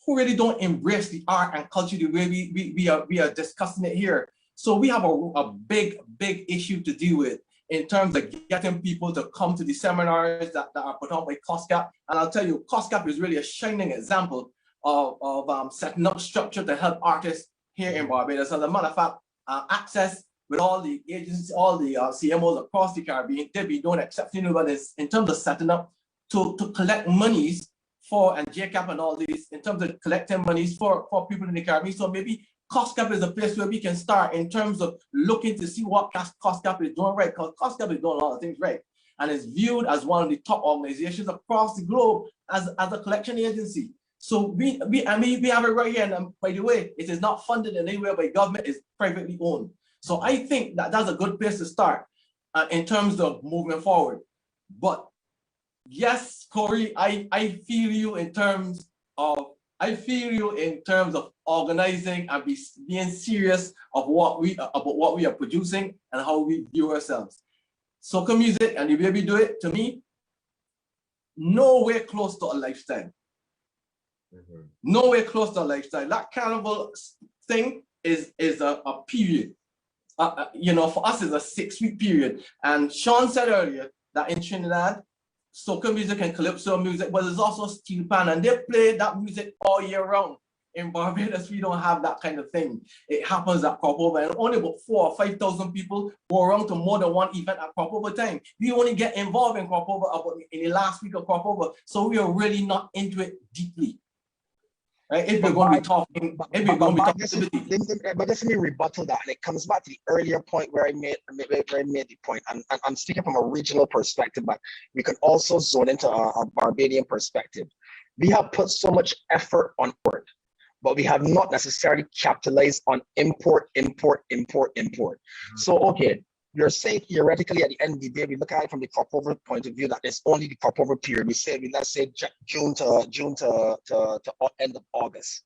really don't embrace the art and culture the way we are discussing it here. So we have a big issue to deal with in terms of getting people to come to the seminars that are put on by COSCAP. And I'll tell you, COSCAP is really a shining example of setting up structure to help artists here in Barbados. As a matter of fact, Access with all the agencies, all the CMOs across the Caribbean, they've been doing exceptionally well in terms of setting up to collect monies for, and JCAP and all these, in terms of collecting monies for people in the Caribbean. So maybe COSCAP is a place where we can start in terms of looking to see what COSCAP is doing right, because COSCAP is doing a lot of things right and is viewed as one of the top organizations across the globe as a collection agency. So we have it right here. And by the way, it is not funded in any way by government, it's privately owned. So I think that that's a good place to start in terms of moving forward. But yes, Corey, I feel you in terms of organizing and being serious of about what we are producing and how we view ourselves. Soca music and the way we do it, to me, nowhere close to a lifestyle. Nowhere close to a lifestyle. That carnival thing is a period. For us, it's a 6-week period. And Sean said earlier that in Trinidad, soca music and calypso music, but there's also steel pan, and they play that music all year round. In Barbados, we don't have that kind of thing. It happens at crop over, and only about 4,000 or 5,000 people go around to more than one event at crop over time. We only get involved in crop over in the last week of crop over, so we are really not into it deeply. Right? If we're going to be talking, but let me rebuttal that, and it comes back to the earlier point where I made the point. And I'm speaking from a regional perspective, but we can also zone into a Barbadian perspective. We have put so much effort on import, but we have not necessarily capitalized on import. So okay, We are saying theoretically at the end of the day, we look at it from the crop over point of view that there's only the crop over period. We say, let's say June to end of August.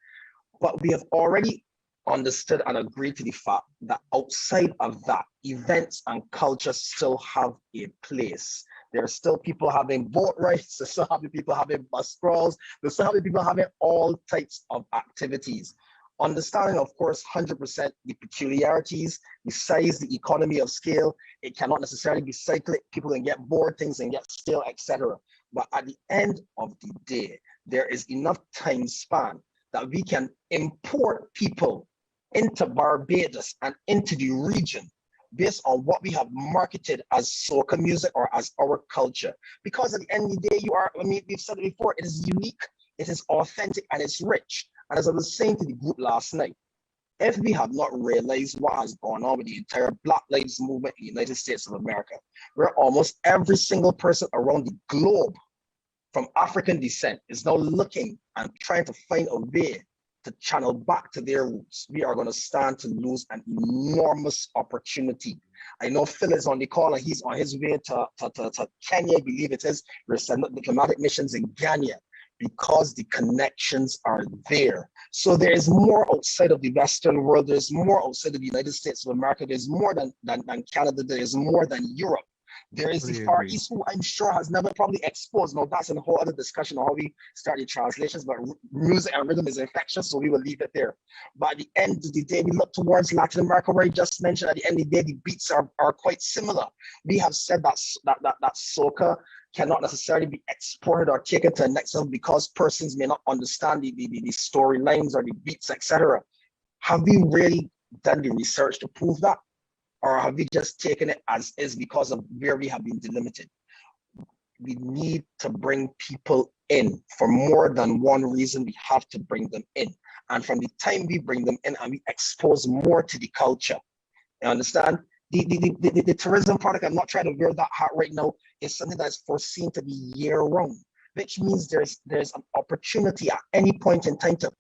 But we have already understood and agreed to the fact that outside of that, events and culture still have a place. There are still people having boat rides, there's still having people having bus crawls, there's still having people having all types of activities. Understanding, of course, 100% the peculiarities, the size, the economy of scale. It cannot necessarily be cyclic. People can get bored, things can get stale, etc. But at the end of the day, there is enough time span that we can import people into Barbados and into the region based on what we have marketed as soca music or as our culture. Because at the end of the day, we've said it before, it is unique, it is authentic, and it's rich. And as I was saying to the group last night, if we have not realized what has gone on with the entire Black Lives Movement in the United States of America, where almost every single person around the globe from African descent is now looking and trying to find a way to channel back to their roots, we are going to stand to lose an enormous opportunity. I know Phil is on the call and he's on his way to Kenya, I believe it is. We're sending up diplomatic missions in Ghana, because the connections are there. So there is more outside of the Western world, there's more outside of the United States of America, there's more than Canada, there is more than Europe. There is the Far East, who I'm sure has never probably exposed. Now that's a whole other discussion on how we start the translations, but music and rhythm is infectious, so we will leave it there. But at the end of the day, we look towards Latin America, where I just mentioned at the end of the day, the beats are quite similar. We have said that soca cannot necessarily be exported or taken to the next level because persons may not understand the storylines or the beats, etc. Have we really done the research to prove that? Or have we just taken it as is because of where we have been delimited? We need to bring people in. For more than one reason, we have to bring them in. And from the time we bring them in and we expose more to the culture, you understand? The tourism product, I'm not trying to wear that hat right now, is something that's foreseen to be year-round, which means there's an opportunity at any point in time to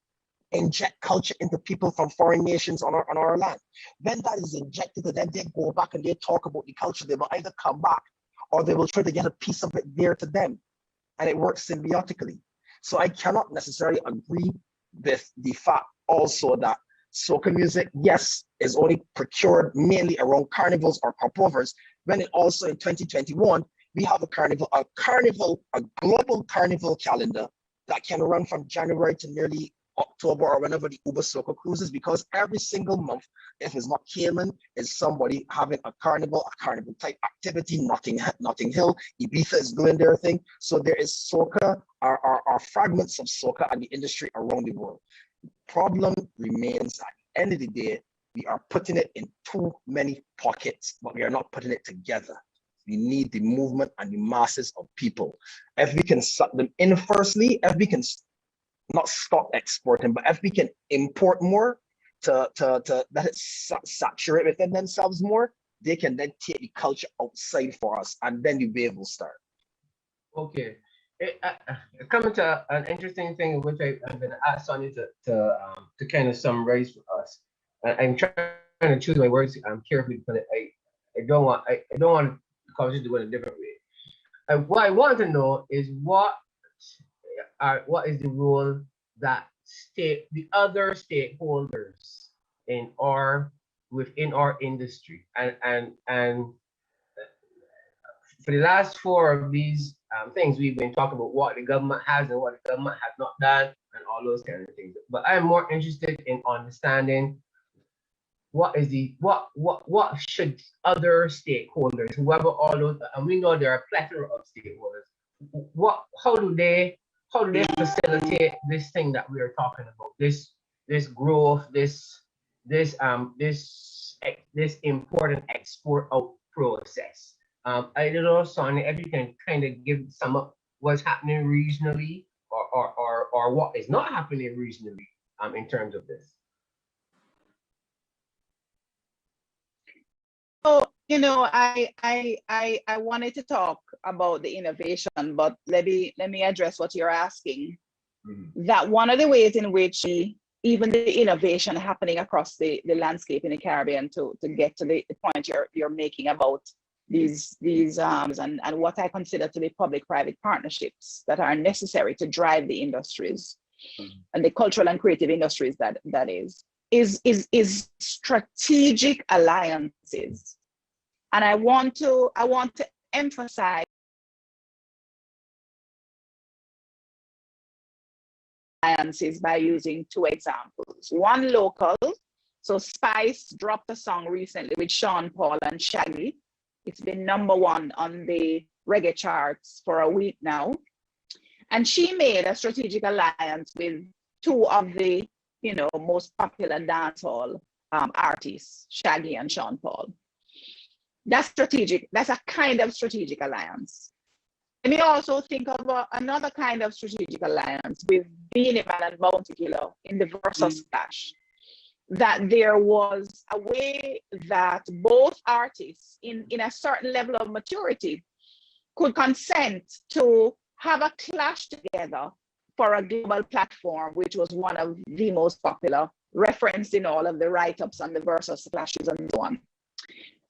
inject culture into people from foreign nations on our land. When that is injected to them, they go back and they talk about the culture. They will either come back or they will try to get a piece of it there to them. And it works symbiotically. So I cannot necessarily agree with the fact also that soca music, yes, is only procured mainly around carnivals or popovers, when it also in 2021, we have a global carnival calendar that can run from January to nearly October or whenever the Uber Soca cruises, because every single month, if it's not Cayman, is somebody having a carnival type activity. Notting Hill, Ibiza is doing their thing. So there is soca, or fragments of soca and the industry around the world. Problem remains at the end of the day, we are putting it in too many pockets, but we are not putting it together. We need the movement and the masses of people. If we can suck them in firstly, if we can not stop exporting, but if we can import more to let it saturate within themselves more, they can then take the culture outside for us, and then the wave will start. Okay. Coming to an interesting thing, which I'm going to ask Sonia to kind of summarize for us. I'm trying to choose my words carefully because I don't want the conversation to go in a different way. What I want to know is what is the role that the other stakeholders within our industry, and for the last 4 of these things, we've been talking about what the government has and what the government has not done and all those kind of things. But I'm more interested in understanding what should other stakeholders, whoever all those, and we know there are a plethora of stakeholders, how do they facilitate this thing that we are talking about, this growth, this important export out process? I don't know, Sonia, if you can kind of give some of what's happening regionally or what is not happening regionally in terms of this. So, I wanted to talk about the innovation, but let me address what you're asking. Mm-hmm. That one of the ways in which we even the innovation happening across the landscape in the Caribbean to get to the point you're making about these and what I consider to be public-private partnerships that are necessary to drive the industries and the cultural and creative industries that is strategic alliances. And I want to emphasize alliances by using two examples. One local, so Spice dropped a song recently with Sean Paul and Shaggy. It's been #1 on the reggae charts for a week now. And she made a strategic alliance with two of the, most popular dancehall artists, Shaggy and Sean Paul. That's strategic. That's a kind of strategic alliance. Let me also think of another kind of strategic alliance with Beanie Man and Bounty Killer in the Versus Clash. That there was a way that both artists in a certain level of maturity could consent to have a clash together for a global platform, which was one of the most popular, referenced in all of the write-ups on the Versus Clashes and so on.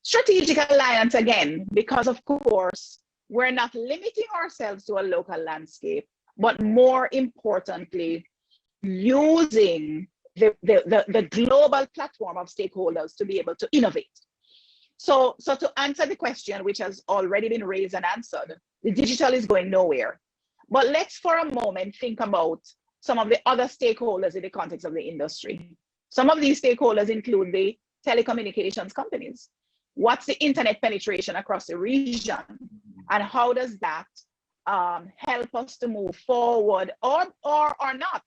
Strategic alliance again, because of course, we're not limiting ourselves to a local landscape, but more importantly, using the global platform of stakeholders to be able to innovate. So to answer the question, which has already been raised and answered, the digital is going nowhere. But let's for a moment think about some of the other stakeholders in the context of the industry. Some of these stakeholders include the telecommunications companies. What's the internet penetration across the region? And how does that help us to move forward or not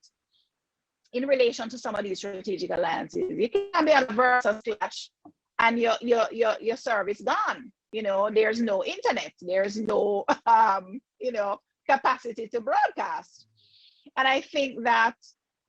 in relation to some of these strategic alliances? You can be on a Versus Clash and your service gone. There's no internet, there's no capacity to broadcast. And I think that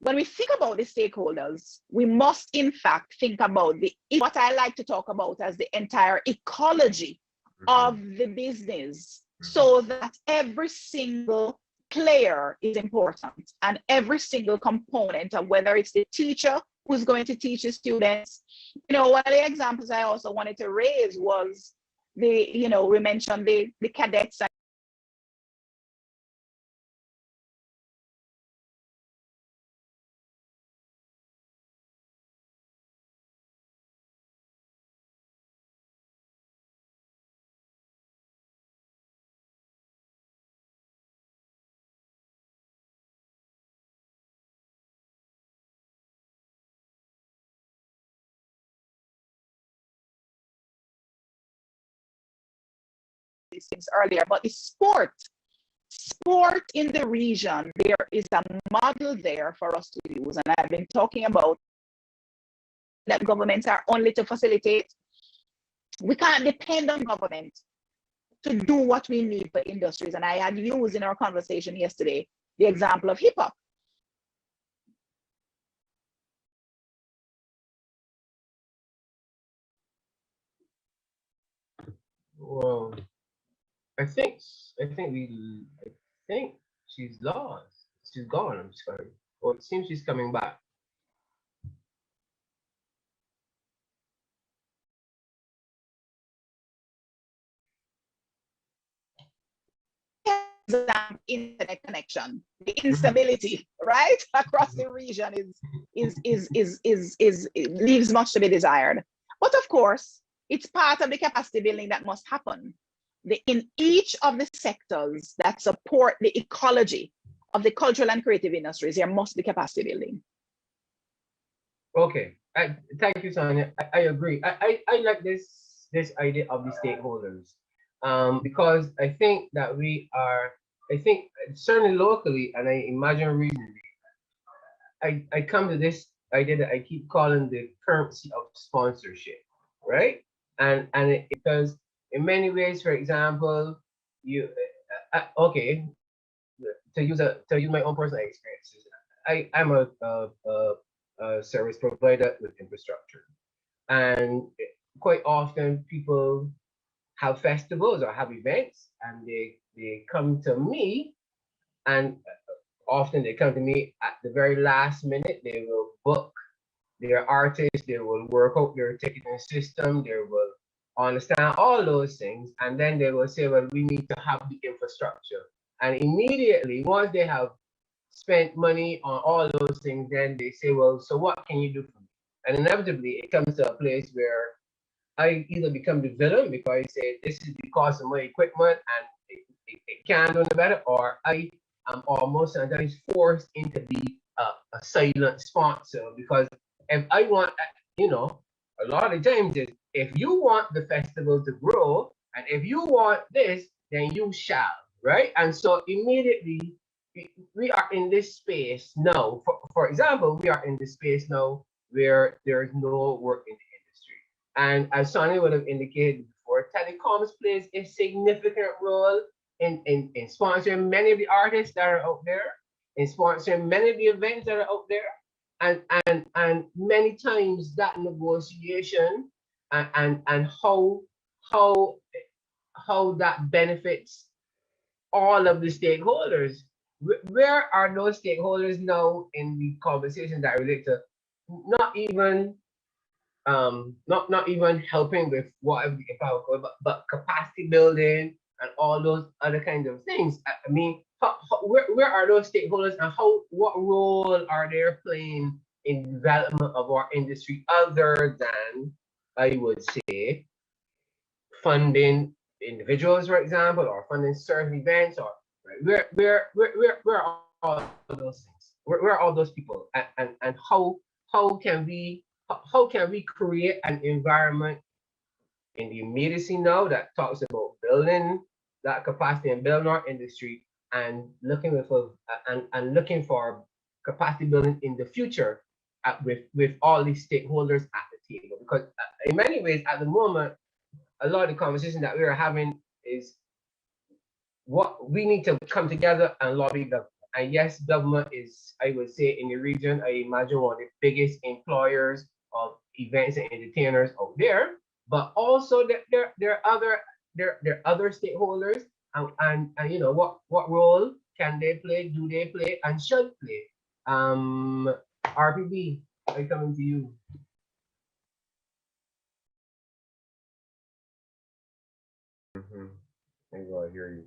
when we think about the stakeholders, we must in fact think about what I like to talk about as the entire ecology of the business, so that every single player is important and every single component of whether it's the teacher who's going to teach the students. One of the examples I also wanted to raise was we mentioned the cadets. These things earlier, but the sport in the region, there is a model there for us to use. And I've been talking about that governments are only to facilitate. We can't depend on government to do what we need for industries. And I had used in our conversation yesterday the example of hip hop. Well, I think she's lost. She's gone. I'm sorry. Well, it seems she's coming back. Internet connection, the instability, right, across the region leaves much to be desired. But of course, it's part of the capacity building that must happen. In each of the sectors that support the ecology of the cultural and creative industries, there must be capacity building. Okay, thank you, Sonia. I agree. I like this idea of the stakeholders, because I think that I think certainly locally, and I imagine regionally, I come to this idea that I keep calling the currency of sponsorship, right? Because in many ways, for example, okay, to use my own personal experiences, I'm a service provider with infrastructure, and quite often people have festivals or have events, and they come to me, and often they come to me at the very last minute. They will book their artists, they will work out their ticketing system, they will understand all those things, and then they will say, well, we need to have the infrastructure. And immediately, once they have spent money on all those things, then they say, well, so what can you do for me? And inevitably, it comes to a place where I either become the villain because I say, this is the cost of my equipment and it can't do no better, or I am almost sometimes forced into be a silent sponsor, because if I want, you know, a lot of times is, if you want the festival to grow and if you want this, then you shall, right? And so immediately we are in this space now. For example, we are in this space now where there's no work in the industry. And as Sonny would have indicated before, telecoms plays a significant role in sponsoring many of the artists that are out there, in sponsoring many of the events that are out there. And many times that negotiation and how that benefits all of the stakeholders. Where are those stakeholders now in the conversation that relate to not even not even helping with whatever the Passcode, but capacity building and all those other kinds of things? I mean, where are those stakeholders, and what role are they playing in the development of our industry, other than, I would say, funding individuals, for example, or funding certain events, or where are all those things? Where are all those people, and how can we create an environment in the immediacy now that talks about building that capacity and building our industry, and looking for capacity building in the future with all these stakeholders at the table? Because in many ways, at the moment, a lot of the conversation that we are having is what we need to come together and lobby government. And yes, government is, I would say, in the region, I imagine, one of the biggest employers of events and entertainers out there. But also there are other stakeholders, and you know, what role can they play, do they play, and should play? RPB, I coming to you. I go, I hear you.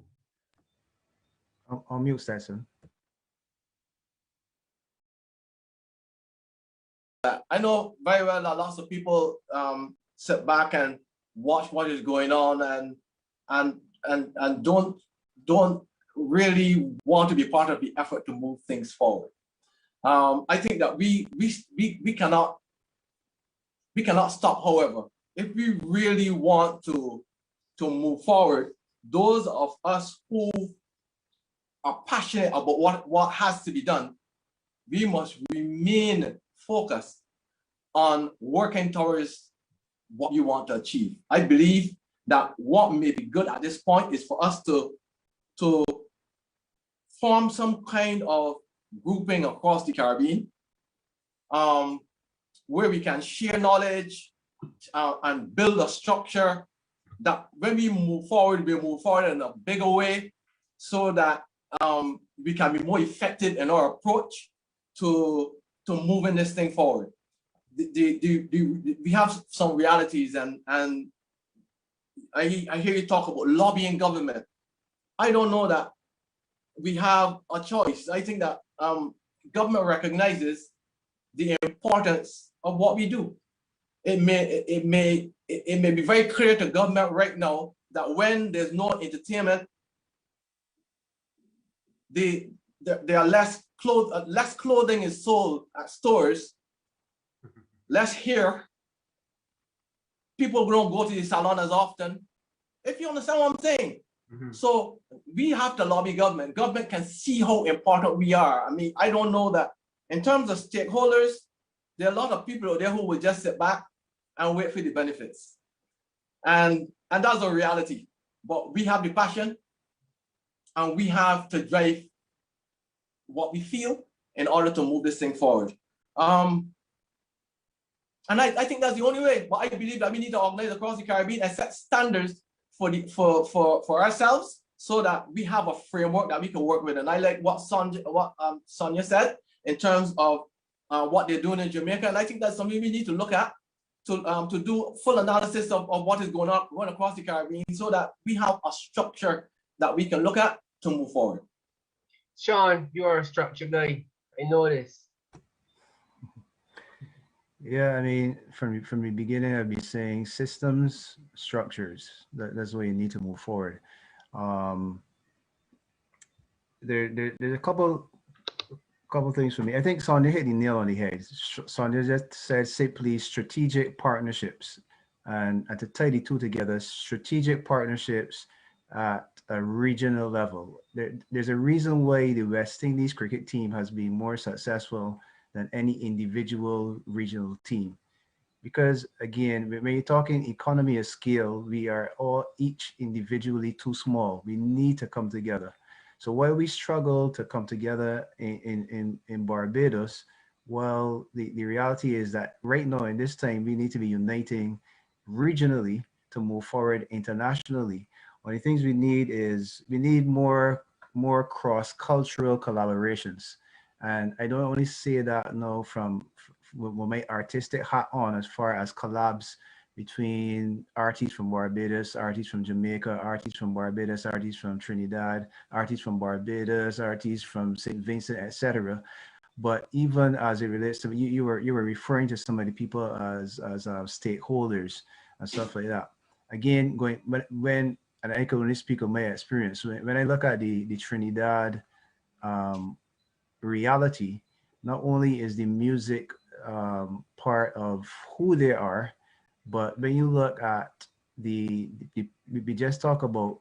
I'll mute Stetson. I know very well that lots of people sit back and watch what is going on and don't really want to be part of the effort to move things forward. I think that we cannot stop. However, if we really want to move forward, those of us who are passionate about what has to be done, we must remain focused on working towards what you want to achieve. I believe that what may be good at this point is for us to form some kind of grouping across the Caribbean, where we can share knowledge and build a structure that when we move forward in a bigger way, so that we can be more effective in our approach to moving this thing forward. We have some realities, and I hear you talk about lobbying government. I don't know that we have a choice. I think that government recognizes the importance of what we do. It may be very clear to government right now that when there's no entertainment, there are less clothing is sold at stores, less hair. People don't go to the salon as often, if you understand what I'm saying. So we have to lobby government. Government can see how important we are. I mean, I don't know that in terms of stakeholders, there are a lot of people out there who will just sit back and wait for the benefits. And that's a reality. But we have the passion, and we have to drive what we feel in order to move this thing forward. And I think that's the only way. But I believe that we need to organize across the Caribbean and set standards for ourselves, so that we have a framework that we can work with. And I like what Sonia said in terms of what they're doing in Jamaica. And I think that's something we need to look at to do full analysis of what is going on across the Caribbean, so that we have a structure that we can look at to move forward. Sean, you're a structure guy. I know this. Yeah, I mean, from the beginning, I've been saying systems, structures. That's where you need to move forward. There's a couple things for me. I think Sonia hit the nail on the head. Sonia just said simply strategic partnerships, and to tie the two together, strategic partnerships at a regional level. There's a reason why the West Indies cricket team has been more successful than any individual regional team. Because again, when you're talking economy of scale, we are all each individually too small. We need to come together. So while we struggle to come together in Barbados, well, the reality is that right now in this time, we need to be uniting regionally to move forward internationally. One of the things we need is more cross-cultural collaborations. And I don't only say that now with my artistic hat on, as far as collabs between artists from Barbados, artists from Jamaica, artists from Barbados, artists from Trinidad, artists from Barbados, artists from St. Vincent, etc. But even as it relates to you were referring to some of the people as stakeholders and stuff like that. Again, and I can only speak of my experience. When I look at the Trinidad reality, not only is the music part of who they are, but when you look at we just talk about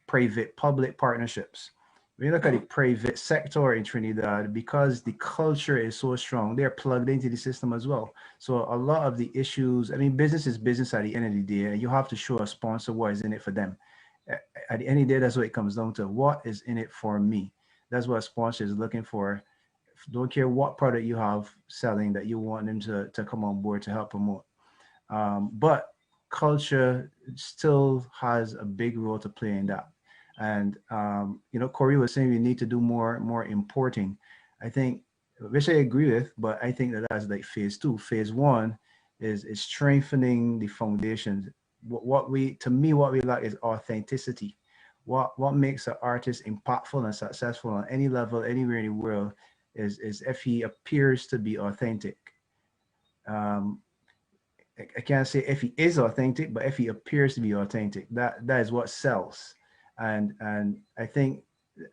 private-public partnerships. When you look at the private sector in Trinidad, because the culture is so strong, they're plugged into the system as well. So a lot of the issues, I mean, business is business at the end of the day. You have to show a sponsor what is in it for them. At the end of the day, that's what it comes down to. What is in it for me? That's what a sponsor is looking for. Don't care what product you have selling, that you want them to come on board to help promote. But culture still has a big role to play in that. And, Corey was saying we need to do more importing. I think, which I agree with, but I think that's like phase 2. Phase 1 is strengthening the foundations. What we lack is authenticity. What makes an artist impactful and successful on any level, anywhere in the world, is if he appears to be authentic. I can't say if he is authentic, but if he appears to be authentic, that is what sells. And I think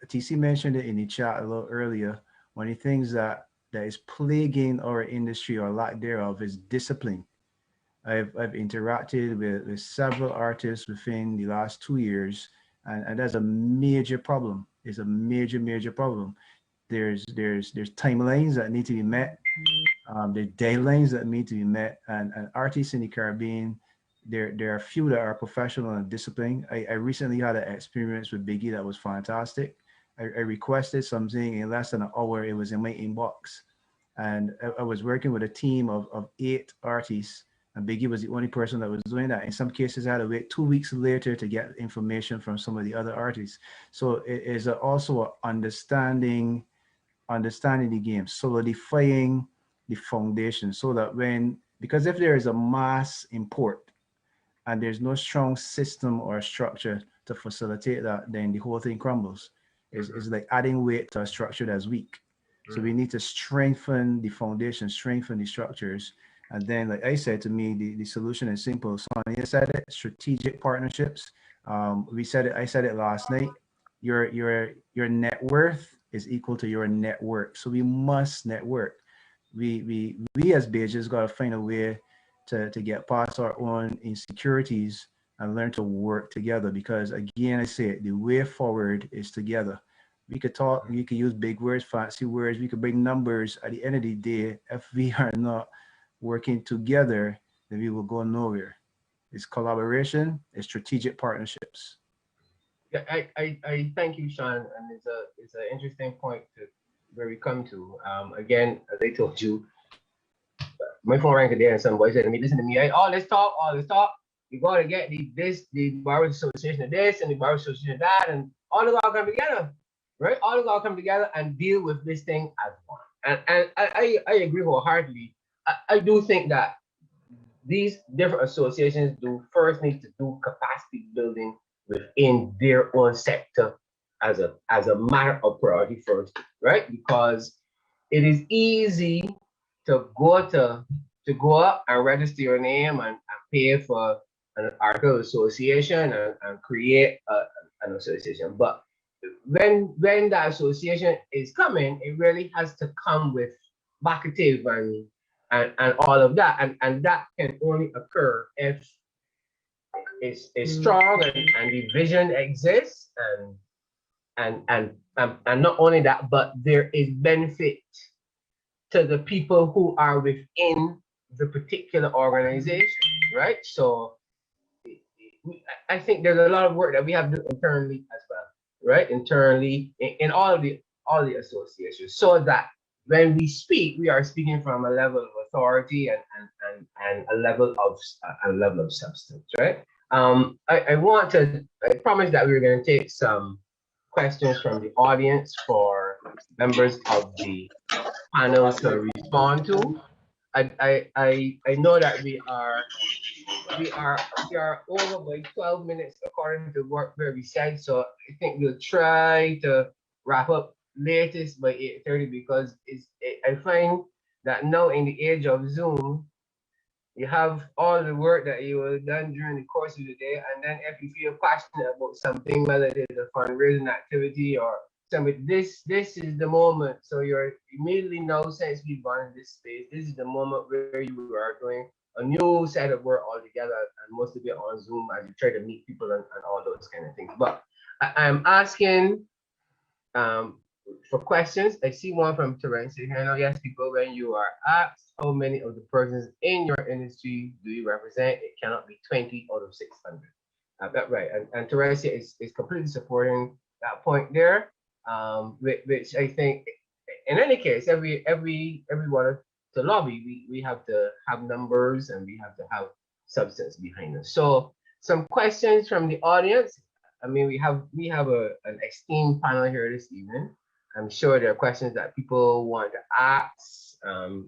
TC mentioned it in the chat a little earlier. One of the things that is plaguing our industry, or lack thereof, is discipline. I've interacted with several artists within the last 2 years, and that's a major problem. It's a major problem. There's timelines that need to be met. There's deadlines that need to be met, and artists in the Caribbean, there are a few that are professional and disciplined. I recently had an experience with Biggie that was fantastic. I requested something in less than an hour. It was in my inbox, and I was working with a team of 8 artists, and Biggie was the only person that was doing that. In some cases, I had to wait 2 weeks later to get information from some of the other artists. So it is also understanding the game, solidifying the foundation, so that because if there is a mass import and there's no strong system or structure to facilitate that, then the whole thing crumbles. It's like adding weight to a structure that's weak. So we need to strengthen the foundation, strengthen the structures. And then, like I said, to me, the solution is simple. Sonia said it, strategic partnerships. I said it last night. Your net worth is equal to your network. So we must network. We as Bajans got to find a way to get past our own insecurities and learn to work together. Because again, I say it, the way forward is together. We could talk, we could use big words, fancy words, we could bring numbers. At the end of the day, if we are not working together, then we will go nowhere. It's collaboration, it's strategic partnerships. Yeah, I thank you, Sean, and it's an interesting point to where we come to. Again, as I told you, my phone rang today and some boy said to me, listen to me, let's talk. You got to get the Barbados Association of this and the Barbados Association of that, and all of all come together, right? All of all come together and deal with this thing as one. And I agree wholeheartedly. I do think that these different associations do first need to do capacity building within their own sector as a matter of priority first, right? Because it is easy to go up and register your name and pay for an article association and create an association. But when that association is coming, it really has to come with marketing and all of that. And that can only occur if it's strong and the vision exists and not only that, but there is benefit to the people who are within the particular organization, right? So I think there's a lot of work that we have to do internally as well, right? Internally in all the associations, so that when we speak, we are speaking from a level of authority and a level of substance, right? I promised that we were going to take some questions from the audience for members of the panel to respond to. I know that we are over by 12 minutes according to what we said, so I think we'll try to wrap up latest by 8:30, because I find that now in the age of Zoom, you have all the work that you have done during the course of the day, and then if you feel passionate about something, whether it is a fundraising activity or something, this is the moment. So you're immediately now, since we've gone in this space, this is the moment where you are doing a new set of work altogether, and most of it on Zoom as you try to meet people and all those kind of things. But I'm asking for questions. I see one from Terence. I know, yes, people, when you are asked how many of the persons in your industry do you represent, it cannot be 20 out of 600. That's right. And Terence is completely supporting that point there, which I think, in any case, everyone to lobby, we have to have numbers and we have to have substance behind us. So some questions from the audience. I mean, we have an esteemed panel here this evening. I'm sure there are questions that people want to ask.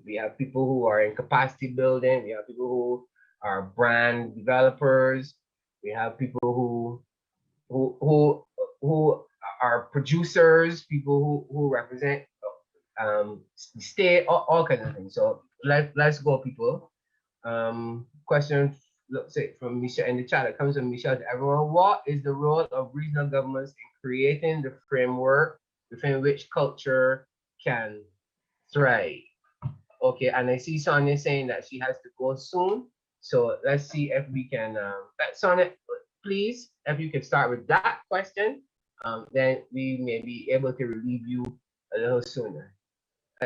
We have people who are in capacity building. We have people who are brand developers. We have people who are producers, people who represent the state, all kinds of things. So let's go, people. Question, let's say from Michelle in the chat. It comes from Michelle to everyone. What is the role of regional governments in creating the framework within which culture can thrive? Okay, and I see Sonia saying that she has to go soon. So let's see if we can, Sonia, please, if you can start with that question, then we may be able to relieve you a little sooner.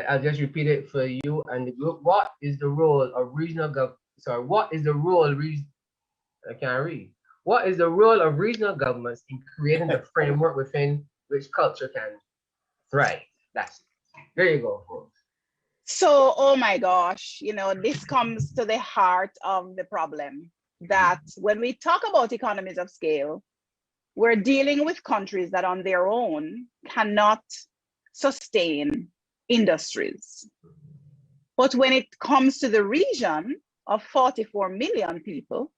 I'll just repeat it for you and the group. What is the role of regional what is the role I can't read. What is the role of regional governments in creating the framework within which culture can thrive? That's it. There you go, folks. So, oh my gosh, this comes to the heart of the problem, that when we talk about economies of scale, we're dealing with countries that on their own cannot sustain industries. But when it comes to the region of 44 million people,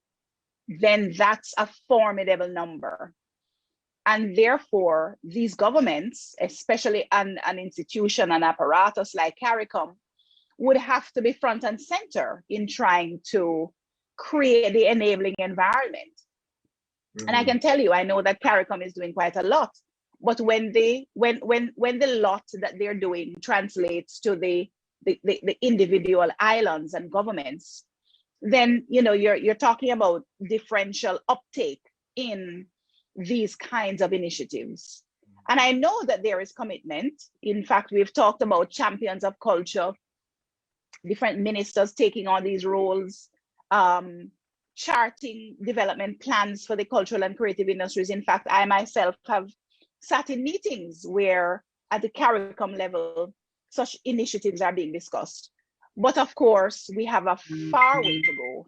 then that's a formidable number. And therefore, these governments, especially an institution, an apparatus like CARICOM, would have to be front and center in trying to create the enabling environment. And I can tell you, I know that CARICOM is doing quite a lot, but when the lot that they're doing translates to the individual islands and governments, then you're talking about differential uptake in these kinds of initiatives. And I know that there is commitment. In fact, we've talked about champions of culture, different ministers taking on these roles, charting development plans for the cultural and creative industries. In fact, I myself have sat in meetings where at the CARICOM level, such initiatives are being discussed. But of course, we have a far way to go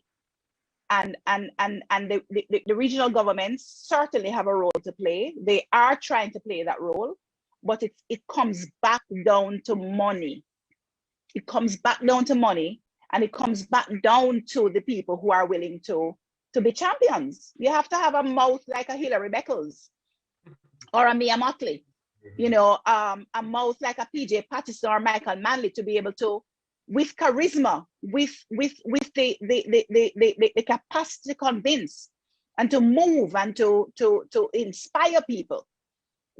the regional governments certainly have a role to play. They are trying to play that role, but it comes back down to money. It comes back down to money, and it comes back down to the people who are willing to be champions. You have to have a mouth like a Hillary Beckles or a Mia Mottley, you know, a mouth like a PJ Patterson or Michael Manley to be able to, with charisma, with the capacity to convince and to move and to inspire people.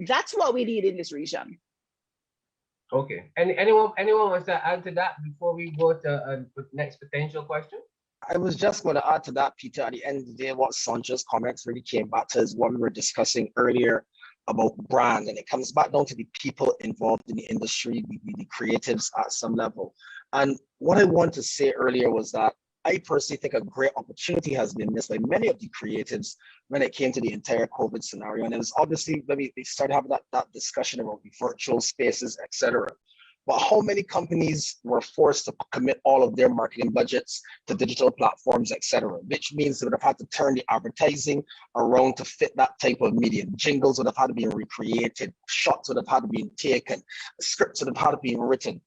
That's what we need in this region. Okay. Anyone wants to add to that before we go to next potential question? I was just going to add to that, Peter. At the end of the day, what Sandra's comments really came back to is what we were discussing earlier about brand, and it comes back down to the people involved in the industry, the creatives at some level. And what I wanted to say earlier was that I personally think a great opportunity has been missed by many of the creatives when it came to the entire COVID scenario. And it was obviously when we started having that discussion about the virtual spaces, etc. But how many companies were forced to commit all of their marketing budgets to digital platforms, etc., which means they would have had to turn the advertising around to fit that type of medium. Jingles would have had to be recreated, shots would have had to be taken, scripts would have had to be written.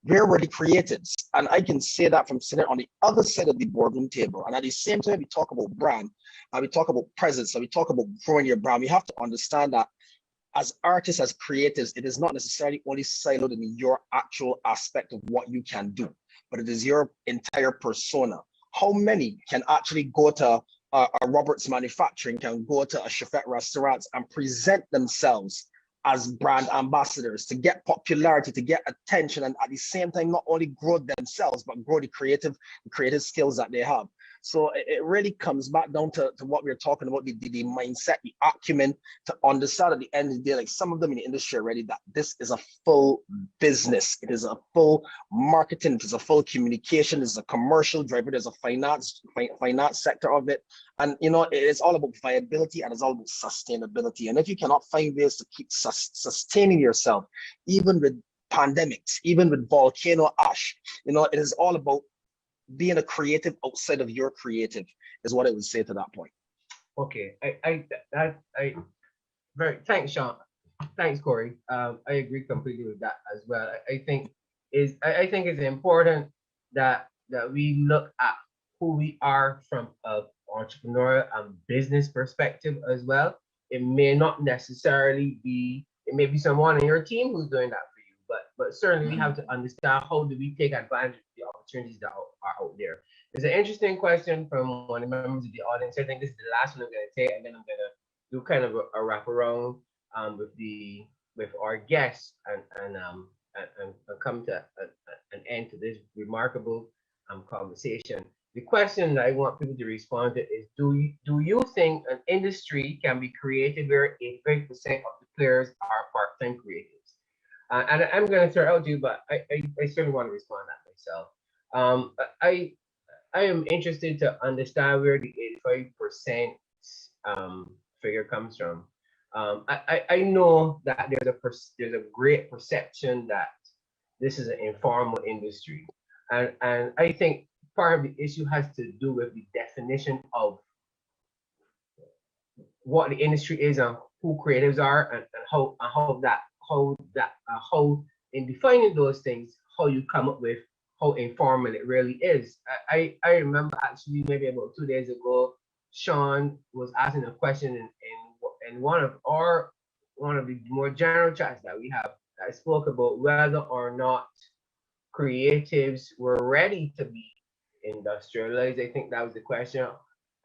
Where were the creatives? And I can say that from sitting on the other side of the boardroom table. And at the same time, we talk about brand, and we talk about presence, and we talk about growing your brand. We have to understand that as artists, as creatives, it is not necessarily only siloed in your actual aspect of what you can do, but it is your entire persona. How many can actually go to a Roberts Manufacturing, can go to a Chefette Restaurants and present themselves as brand ambassadors to get popularity, to get attention, and at the same time, not only grow themselves, but grow the creative skills that they have. So it really comes back down to what we're talking about, the mindset, the acumen, to understand at the end of the day, like some of them in the industry already, that this is a full business. It is a full marketing, it is a full communication, it is a commercial driver, there's a finance sector of it. And you know, it's all about viability and it's all about sustainability. And if you cannot find ways to keep sustaining yourself, even with pandemics, even with volcano ash, you know, it is all about being a creative outside of your creative, is what I would say to that point. Okay, thanks, Sean. Thanks, Corey. I agree completely with that as well. I think it's important that we look at who we are from an entrepreneurial and business perspective as well. It may not necessarily be, it may be someone in your team who's doing that for you, but certainly we have to understand how do we take advantage of the opportunities that are out there. There's an interesting question from one of the members of the audience. I think this is the last one I'm going to take, and then I'm going to do kind of a wrap around with our guests and come to an end to this remarkable conversation. The question that I want people to respond to is: Do you think an industry can be created where 85% of the players are part-time creatives? And I'm going to throw it out to you, but I certainly want to respond to that myself. I am interested to understand where the 85% figure comes from. I know that there's a great perception that this is an informal industry, and I think part of the issue has to do with the definition of what the industry is and who creatives are, and how in defining those things, how you come up with how informal it really is. I remember actually maybe about 2 days ago, Sean was asking a question in one of the more general chats that we have that spoke about whether or not creatives were ready to be industrialized. I think that was the question,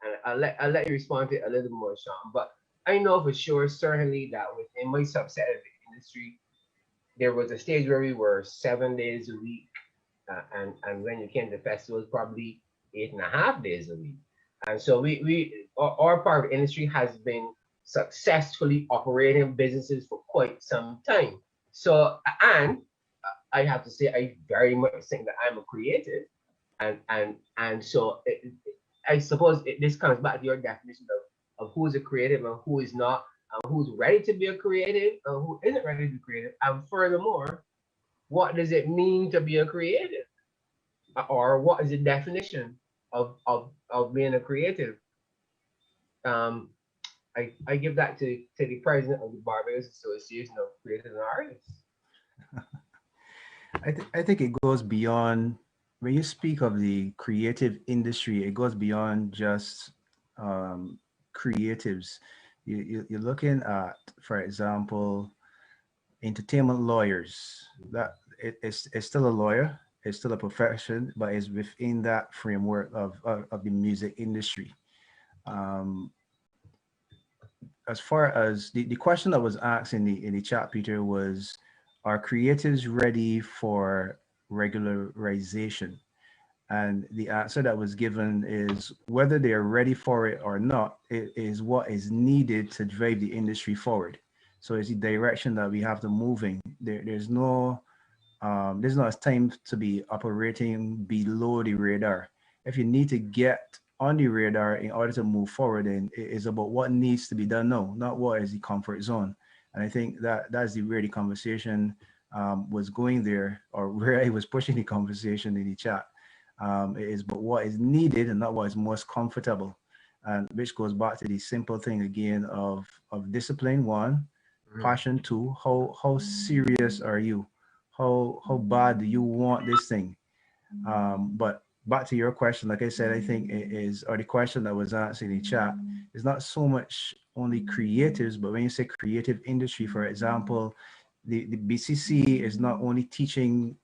and I'll let you respond to it a little more, Sean. But I know for sure, certainly, that within my subset of the industry, there was a stage where we were 7 days a week, and when you came to festivals, probably 8.5 days a week. And so our part of the industry has been successfully operating businesses for quite some time. So, and I have to say, I very much think that I'm a creative, and so I suppose this comes back to your definition of who is a creative and who is not, and who's ready to be a creative and who isn't ready to be creative. And furthermore, what does it mean to be a creative? Or what is the definition of being a creative. I give that to the president of the Barbados Association of Creators and Artists. I think it goes beyond, when you speak of the creative industry, it goes beyond just creatives. You're looking at, for example, entertainment lawyers. That it's still a lawyer, it's still a profession, but it's within that framework of the music industry. As far as the question that was asked in the chat, Peter, was, are creatives ready for regularization? And the answer that was given is, whether they are ready for it or not, it is what is needed to drive the industry forward. So it's the direction that we have to move in. There's no time to be operating below the radar. If you need to get on the radar in order to move forward, then it is about what needs to be done now, not what is the comfort zone. And I think that's where the conversation was going there, or where I was pushing the conversation in the chat. It is but what is needed and not what is most comfortable, and which goes back to the simple thing again of discipline, one, passion, two, how serious are you, how bad do you want this thing. But back to your question, like I said, I think it is, or the question that was answered in the chat, is not so much only creatives, but when you say creative industry, for example, the BCC is not only teaching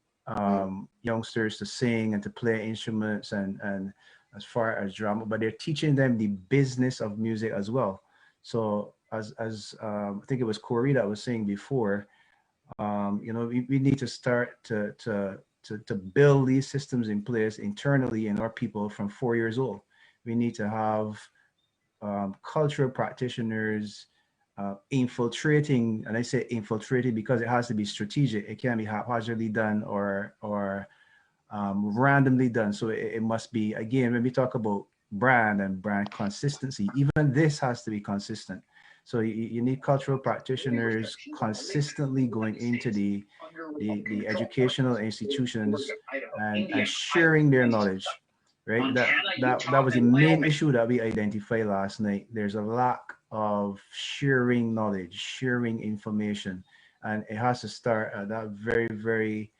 youngsters to sing and to play instruments and as far as drama, but they're teaching them the business of music as well. So as I think it was Corey that was saying before, you know, we need to start to build these systems in place internally in our people from 4 years old. We need to have cultural practitioners infiltrating, and I say infiltrated because it has to be strategic. It can't be haphazardly done or randomly done. So it must be, again, when we talk about brand and brand consistency, even this has to be consistent. So you need cultural practitioners consistently going into the educational institutions and sharing their knowledge, right? That was the main issue that we identified last night. There's a lack of sharing knowledge, sharing information, and it has to start at that very, very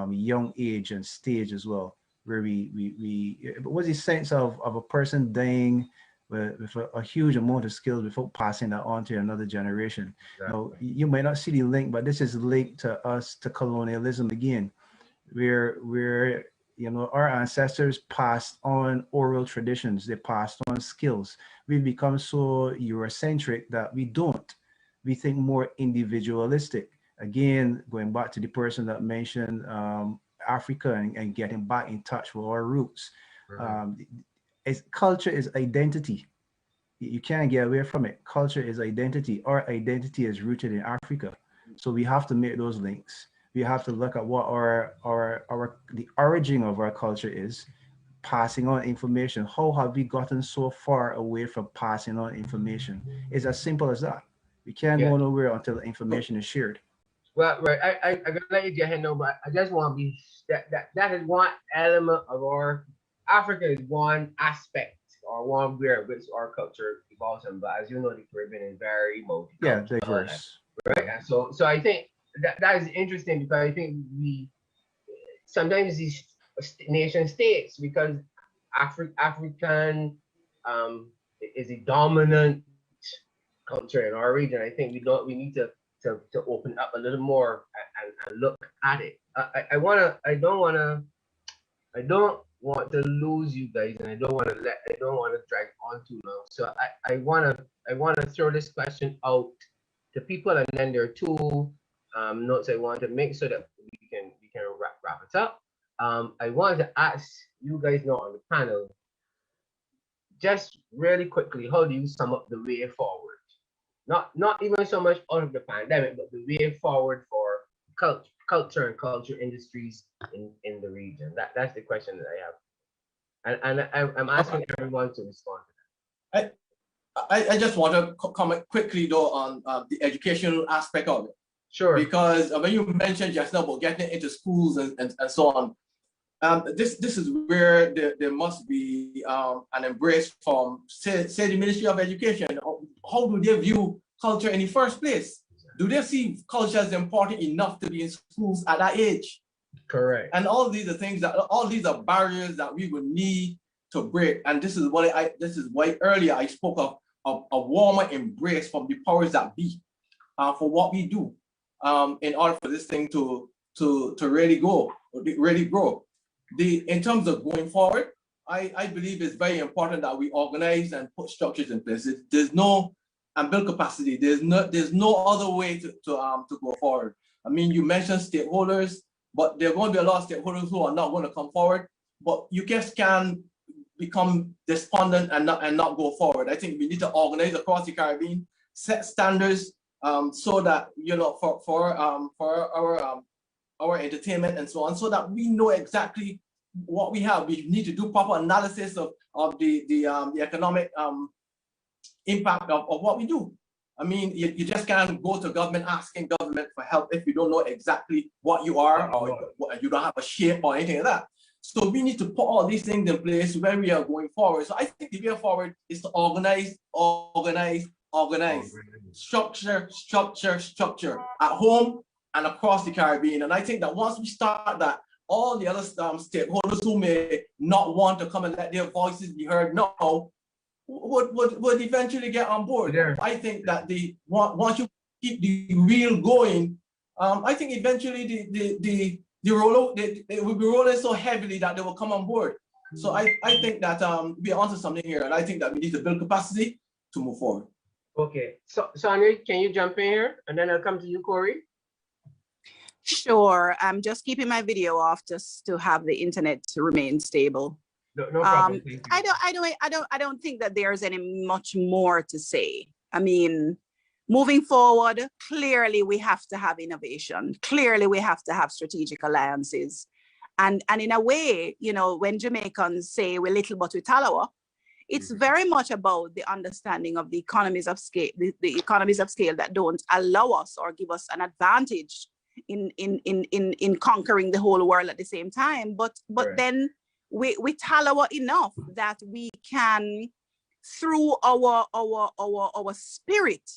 young age and stage as well, where what's the sense of a person dying with a huge amount of skills without passing that on to another generation. Exactly. Now, you might not see the link, but this is linked to us, to colonialism again, where you know, our ancestors passed on oral traditions, they passed on skills. We've become so Eurocentric that we think more individualistic. Again, going back to the person that mentioned Africa and getting back in touch with our roots. Culture is identity. You can't get away from it. Culture is identity. Our identity is rooted in Africa. So we have to make those links. We have to look at what the origin of our culture is, passing on information. How have we gotten so far away from passing on information? It's as simple as that. We can't go nowhere until the information is shared. Well, right. I'm gonna let you get ahead, no, but I just want to be that is one element of our Africa, is one aspect or one where which our culture evolves in. But as you know, the Caribbean is very multicultural, diverse, right? And so I think that is interesting, because I think we sometimes these nation states, because African is a dominant culture in our region. I think we need to open up a little more and look at it. I don't want to lose you guys, and I don't want to drag on too long. So I want to throw this question out to people, and then there are two notes I want to make so that we can wrap it up. I want to ask you guys now on the panel, just really quickly, how do you sum up the way forward? Not even so much out of the pandemic, but the way forward for culture and culture industries in the region. That's the question that I have, and I'm asking everyone to respond to that. I just want to comment quickly though on the educational aspect of it. Sure. Because when you mentioned just now about getting into schools and so on, this is where there must be an embrace from, say the Ministry of Education. How do they view culture in the first place? Do they see culture as important enough to be in schools at that age? Correct. And all these are things that, all these are barriers that we would need to break. And this is why earlier I spoke of a warmer embrace from the powers that be for what we do in order for this thing to really grow. In terms of going forward, I believe it's very important that we organize and put structures in place. And build capacity. There's no other way to go forward. I mean, you mentioned stakeholders, but there are going to be a lot of stakeholders who are not going to come forward. But you just can't become despondent and not go forward. I think we need to organize across the Caribbean, set standards so that, you know, for our entertainment and so on, so that we know exactly what we have. We need to do proper analysis of the economic impact of what we do. I mean, you just can't go to government asking government for help if you don't know exactly what you are, or you don't have a shape or anything like that. So we need to put all these things in place when we are going forward. So I think the way forward is to organize, structure at home and across the Caribbean. And I think that once we start that, all the other stakeholders who may not want to come and let their voices be heard now would eventually get on board. Yeah. I think that once you keep the wheel going, I think eventually the rollout they will be rolling so heavily that they will come on board. So I think that we're onto something here, and I think that we need to build capacity to move forward. Okay, so Sonia, can you jump in here, and then I'll come to you, Corey. Sure. I'm just keeping my video off just to have the internet to remain stable. No problem. I don't think that there's any much more to say. I mean, moving forward, clearly we have to have innovation. Clearly we have to have strategic alliances. And in a way, you know, when Jamaicans say we're little but we talawa, it's very much about the understanding of the economies of scale, the economies of scale that don't allow us or give us an advantage in conquering the whole world at the same time. But right. Then we talawa enough that we can, through our spirit,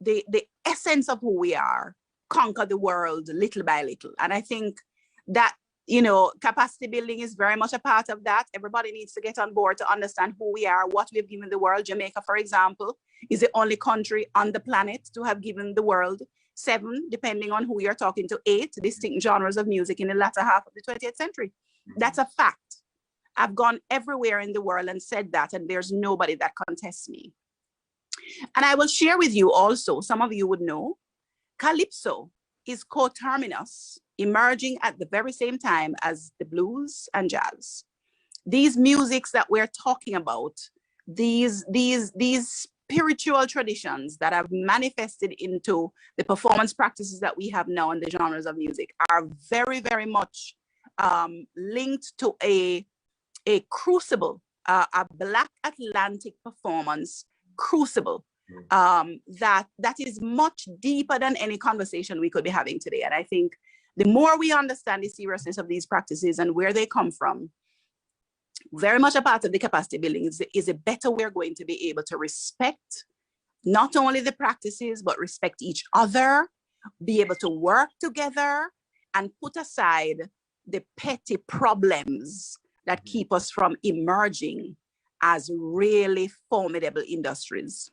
the essence of who we are, conquer the world little by little. And I think that, you know, capacity building is very much a part of that. Everybody needs to get on board to understand who we are, what we've given the world. Jamaica, for example, is the only country on the planet to have given the world 7, depending on who you're talking to, 8 distinct genres of music in the latter half of the 20th century. That's a fact. I've gone everywhere in the world and said that, and there's nobody that contests me. And I will share with you also, some of you would know, Calypso is coterminous, emerging at the very same time as the blues and jazz. These musics that we're talking about, these spiritual traditions that have manifested into the performance practices that we have now in the genres of music are very, very much linked to a crucible, a Black Atlantic performance crucible that is much deeper than any conversation we could be having today. And I think the more we understand the seriousness of these practices and where they come from, very much a part of the capacity building is a better we're going to be able to respect not only the practices, but respect each other, be able to work together and put aside the petty problems that keep us from emerging as really formidable industries.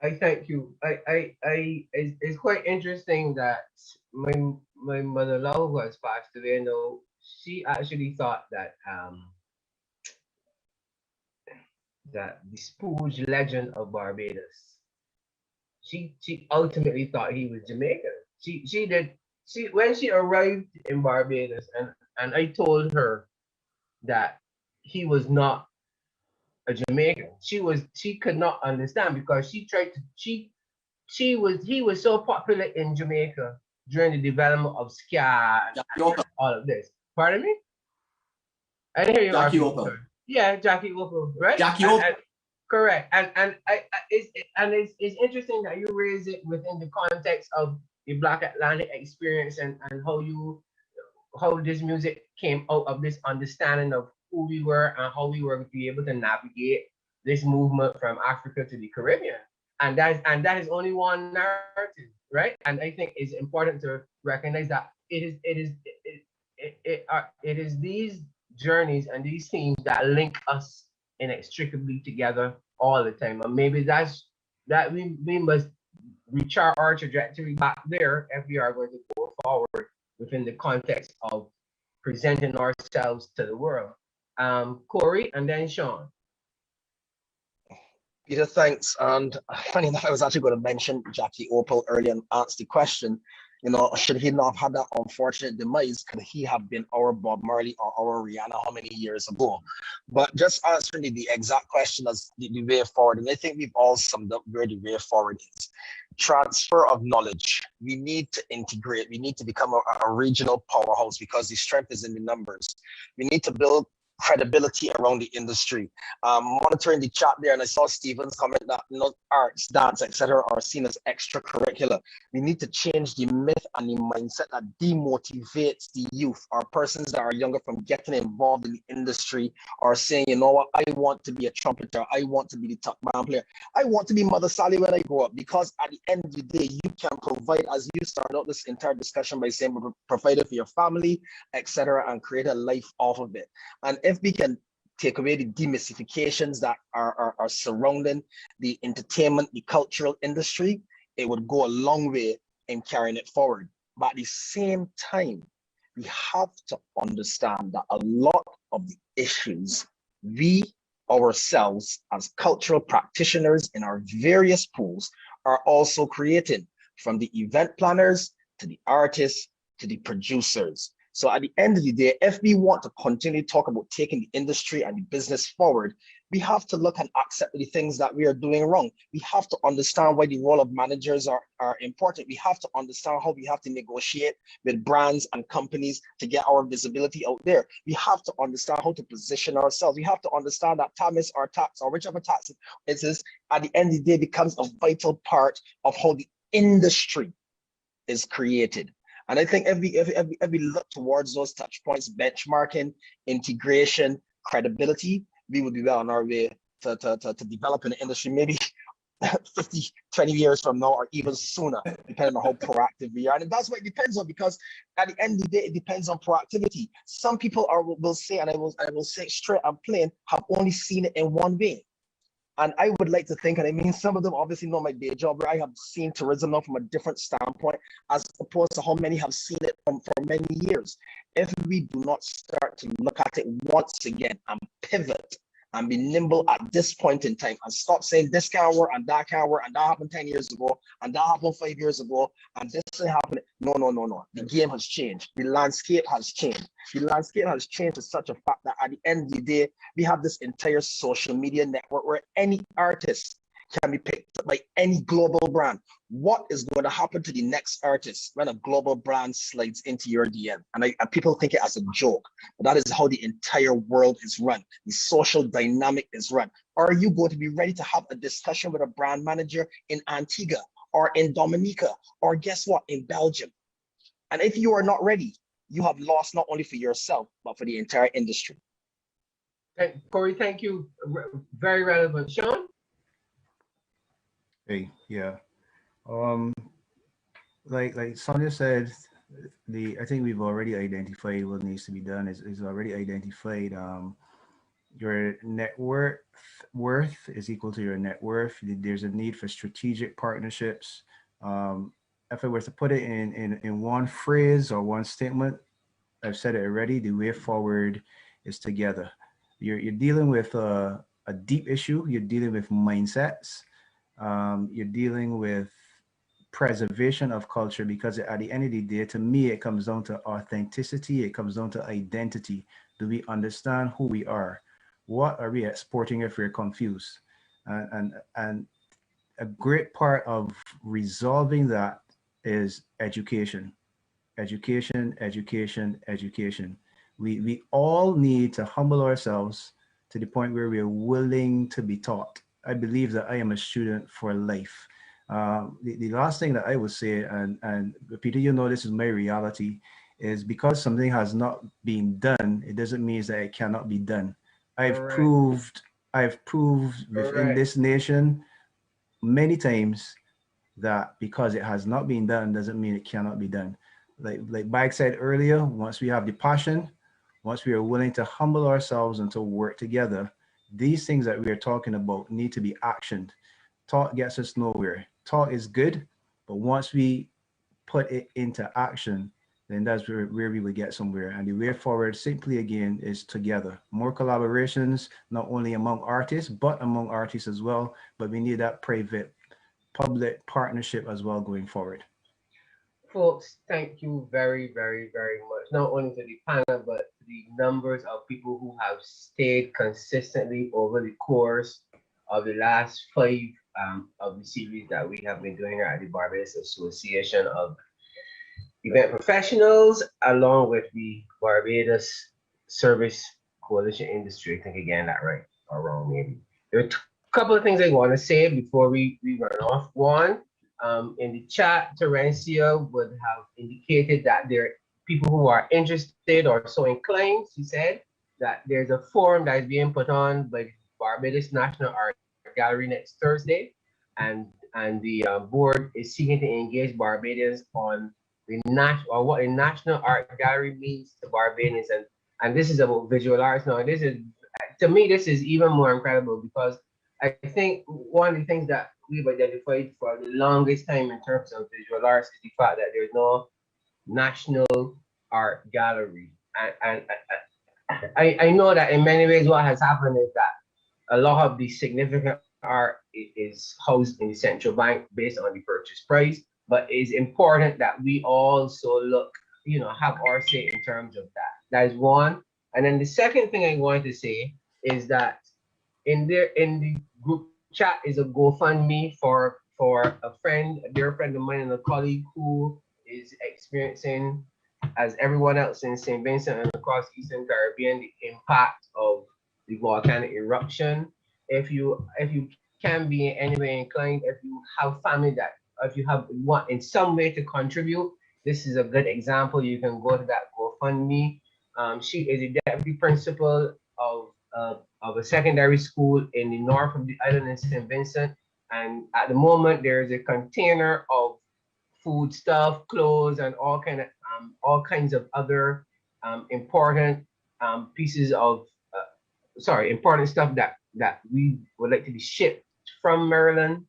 I thank you. It's quite interesting that my mother-in-law, who has passed away, you know, she actually thought that that the Spooge legend of Barbados, she ultimately thought he was Jamaican. She when she arrived in Barbados, and I told her that he was not a Jamaican. She could not understand, because he was so popular in Jamaica during the development of ska and all of this. Pardon me? I didn't hear you. Jackie Opal. Yeah, Jackie Opal, right? Jackie Opal. Correct. And it's interesting that you raise it within the context of the Black Atlantic experience and how you how this music came out of this understanding of who we were and how we were to be able to navigate this movement from Africa to the Caribbean. And that is only one narrative, right? And I think it's important to recognize that it is these journeys and these themes that link us inextricably together all the time. And maybe that we must rechart our trajectory back there if we are going to go forward within the context of presenting ourselves to the world. Corey and then Sean. Peter, thanks. And funny enough, I was actually going to mention Jackie Opal earlier and ask the question, you know, should he not have had that unfortunate demise? Could he have been our Bob Marley or our Rihanna how many years ago? But just answering the exact question as the way forward, and I think we've all summed up where the way forward is. Transfer of knowledge. We need to integrate. We need to become a regional powerhouse because the strength is in the numbers. We need to build credibility around the industry. Monitoring the chat there, and I saw Stephen's comment that, you know, arts, dance, etc. are seen as extracurricular. We need to change the myth and the mindset that demotivates the youth or persons that are younger from getting involved in the industry or saying, you know what, I want to be a trumpeter, I want to be the top band player, I want to be Mother Sally when I grow up, because at the end of the day, you can provide, as you started out this entire discussion by saying, provide it for your family, etc., and create a life off of it. And if we can take away the demystifications that are surrounding the entertainment, the cultural industry, it would go a long way in carrying it forward. But at the same time, we have to understand that a lot of the issues we ourselves as cultural practitioners in our various pools are also creating, from the event planners to the artists to the producers. So at the end of the day, if we want to continue to talk about taking the industry and the business forward, we have to look and accept the things that we are doing wrong. We have to understand why the role of managers are important. We have to understand how we have to negotiate with brands and companies to get our visibility out there. We have to understand how to position ourselves. We have to understand that TAMIS or tax or whichever tax it is, at the end of the day, becomes a vital part of how the industry is created. And I think if we look towards those touch points, benchmarking, integration, credibility, we would be well on our way to developing the industry maybe 50, 20 years from now, or even sooner, depending on how proactive we are. And that's what it depends on, because at the end of the day, it depends on proactivity. Some people will say, and I will say straight and plain, have only seen it in one way. And I would like to think, and I mean, some of them obviously know my day job, where I have seen tourism now from a different standpoint, as opposed to how many have seen it for many years. If we do not start to look at it once again and pivot and be nimble at this point in time and stop saying this can't work and that can't work and that happened 10 years ago and that happened 5 years ago and this ain't happening. No. The game has changed. The landscape has changed. The landscape has changed to such a fact that at the end of the day, we have this entire social media network where any artist can be picked up by any global brand. What is going to happen to the next artist when a global brand slides into your DM? And people think it as a joke, but that is how the entire world is run. The social dynamic is run. Are you going to be ready to have a discussion with a brand manager in Antigua or in Dominica, or guess what, in Belgium? And if you are not ready, you have lost not only for yourself, but for the entire industry. Corey, thank you. Very relevant. Sean? Hey, yeah. Like Sonia said, I think we've already identified what needs to be done. Is already identified. Your net worth is equal to your net worth. There's a need for strategic partnerships. If I were to put it in one phrase or one statement, I've said it already. The way forward is together. You're dealing with a deep issue. You're dealing with mindsets. You're dealing with preservation of culture, because at the end of the day, to me, it comes down to authenticity. It comes down to identity. Do we understand who we are? What are we exporting if we're confused? And a great part of resolving that is education. Education. We all need to humble ourselves to the point where we're willing to be taught. I believe that I am a student for life. The last thing that I would say, and Peter, you know, this is my reality, is because something has not been done, it doesn't mean that it cannot be done. I've Correct. proved within Correct. this nation many times that because it has not been done doesn't mean it cannot be done. Like Mike said earlier, once we have the passion, once we are willing to humble ourselves and to work together, these things that we are talking about need to be actioned. Talk gets us nowhere. Talk is good, but once we put it into action, then that's where we would get somewhere. And the way forward, simply again, is together. More collaborations, not only among artists, but among artists as well. But we need that private public partnership as well going forward. Folks, thank you very, very, very much. Not only to the panel, but to the numbers of people who have stayed consistently over the course of the last 5 of the series that we have been doing at the Barbados Association of Event Professionals, along with the Barbados Service Coalition Industry. I think I got that right or wrong, maybe. There are a couple of things I want to say before we run off. One, in the chat, Terencia would have indicated that there are people who are interested or so inclined. She said that there's a forum that is being put on by Barbados National Art Gallery next Thursday, and the board is seeking to engage Barbadians on the what a National Art Gallery means to Barbadians, and this is about visual arts now. And this is, to me, this is even more incredible because I think one of the things that we've identified for the longest time in terms of visual arts is the fact that there's no national art gallery. And I know that in many ways what has happened is that a lot of the significant art is housed in the central bank based on the purchase price, but it's important that we also look, have our say in terms of that. That is one. And then the second thing I wanted to say is that in the group chat is a GoFundMe for a dear friend of mine and a colleague who is experiencing, as everyone else in St. Vincent and across Eastern Caribbean, the impact of the volcanic eruption. If you can be in any way inclined, if you have family that, if you want in some way to contribute, this is a good example. You can go to that GoFundMe. She is a deputy principal of a secondary school in the north of the island in St. Vincent. And at the moment, there is a container of food stuff, clothes, and all kinds of other important pieces of important stuff that we would like to be shipped from Maryland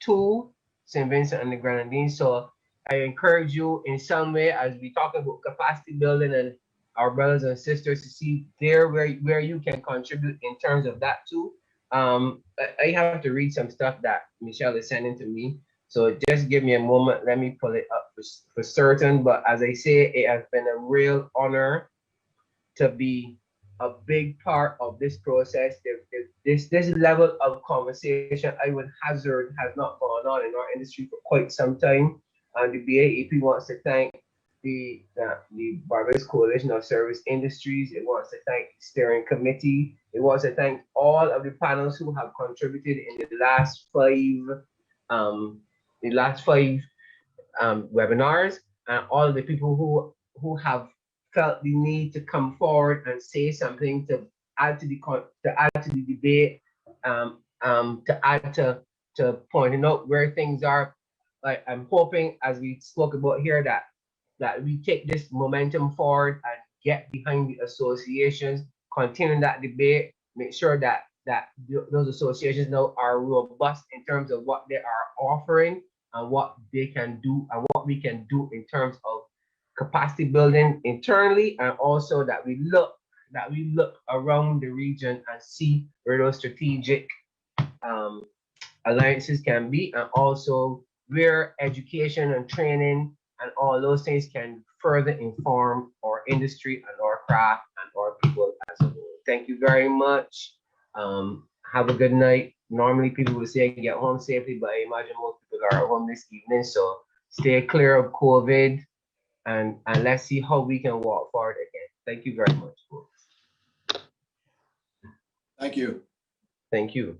to St. Vincent and the Grenadines. So I encourage you in some way, as we talk about capacity building and our brothers and sisters, to see there where you can contribute in terms of that too. I have to read some stuff that Michelle is sending to me. So just give me a moment. Let me pull it up for certain. But as I say, it has been a real honor to be a big part of this process. This level of conversation, I would hazard, has not gone on in our industry for quite some time. And the BAEP wants to thank the Barbados Coalition of Service Industries. It wants to thank the steering committee. It wants to thank all of the panels who have contributed in the last five webinars, and all of the people who have felt the need to come forward and say something to add to the debate, to add to pointing out where things are. Like, I'm hoping, as we spoke about here, that we take this momentum forward and get behind the associations, continue that debate, make sure that those associations now are robust in terms of what they are offering and what they can do and what we can do in terms of capacity building internally, and also that we look around the region and see where those strategic alliances can be, and also where education and training and all those things can further inform our industry and our craft and our people as a whole. Thank you very much. Have a good night. Normally people would say get home safely, but I imagine most people are at home this evening, so stay clear of COVID, and let's see how we can walk forward again. Thank you very much, folks. Thank you. Thank you.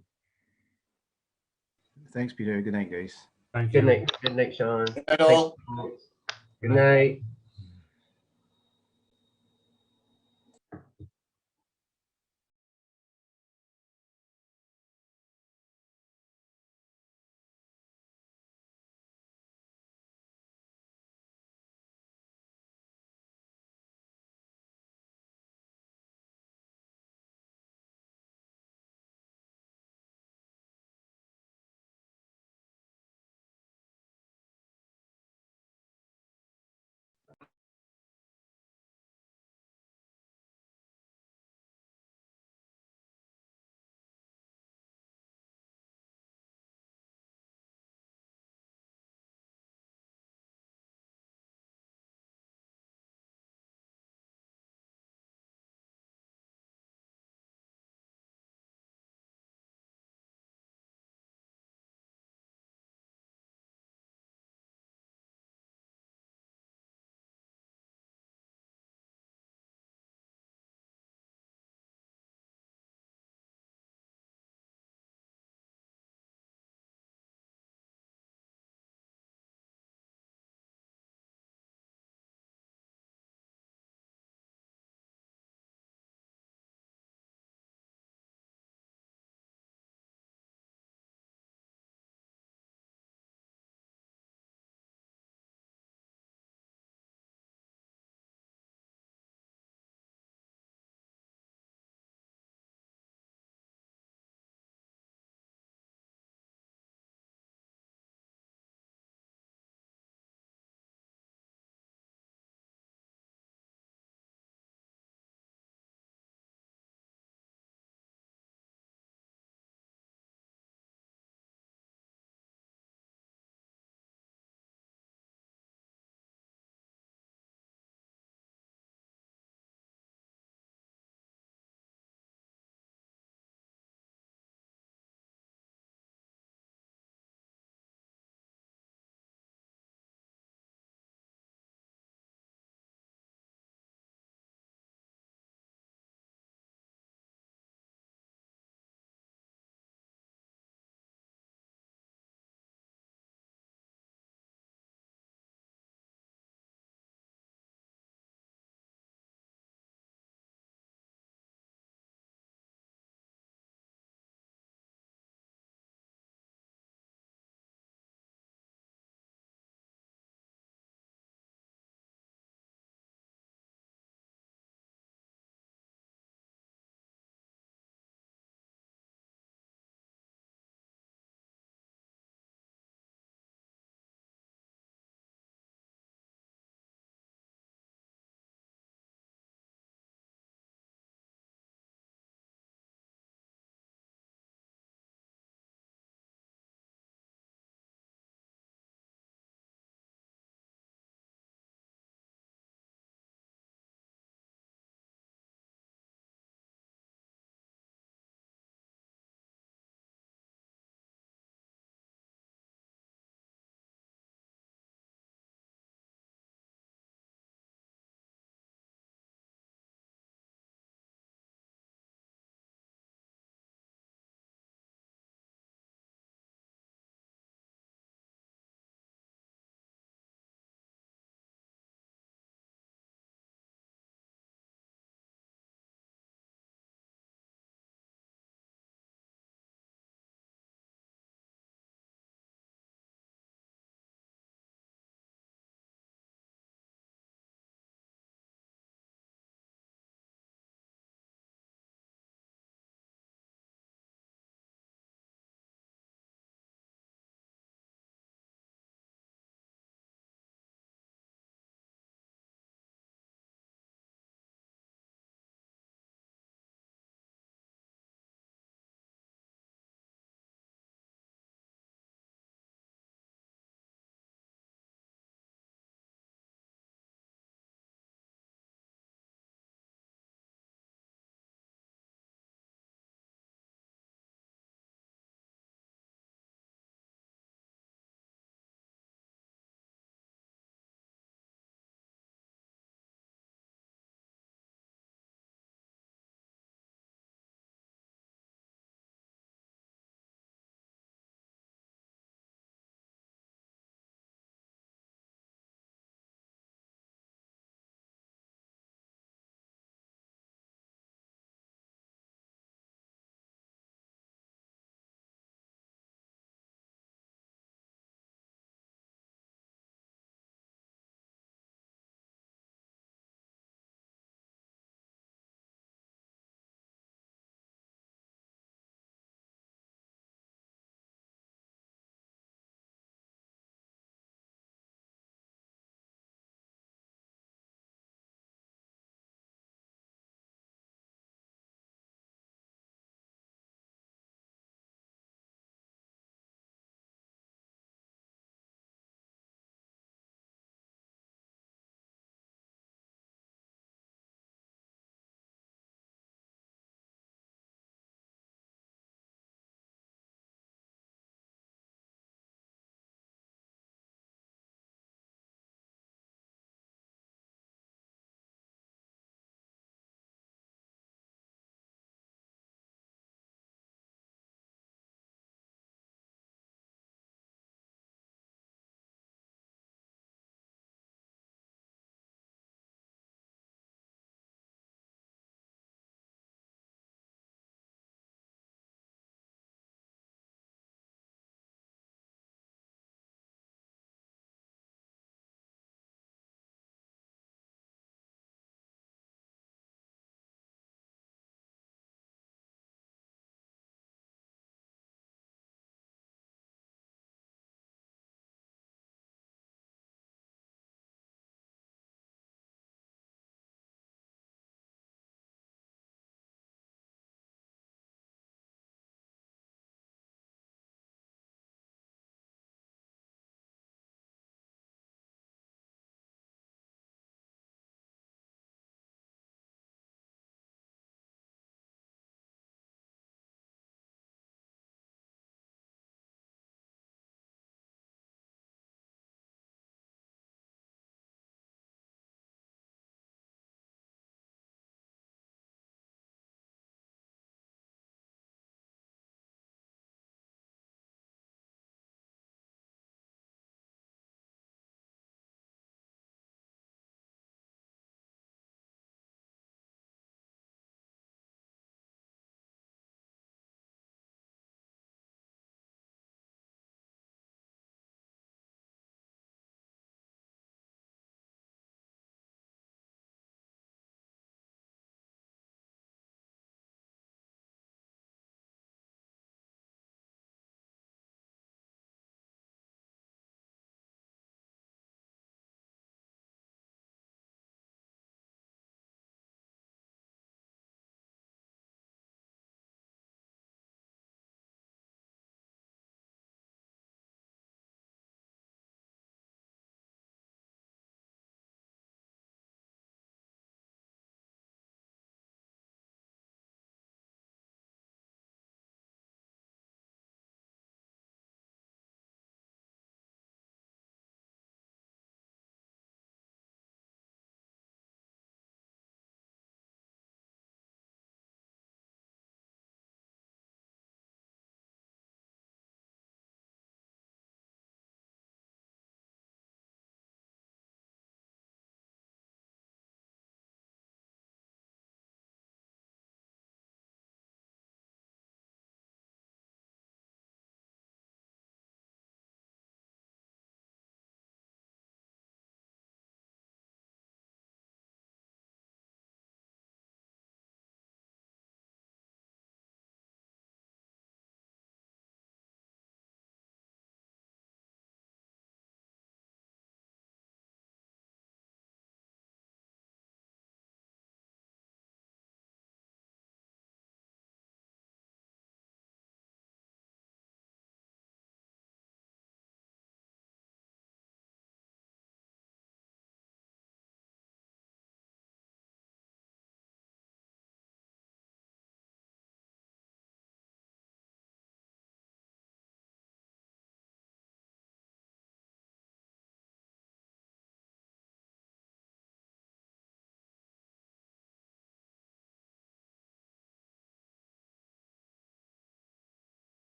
Thanks, Peter. Good night, guys. Thank you. Good night, Sean. Good night, all. Good night.